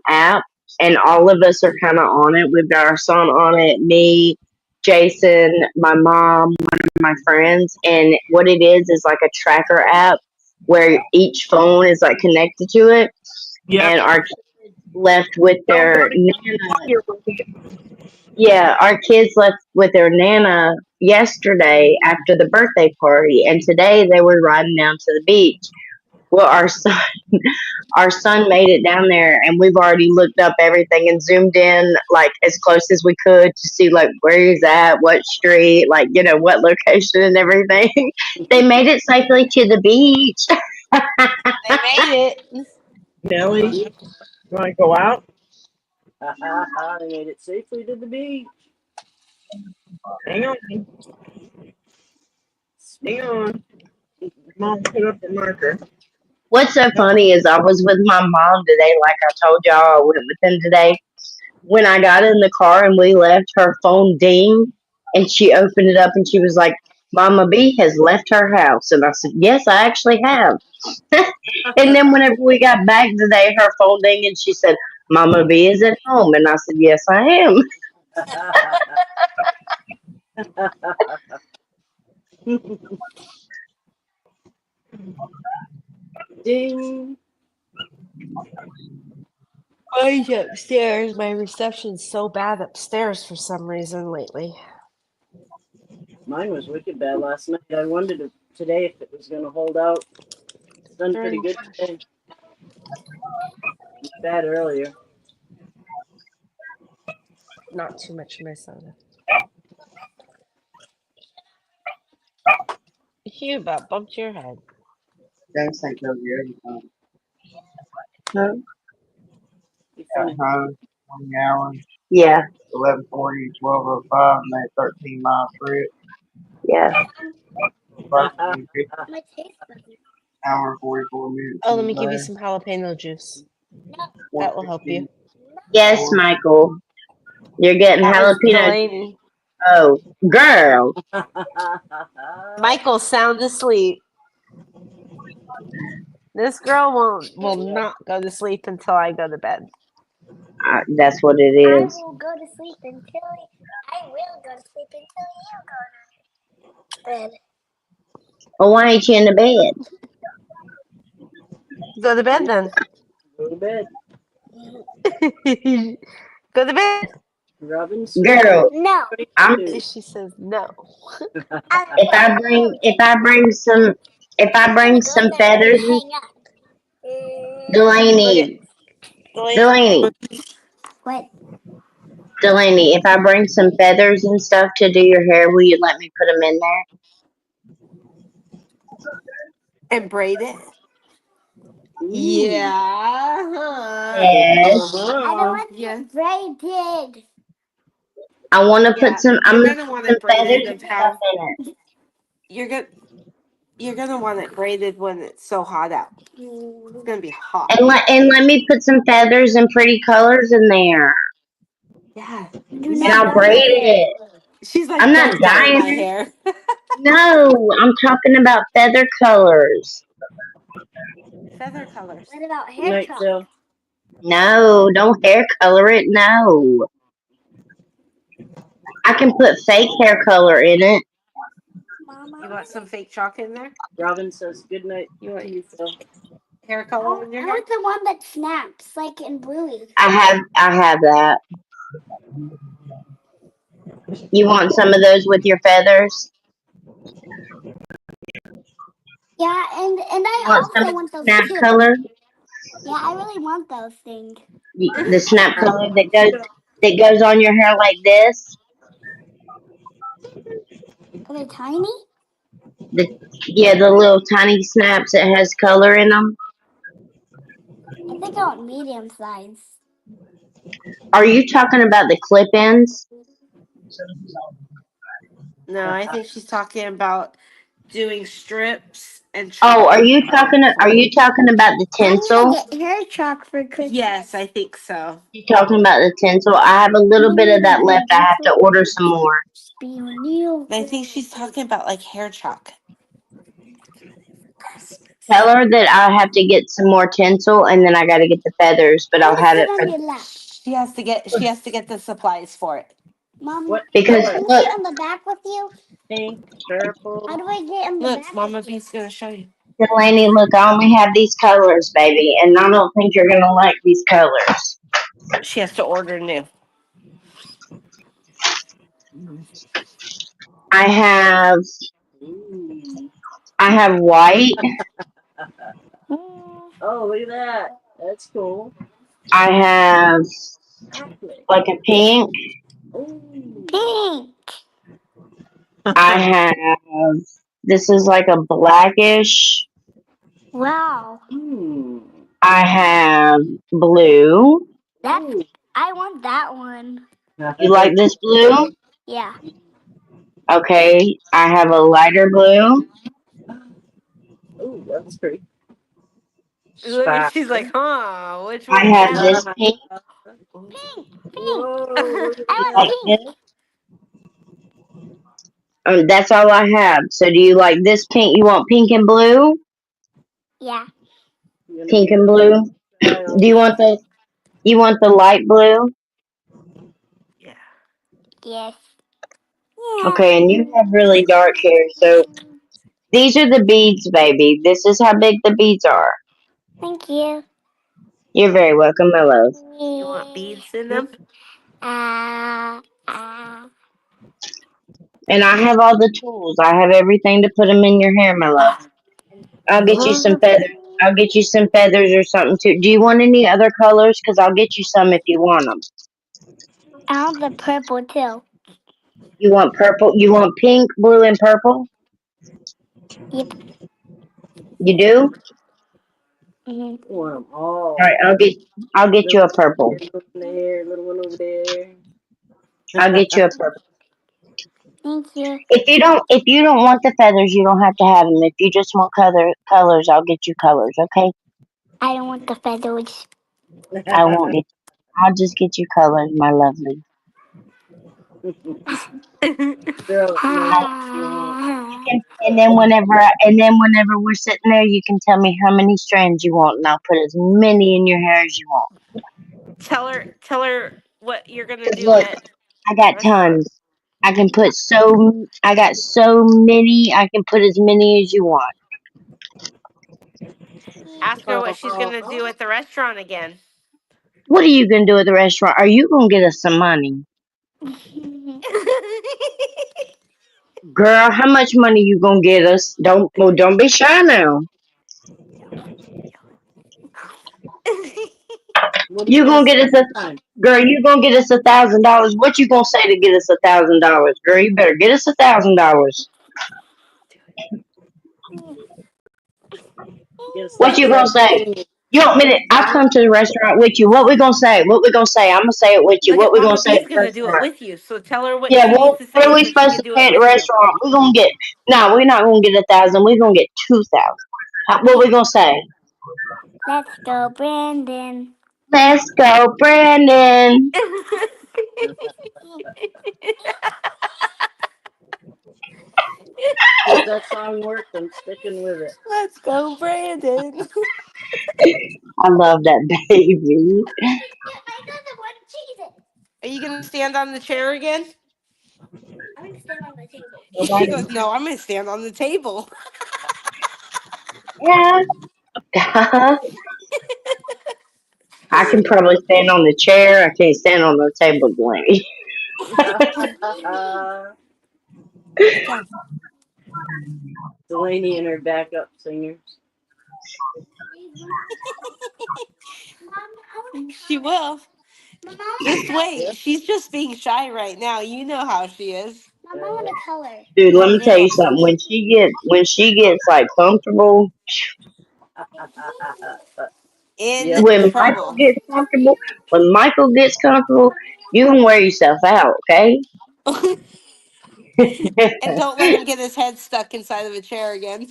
app, and all of us are kind of on it. We've got our son on it, me, Jason, my mom, one of my friends, and what it is like a tracker app where each phone is like connected to it, and our kids left with their nana. Yeah, our kids left with their nana yesterday after the birthday party, and today they were riding down to the beach. Well, our son made it down there, and we've already looked up everything and zoomed in like as close as we could to see like where he's at, what street, like what location and everything. They made it safely to the beach. They made it. Nelly, you want to go out? They made it safely to the beach. Hang on. Hang on. Mom, put up the marker. What's so funny is I was with my mom today, like I told y'all, I went with them today. When I got in the car and we left, her phone dinged, and she opened it up and she was like, "Mama B has left her house," and I said, "Yes, I actually have." And then whenever we got back today, her phone dinged and she said, "Mama B is at home," and I said, "Yes, I am." Ding. Mine's upstairs. My reception's so bad upstairs for some reason lately. Mine was wicked bad last night. I wondered if today if it was going to hold out. It's done pretty good today. It was bad earlier. Not too much in my soda. You about bumped your head. Don't think of your everything. Huh? Be funny. 20 hours, Yeah, 11:40, 12:05, made 13 mile trip. yeah. Approximately 50 hour and 44 minutes. Oh, let me give you some jalapeno juice. That will help you. Yes, Michael. You're getting That was jalapeno. Delaney. Oh, girl. Michael's sound asleep. This girl will not go to sleep until I go to bed. That's what it I is. will go to sleep until you go to bed. Well, why ain't you in the bed? Go to bed then. Go to bed. Go to bed. Robin's Girl, No. She says no. if I bring some feathers, Hang up. Delaney, What? Delaney, if I bring some feathers and stuff to do your hair, will you let me put them in there? And braid it. Ooh. Yeah. Yes. I don't want to braided. I want to Yeah, put some. I'm you're gonna gonna want put some it braided feathers and and stuff in it. you're gonna want it braided when it's so hot out. It's gonna be hot. And let me put some feathers and pretty colors in there. Yeah. And I'll braid it. She's like, I'm not don't dye dying. my hair. No, I'm talking about feather colors. Feather colors. What about Good hair night, truck? Phil. No, don't hair color it. No. I can put fake hair color in it. Mama. You want some fake chalk in there? Robin says good night You to want you, Phil. hair color in your I hair? want the one that snaps, like in Bluey. I have that. You want some of those with your feathers? Yeah, and I Want some also want those snap too. color? Yeah, I really want those things. The snap color that goes on your hair like this? Are they tiny? The little tiny snaps that has color in them. I think I want medium size. Are you talking about the clip-ins? No, I think she's talking about doing strips and Oh, chalk. are you talking about the I'm tinsel? gonna get hair chalk for Christmas. Yes, I think so. You talking about the tinsel? I have a little bit of that left. I have to order some more. I think she's talking about like hair chalk. Tell her that I have to get some more tinsel and then I got to get the feathers, but I'll have it on your lap. She has to get the supplies for it. Mom, What because color? can I look, get on the back with you? Pink, purple. How do I get on the Look, back? Mama B's gonna show you. Delaney, look, I only have these colors, baby, and I don't think you're gonna like these colors. She has to order new. I have Ooh. white. Oh, look at that. That's cool. I have Chocolate. like a pink. Ooh. Pink. I have, this is like a blackish. Wow. I have blue. That's. Ooh. I want that one. You like this blue? Yeah. Okay. I have a lighter blue. Ooh, that's pretty. Look, Spy. she's like, huh? Which I one have now? this pink. Pink. Pink. Whoa, look at I You want like that. pink. this? That's all I have. So do you like this pink? You want pink and blue? Yeah. You're gonna Pink be and blue. style. Do you want the light blue? Yeah. Yes. Okay, and you have really dark hair. So these are the beads, baby. This is how big the beads are. Thank you. You're very welcome, my love. You want beads in them? Uh, And I have all the tools. I have everything to put them in your hair, my love. I'll get you some feathers. I'll get you some feathers or something too. Do you want any other colors? Because I'll get you some if you want them. I want the purple too. You want purple? You want pink, blue, and purple? Yep. You do? Hmm. Want them All all. right, I'll get you Little a purple. one over there, little one over there. I'll get you a purple. Thank you. If you don't want the feathers, you don't have to have them. If you just want colors, I'll get you colors. Okay? I don't want the feathers. I won't get. I'll just get you colors, my lovely. Girl, no, I, you want. you can, and then whenever we're sitting there, you can tell me how many strands you want, and I'll put as many in your hair as you want. Tell her what you're gonna 'Cause do look, at I the got restaurant. tons. I got so many. I can put as many as you want. Ask her what she's gonna do at the restaurant again. What are you gonna do at the restaurant? Are you gonna get us some money, girl? How much money you gonna get us? Don't be shy now. What are you You gonna gonna say get us this a time? girl? You gonna get us $1,000? What you gonna say to get us $1,000, girl? You better get us $1,000. Get us What that you gonna red say? thing. You want me to? I'll come to the restaurant with you. What we gonna say? What we gonna say? I'm gonna say it with you. Okay, What we gonna Mama say at B's the gonna do it restaurant? with you. So tell her what Yeah, she needs to what are say we so she supposed can to do pay it at the with you. restaurant? We're gonna get no, we're not gonna get 1,000. We're gonna get 2,000. What we gonna say? Let's go, Brandon. Let's go, Brandon. If that song worked, I'm sticking with it. Let's go, Brandon. I love that baby. Are you gonna stand on the chair again? I'm gonna stand on the table. She goes, no, I'm gonna stand on the table. Yeah. I can probably stand on the chair. I can't stand on the table, Blaney. Good job. Delaney and her backup singers. She will. Just wait. She's just being shy right now. You know how she is. Mom, I want a color. Dude, let No, me no, tell you no. something. When she gets like comfortable, In Yep. when Michael trouble. gets comfortable, you can wear yourself out, okay? And don't let him get his head stuck inside of a chair again.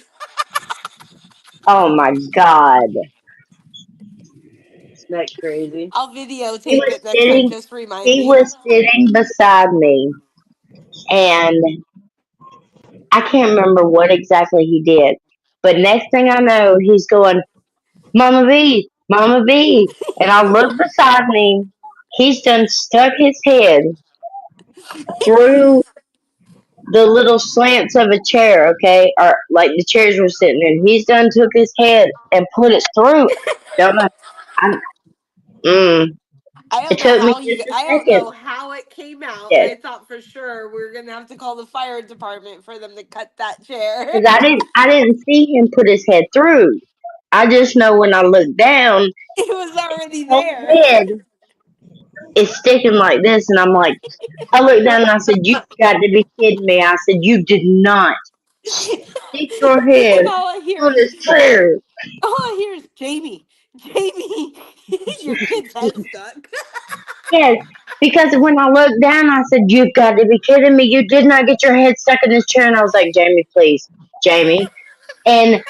Oh my God. Isn't that crazy? I'll He videotape was it next time. sitting Just remind he me. was sitting beside me, and I can't remember what exactly he did. But next thing I know, he's going, Mama B, Mama B. And I look beside me. He's done stuck his head through the little slants of a chair, okay? Or like the chairs were sitting in. He's done took his head and put it through. Don't know. I, mm, it took me just a I don't second. know how it came out. Yes. I thought for sure we were gonna have to call the fire department for them to cut that chair. Because I didn't see him put his head through. I just know when I look down, It was already her there. head is sticking like this, and I'm like, I looked down and I said, "You got to be kidding me!" I said, "You did not stick your head All I hear on is this chair." Jamie. Jamie, your kid's head stuck. Yes, because when I looked down, I said, "You've got to be kidding me! You did not get your head stuck in this chair." And I was like, "Jamie, please, Jamie." And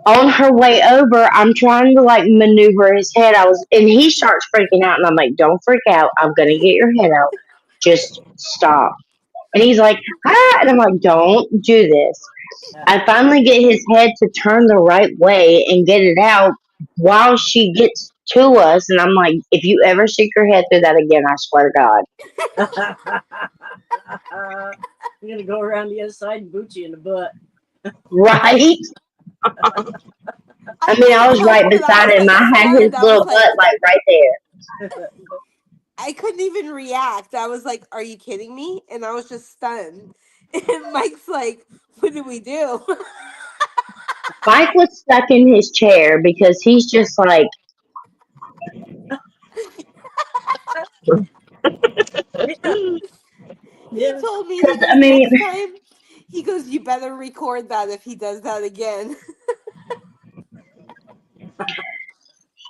on her way over, I'm trying to like maneuver his head. And he starts freaking out, and I'm like, "Don't freak out. I'm gonna get your head out. Just stop." And he's like, "Ah," and I'm like, "Don't do this." I finally get his head to turn the right way and get it out while she gets to us, and I'm like, "If you ever stick your head through that again, I swear to God." I'm gonna go around the other side and boot you in the butt. Right? I mean, I couldn't was help right it. I beside was him. like I had his stunned. I was little like, butt like right there. I couldn't even react. I was like, "Are you kidding me?" And I was just stunned. And Mike's like, "What did we do?" Mike was stuck in his chair because he's just like, He Yeah. told me, he because goes, I mean, next time, he goes, "You better record that if he does that again."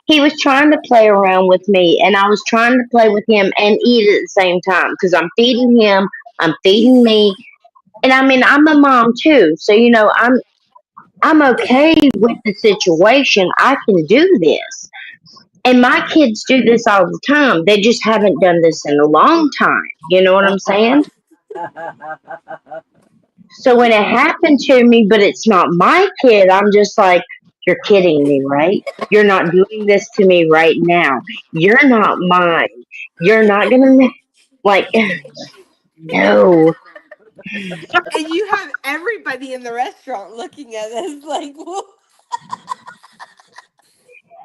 he was trying to play around with me, and I was trying to play with him and eat at the same time because I'm feeding him, I'm feeding me, and I mean, I'm a mom too, so I'm okay with the situation. I can do this. And my kids do this all the time. They just haven't done this in a long time. You know what I'm saying? So when it happened to me, but it's not my kid, I'm just like, "You're kidding me, right? You're not doing this to me right now. You're not mine. You're not gonna like no." And you have everybody in the restaurant looking at us like, "Whoa."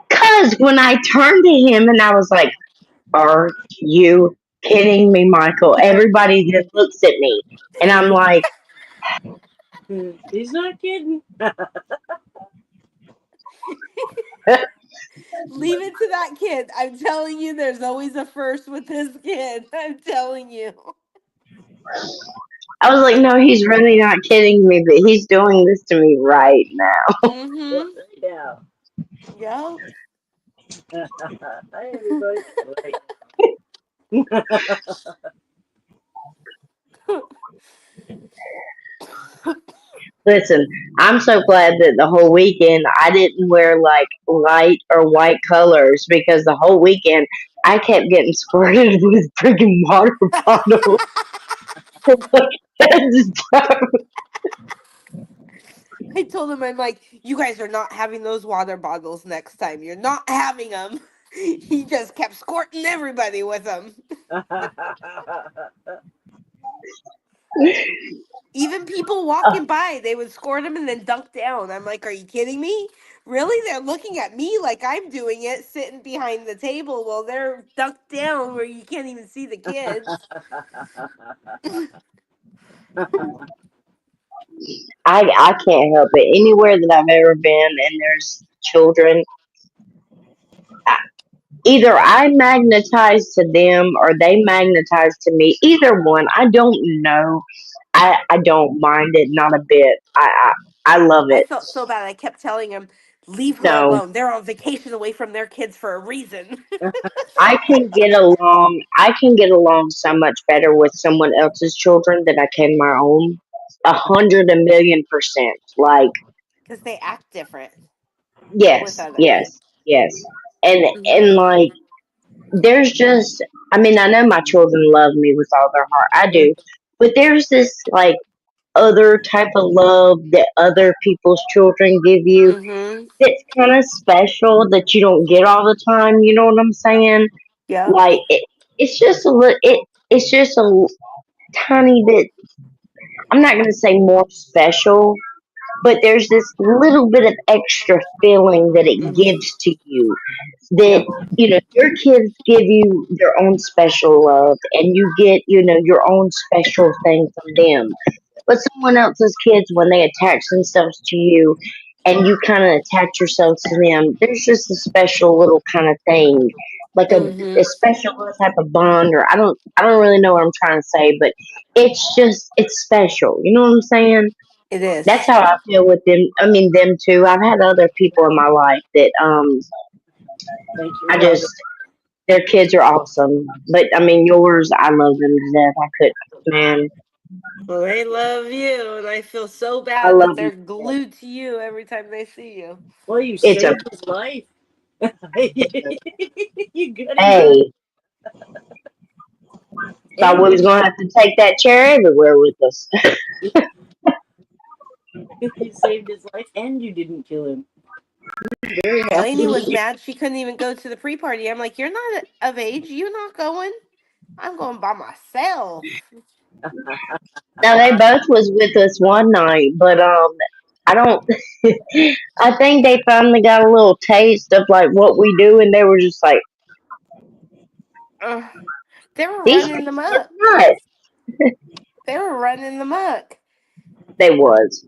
Cause when I turned to him and I was like, "Are you kidding me, Michael?" Everybody just looks at me, and I'm like, He's not kidding. Leave it to that kid. I'm telling you, there's always a first with this kid. I'm telling you. I was like, "No, he's really not kidding me, but he's doing this to me right now." Mm-hmm. Yeah. Yeah. Hi, everybody. Listen, I'm so glad that the whole weekend I didn't wear like light or white colors because the whole weekend I kept getting squirted with freaking water bottles. I told him, I'm like, "You guys are not having those water bottles next time. You're not having them." He just kept squirting everybody with them. Even people walking by, they would squirt them and then dunk down. I'm like, "Are you kidding me? Really?" They're looking at me like I'm doing it, sitting behind the table while they're dunked down where you can't even see the kids. I can't help it. Anywhere that I've ever been and there's children, either I magnetize to them or they magnetize to me. Either one, I don't know. I don't mind it, not a bit. I love I it. felt so bad. I kept telling him, "Leave her No, alone. They're on vacation away from their kids for a reason." I can get along so much better with someone else's children than I can my own. 100 a million%. Like, Because they act different with yes, others. yes, yes. And Hmm. like there's just I mean, I know my children love me with all their heart. I do. But there's this like other type of love that other people's children give you Hmm. that's kind of special that you don't get all the time, you know what I'm saying? Yep. Like it's just a little it's just tiny bit. I'm not going to say more special, but there's this little bit of extra feeling that it Hmm. gives to you that Yep. your kids give you their own special love and you get your own special thing from them, but someone else's kids, when they attach themselves to you, and you kind of attach yourself to them. There's just a special little kind of thing, like Mm-hmm. a special little type of bond, or I don't really know what I'm trying to say, but it's special. You know what I'm saying? It is. That's how I feel with them. I mean, them too. I've had other people in my life that Thank you, I Robert. just their kids are awesome, but I mean yours, I love them to death. I could, man, Well, they love you, and I feel so I bad that love they're them. glued to you every time they see you. Well, you It's a saved his life. You got him back. hey. Thought we was And gonna have to take that chair everywhere with us. you saved his life, and you didn't kill him. I'm very happy. Lainey was mad she couldn't even go to the pre-party. I'm like, you're not of age. You're not going. I'm going by myself. Now they both was with us one night, but I don't. I think they finally got a little taste of like what we do, and they were just like, They were "These running the people are muck. nuts." They were running the muck. They was.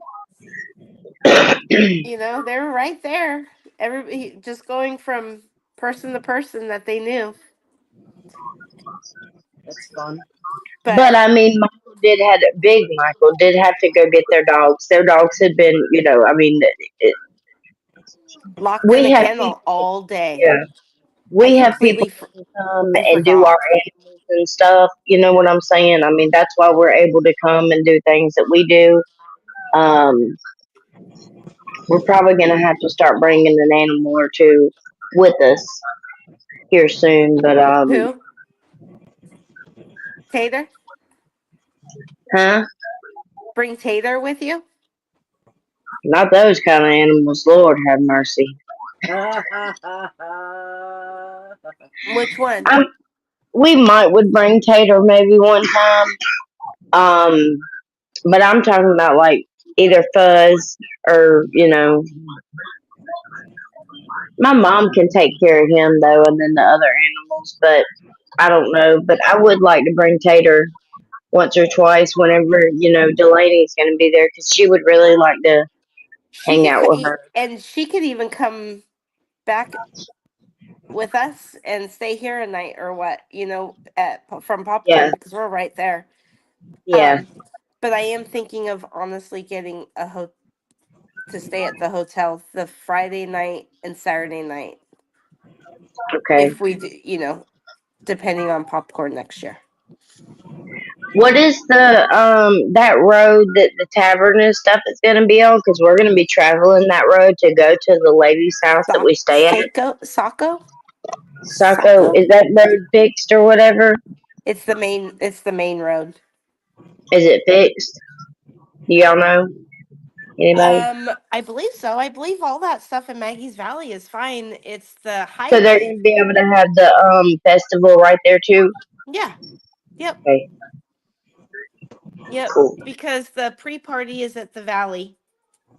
You know, they were right there. Everybody just going from person to person that they knew. That's fun. But But I mean, Big Michael did have to go get their dogs. Their dogs had been, I mean, locked in we a have kennel people, all day. yeah, I we have people completely that come I and do our forgot. animals and stuff. You know what I'm saying? I mean, that's why we're able to come and do things that we do. Um, we're probably gonna have to start bringing an animal or two with us here soon. But Who? Tater? huh? Bring Tater with you? Not those kind of animals. Lord have mercy. Which one? I'm. We might would bring Tater maybe one time. Um, but I'm talking about like either Fuzz or my mom can take care of him though, and then the other animals. But I don't know. But I would like to bring Tater once or twice whenever Delaney's going to be there because she would really like to She hang could out with her. and she could even come back with us and stay here a night or what, from Yeah, Popcorn because we're right there. yeah. But I am thinking of honestly getting to stay at the hotel the Friday night and Saturday night Okay. if we do, depending on Popcorn next year. What is the that road that the tavern and stuff is going to be on? Because we're going to be traveling that road to go to the lady's house that we stay at. Saco? Saco, is that road fixed or whatever? It's the main road. Is it fixed? Do y'all know? Anybody? I believe so. I believe all that stuff in Maggie's Valley is fine. It's the So they're highway. going to be able to have the festival right there too. Yeah. Yep. Okay, Yep. cool. Because the pre-party is at the Valley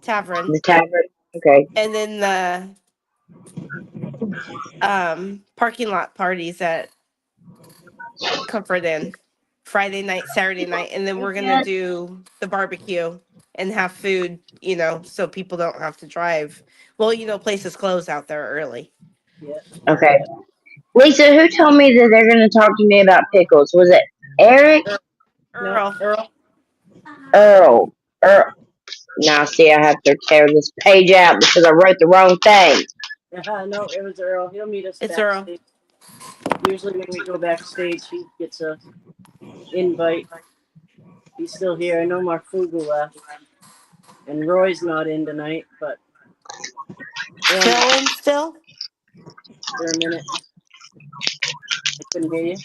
Tavern, The tavern. Okay. and then the parking lot parties at Comfort Inn Friday night, Saturday night, and then we're gonna do the barbecue and have food. So people don't have to drive. Well, places close out there early. Yeah. Okay. Lisa, who told me that they're going to talk to me about pickles? Was it Eric? Earl. Earl. Earl. Now, see, I have to tear this page out because I wrote the wrong thing. No, it was Earl. He'll meet us It's backstage. Usually when we go backstage, he gets a invite. He's still here. I know Marfugu left. And Roy's not in tonight, but Phil in still? for a minute. I couldn't hear you.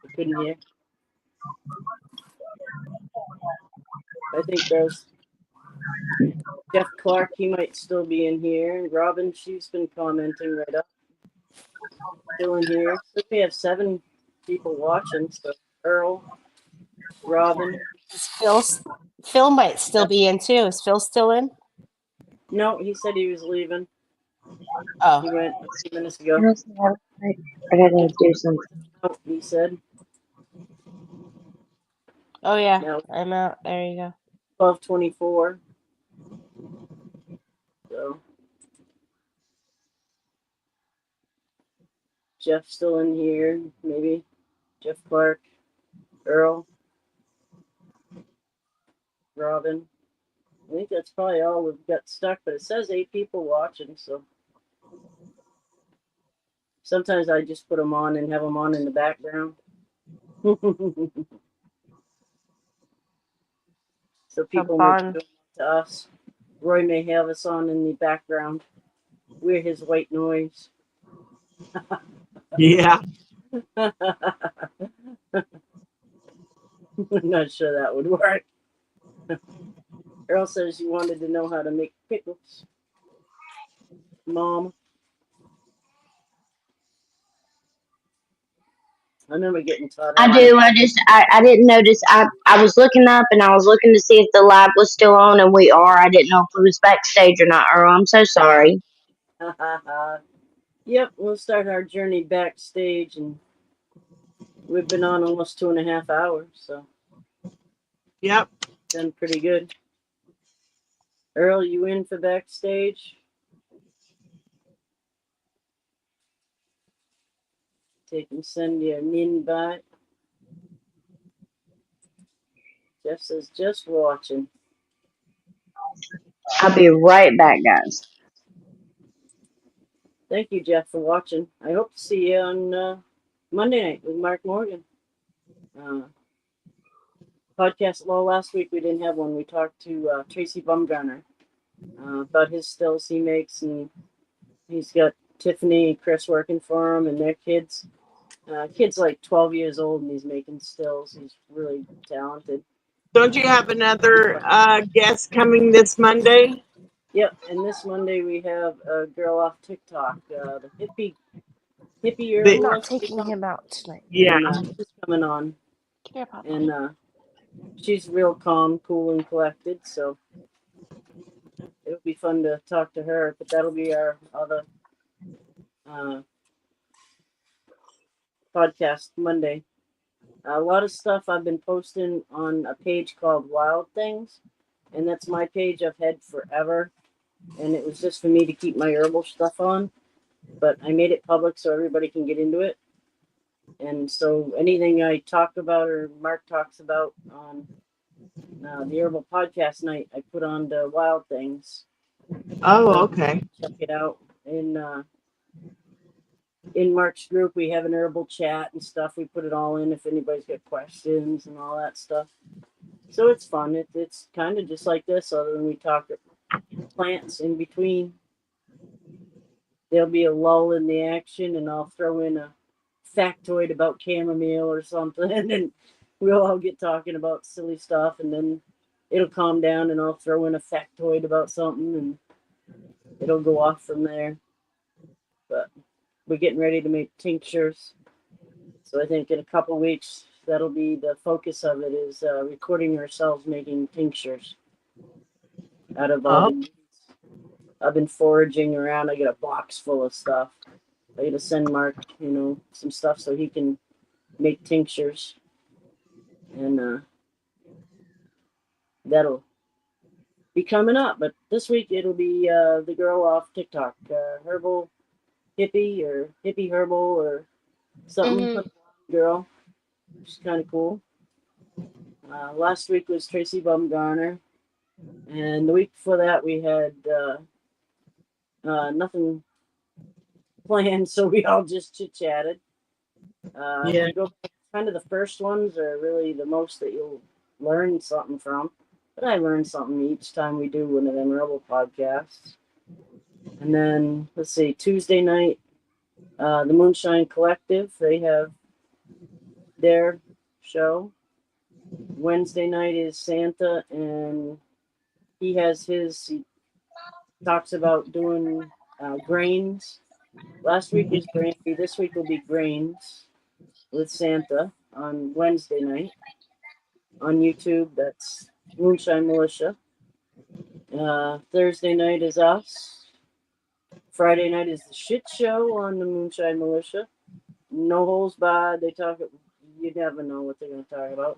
I couldn't hear. I think there's Jeff Clark. He might still be in here. And Robin, she's been commenting right up. Still in here. So we have 7 people watching. So Earl, Robin. Phil might still be in too. Is Phil still in? No, he said he was leaving. Oh. He went a few minutes ago. I gotta do something. Oh, he said. Oh yeah. No. I'm out. There you go. 12:24. Jeff's still in here. Maybe Jeff Clark, Earl, Robin. I think that's probably all we've got stuck, but it says 8 people watching, so sometimes I just put them on and have them on in the background. So people may fun. join to us. Roy may have us on in the background. We're his white noise. Yeah. I'm not sure that would work. Earl says you wanted to know how to make pickles. Mom. I remember getting taught how I to do. I didn't notice. I was looking up and I was looking to see if the live was still on, and we are. I didn't know if it was backstage or not, Earl. I'm so sorry. Yep, we'll start our journey backstage, and we've been on almost 2.5 hours, so Yep. done pretty good. Earl, you in for backstage? Take and send you an invite. Jeff says just watching. I'll be right back, guys. Thank you, Jeff, for watching. I hope to see you on Monday night with Mark Morgan. Podcast. Well, last week we didn't have one. We talked to Tracy Bumgarner about his stills he makes, and he's got Tiffany and Chris working for him and their kids. Kid's like 12 years old and he's making stills. He's really talented. Don't you have another guest coming this Monday? Yep, and this Monday we have a girl off TikTok, the hippie The- I'm not herbalist. taking him out tonight. Yeah. And, she's coming on, Come here, Papa. and she's real calm, cool, and collected. So it'll be fun to talk to her. But that'll be our other podcast Monday. A lot of stuff I've been posting on a page called Wild Things, and that's my page I've had forever. And it was just for me to keep my herbal stuff on, but I made it public so everybody can get into it. And so anything I talk about or Mark talks about on the herbal podcast night, I put on the Wild Things. Oh, okay. Check it out. In Mark's group, we have an herbal chat and stuff. We put it all in if anybody's got questions and all that stuff. So it's fun. It's kind of just like this, other than we talk plants in between. There'll be a lull in the action, and I'll throw in a factoid about chamomile or something, and we'll all get talking about silly stuff, and then it'll calm down, and I'll throw in a factoid about something, and it'll go off from there. But we're getting ready to make tinctures, so I think in a couple of weeks that'll be the focus of it, is recording ourselves making tinctures out of all the weeds. I've been foraging around. I got a box full of stuff. I got to send Mark, some stuff so he can make tinctures, and that'll be coming up. But this week it'll be the girl off TikTok, herbal hippie or hippie herbal or something. Girl, she's kind of cool. Last week was Tracy Bumgarner, and the week before that we had nothing planned, so we all just chit chatted. Yeah. Kind of the first ones are really the most that you'll learn something from. But I learn something each time we do one of them herbal podcasts. And then let's see, Tuesday night, the Moonshine Collective, they have their show. Wednesday night is Santa, and he has his. He talks about doing grains. Last week was grain. This week will be grains with Santa on Wednesday night on YouTube. That's Moonshine Militia. Thursday night is us. Friday night is the shit show on the Moonshine Militia. No holds barred. They talk. You never know what they're going to talk about.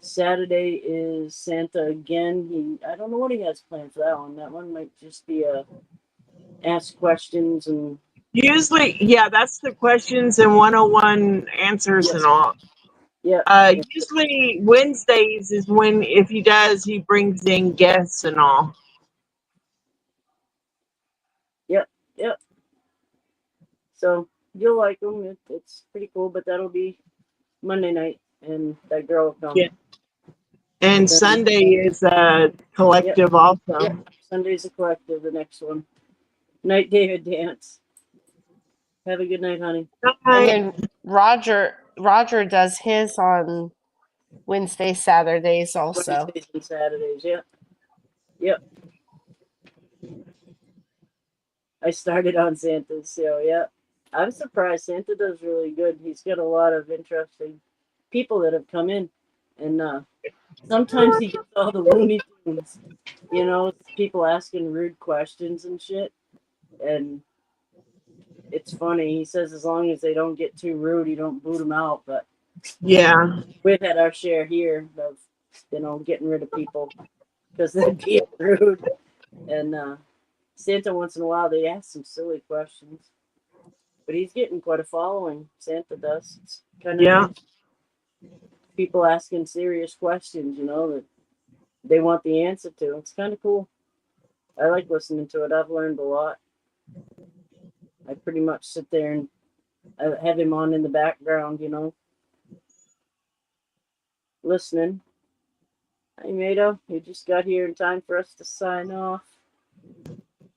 Saturday is Santa again. I don't know what he has planned for that one. That one might just be a ask questions and Usually, yeah, that's the questions and 101 answers Yes. and all. Yeah. Usually Wednesdays is when, if he does, he brings in guests and all. Yep. So you'll like them. It's pretty cool, but that'll be Monday night, and that girl will come. Yeah. And Then- Sunday is a collective also. Yep. Sunday's a collective. The next one. Night David dance. Have a good night, honey. And Bye. then Roger does his on Wednesday, Saturdays also. Wednesdays and Saturdays. Yep. I started on Santa's, so yeah. I'm surprised. Santa does really good. He's got a lot of interesting people that have come in, and sometimes he gets all the Looney Tunes. You know, people asking rude questions and shit, and it's funny. He says as long as they don't get too rude, he don't boot them out. But Yeah. we've had our share here of getting rid of people because they're being rude, and Santa once in a while they ask some silly questions. But he's getting quite a following. Santa does. It's kind of Yeah. people asking serious questions, that they want the answer to. It's kind of cool. I like listening to it. I've learned a lot. I pretty much sit there and I have him on in the background, listening. Hey, Mado, you just got here in time for us to sign off.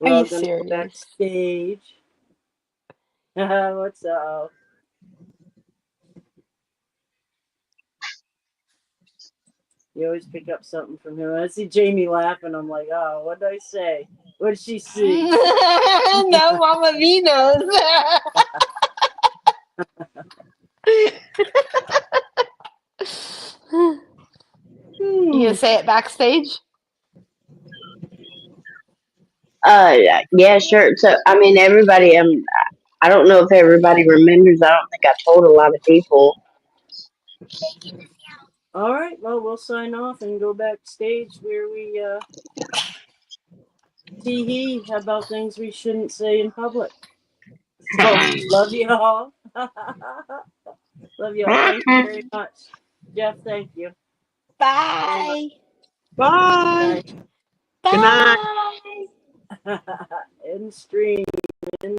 We're Are all you gonna go serious? backstage. What's up? You always pick up something from him. I see Jamie laughing. I'm like, oh, what did I say? What did she see? No, Mama V knows. You gonna say it backstage? Yeah, sure. So, I mean, everybody, I don't know if everybody remembers. I don't think I told a lot of people. All right, well, we'll sign off and go backstage where we tee about things we shouldn't say in public. So, love y'all. Love y'all. Thank you very much. Jeff, thank you. Bye. Bye. Good Good night. Bye. night. End stream.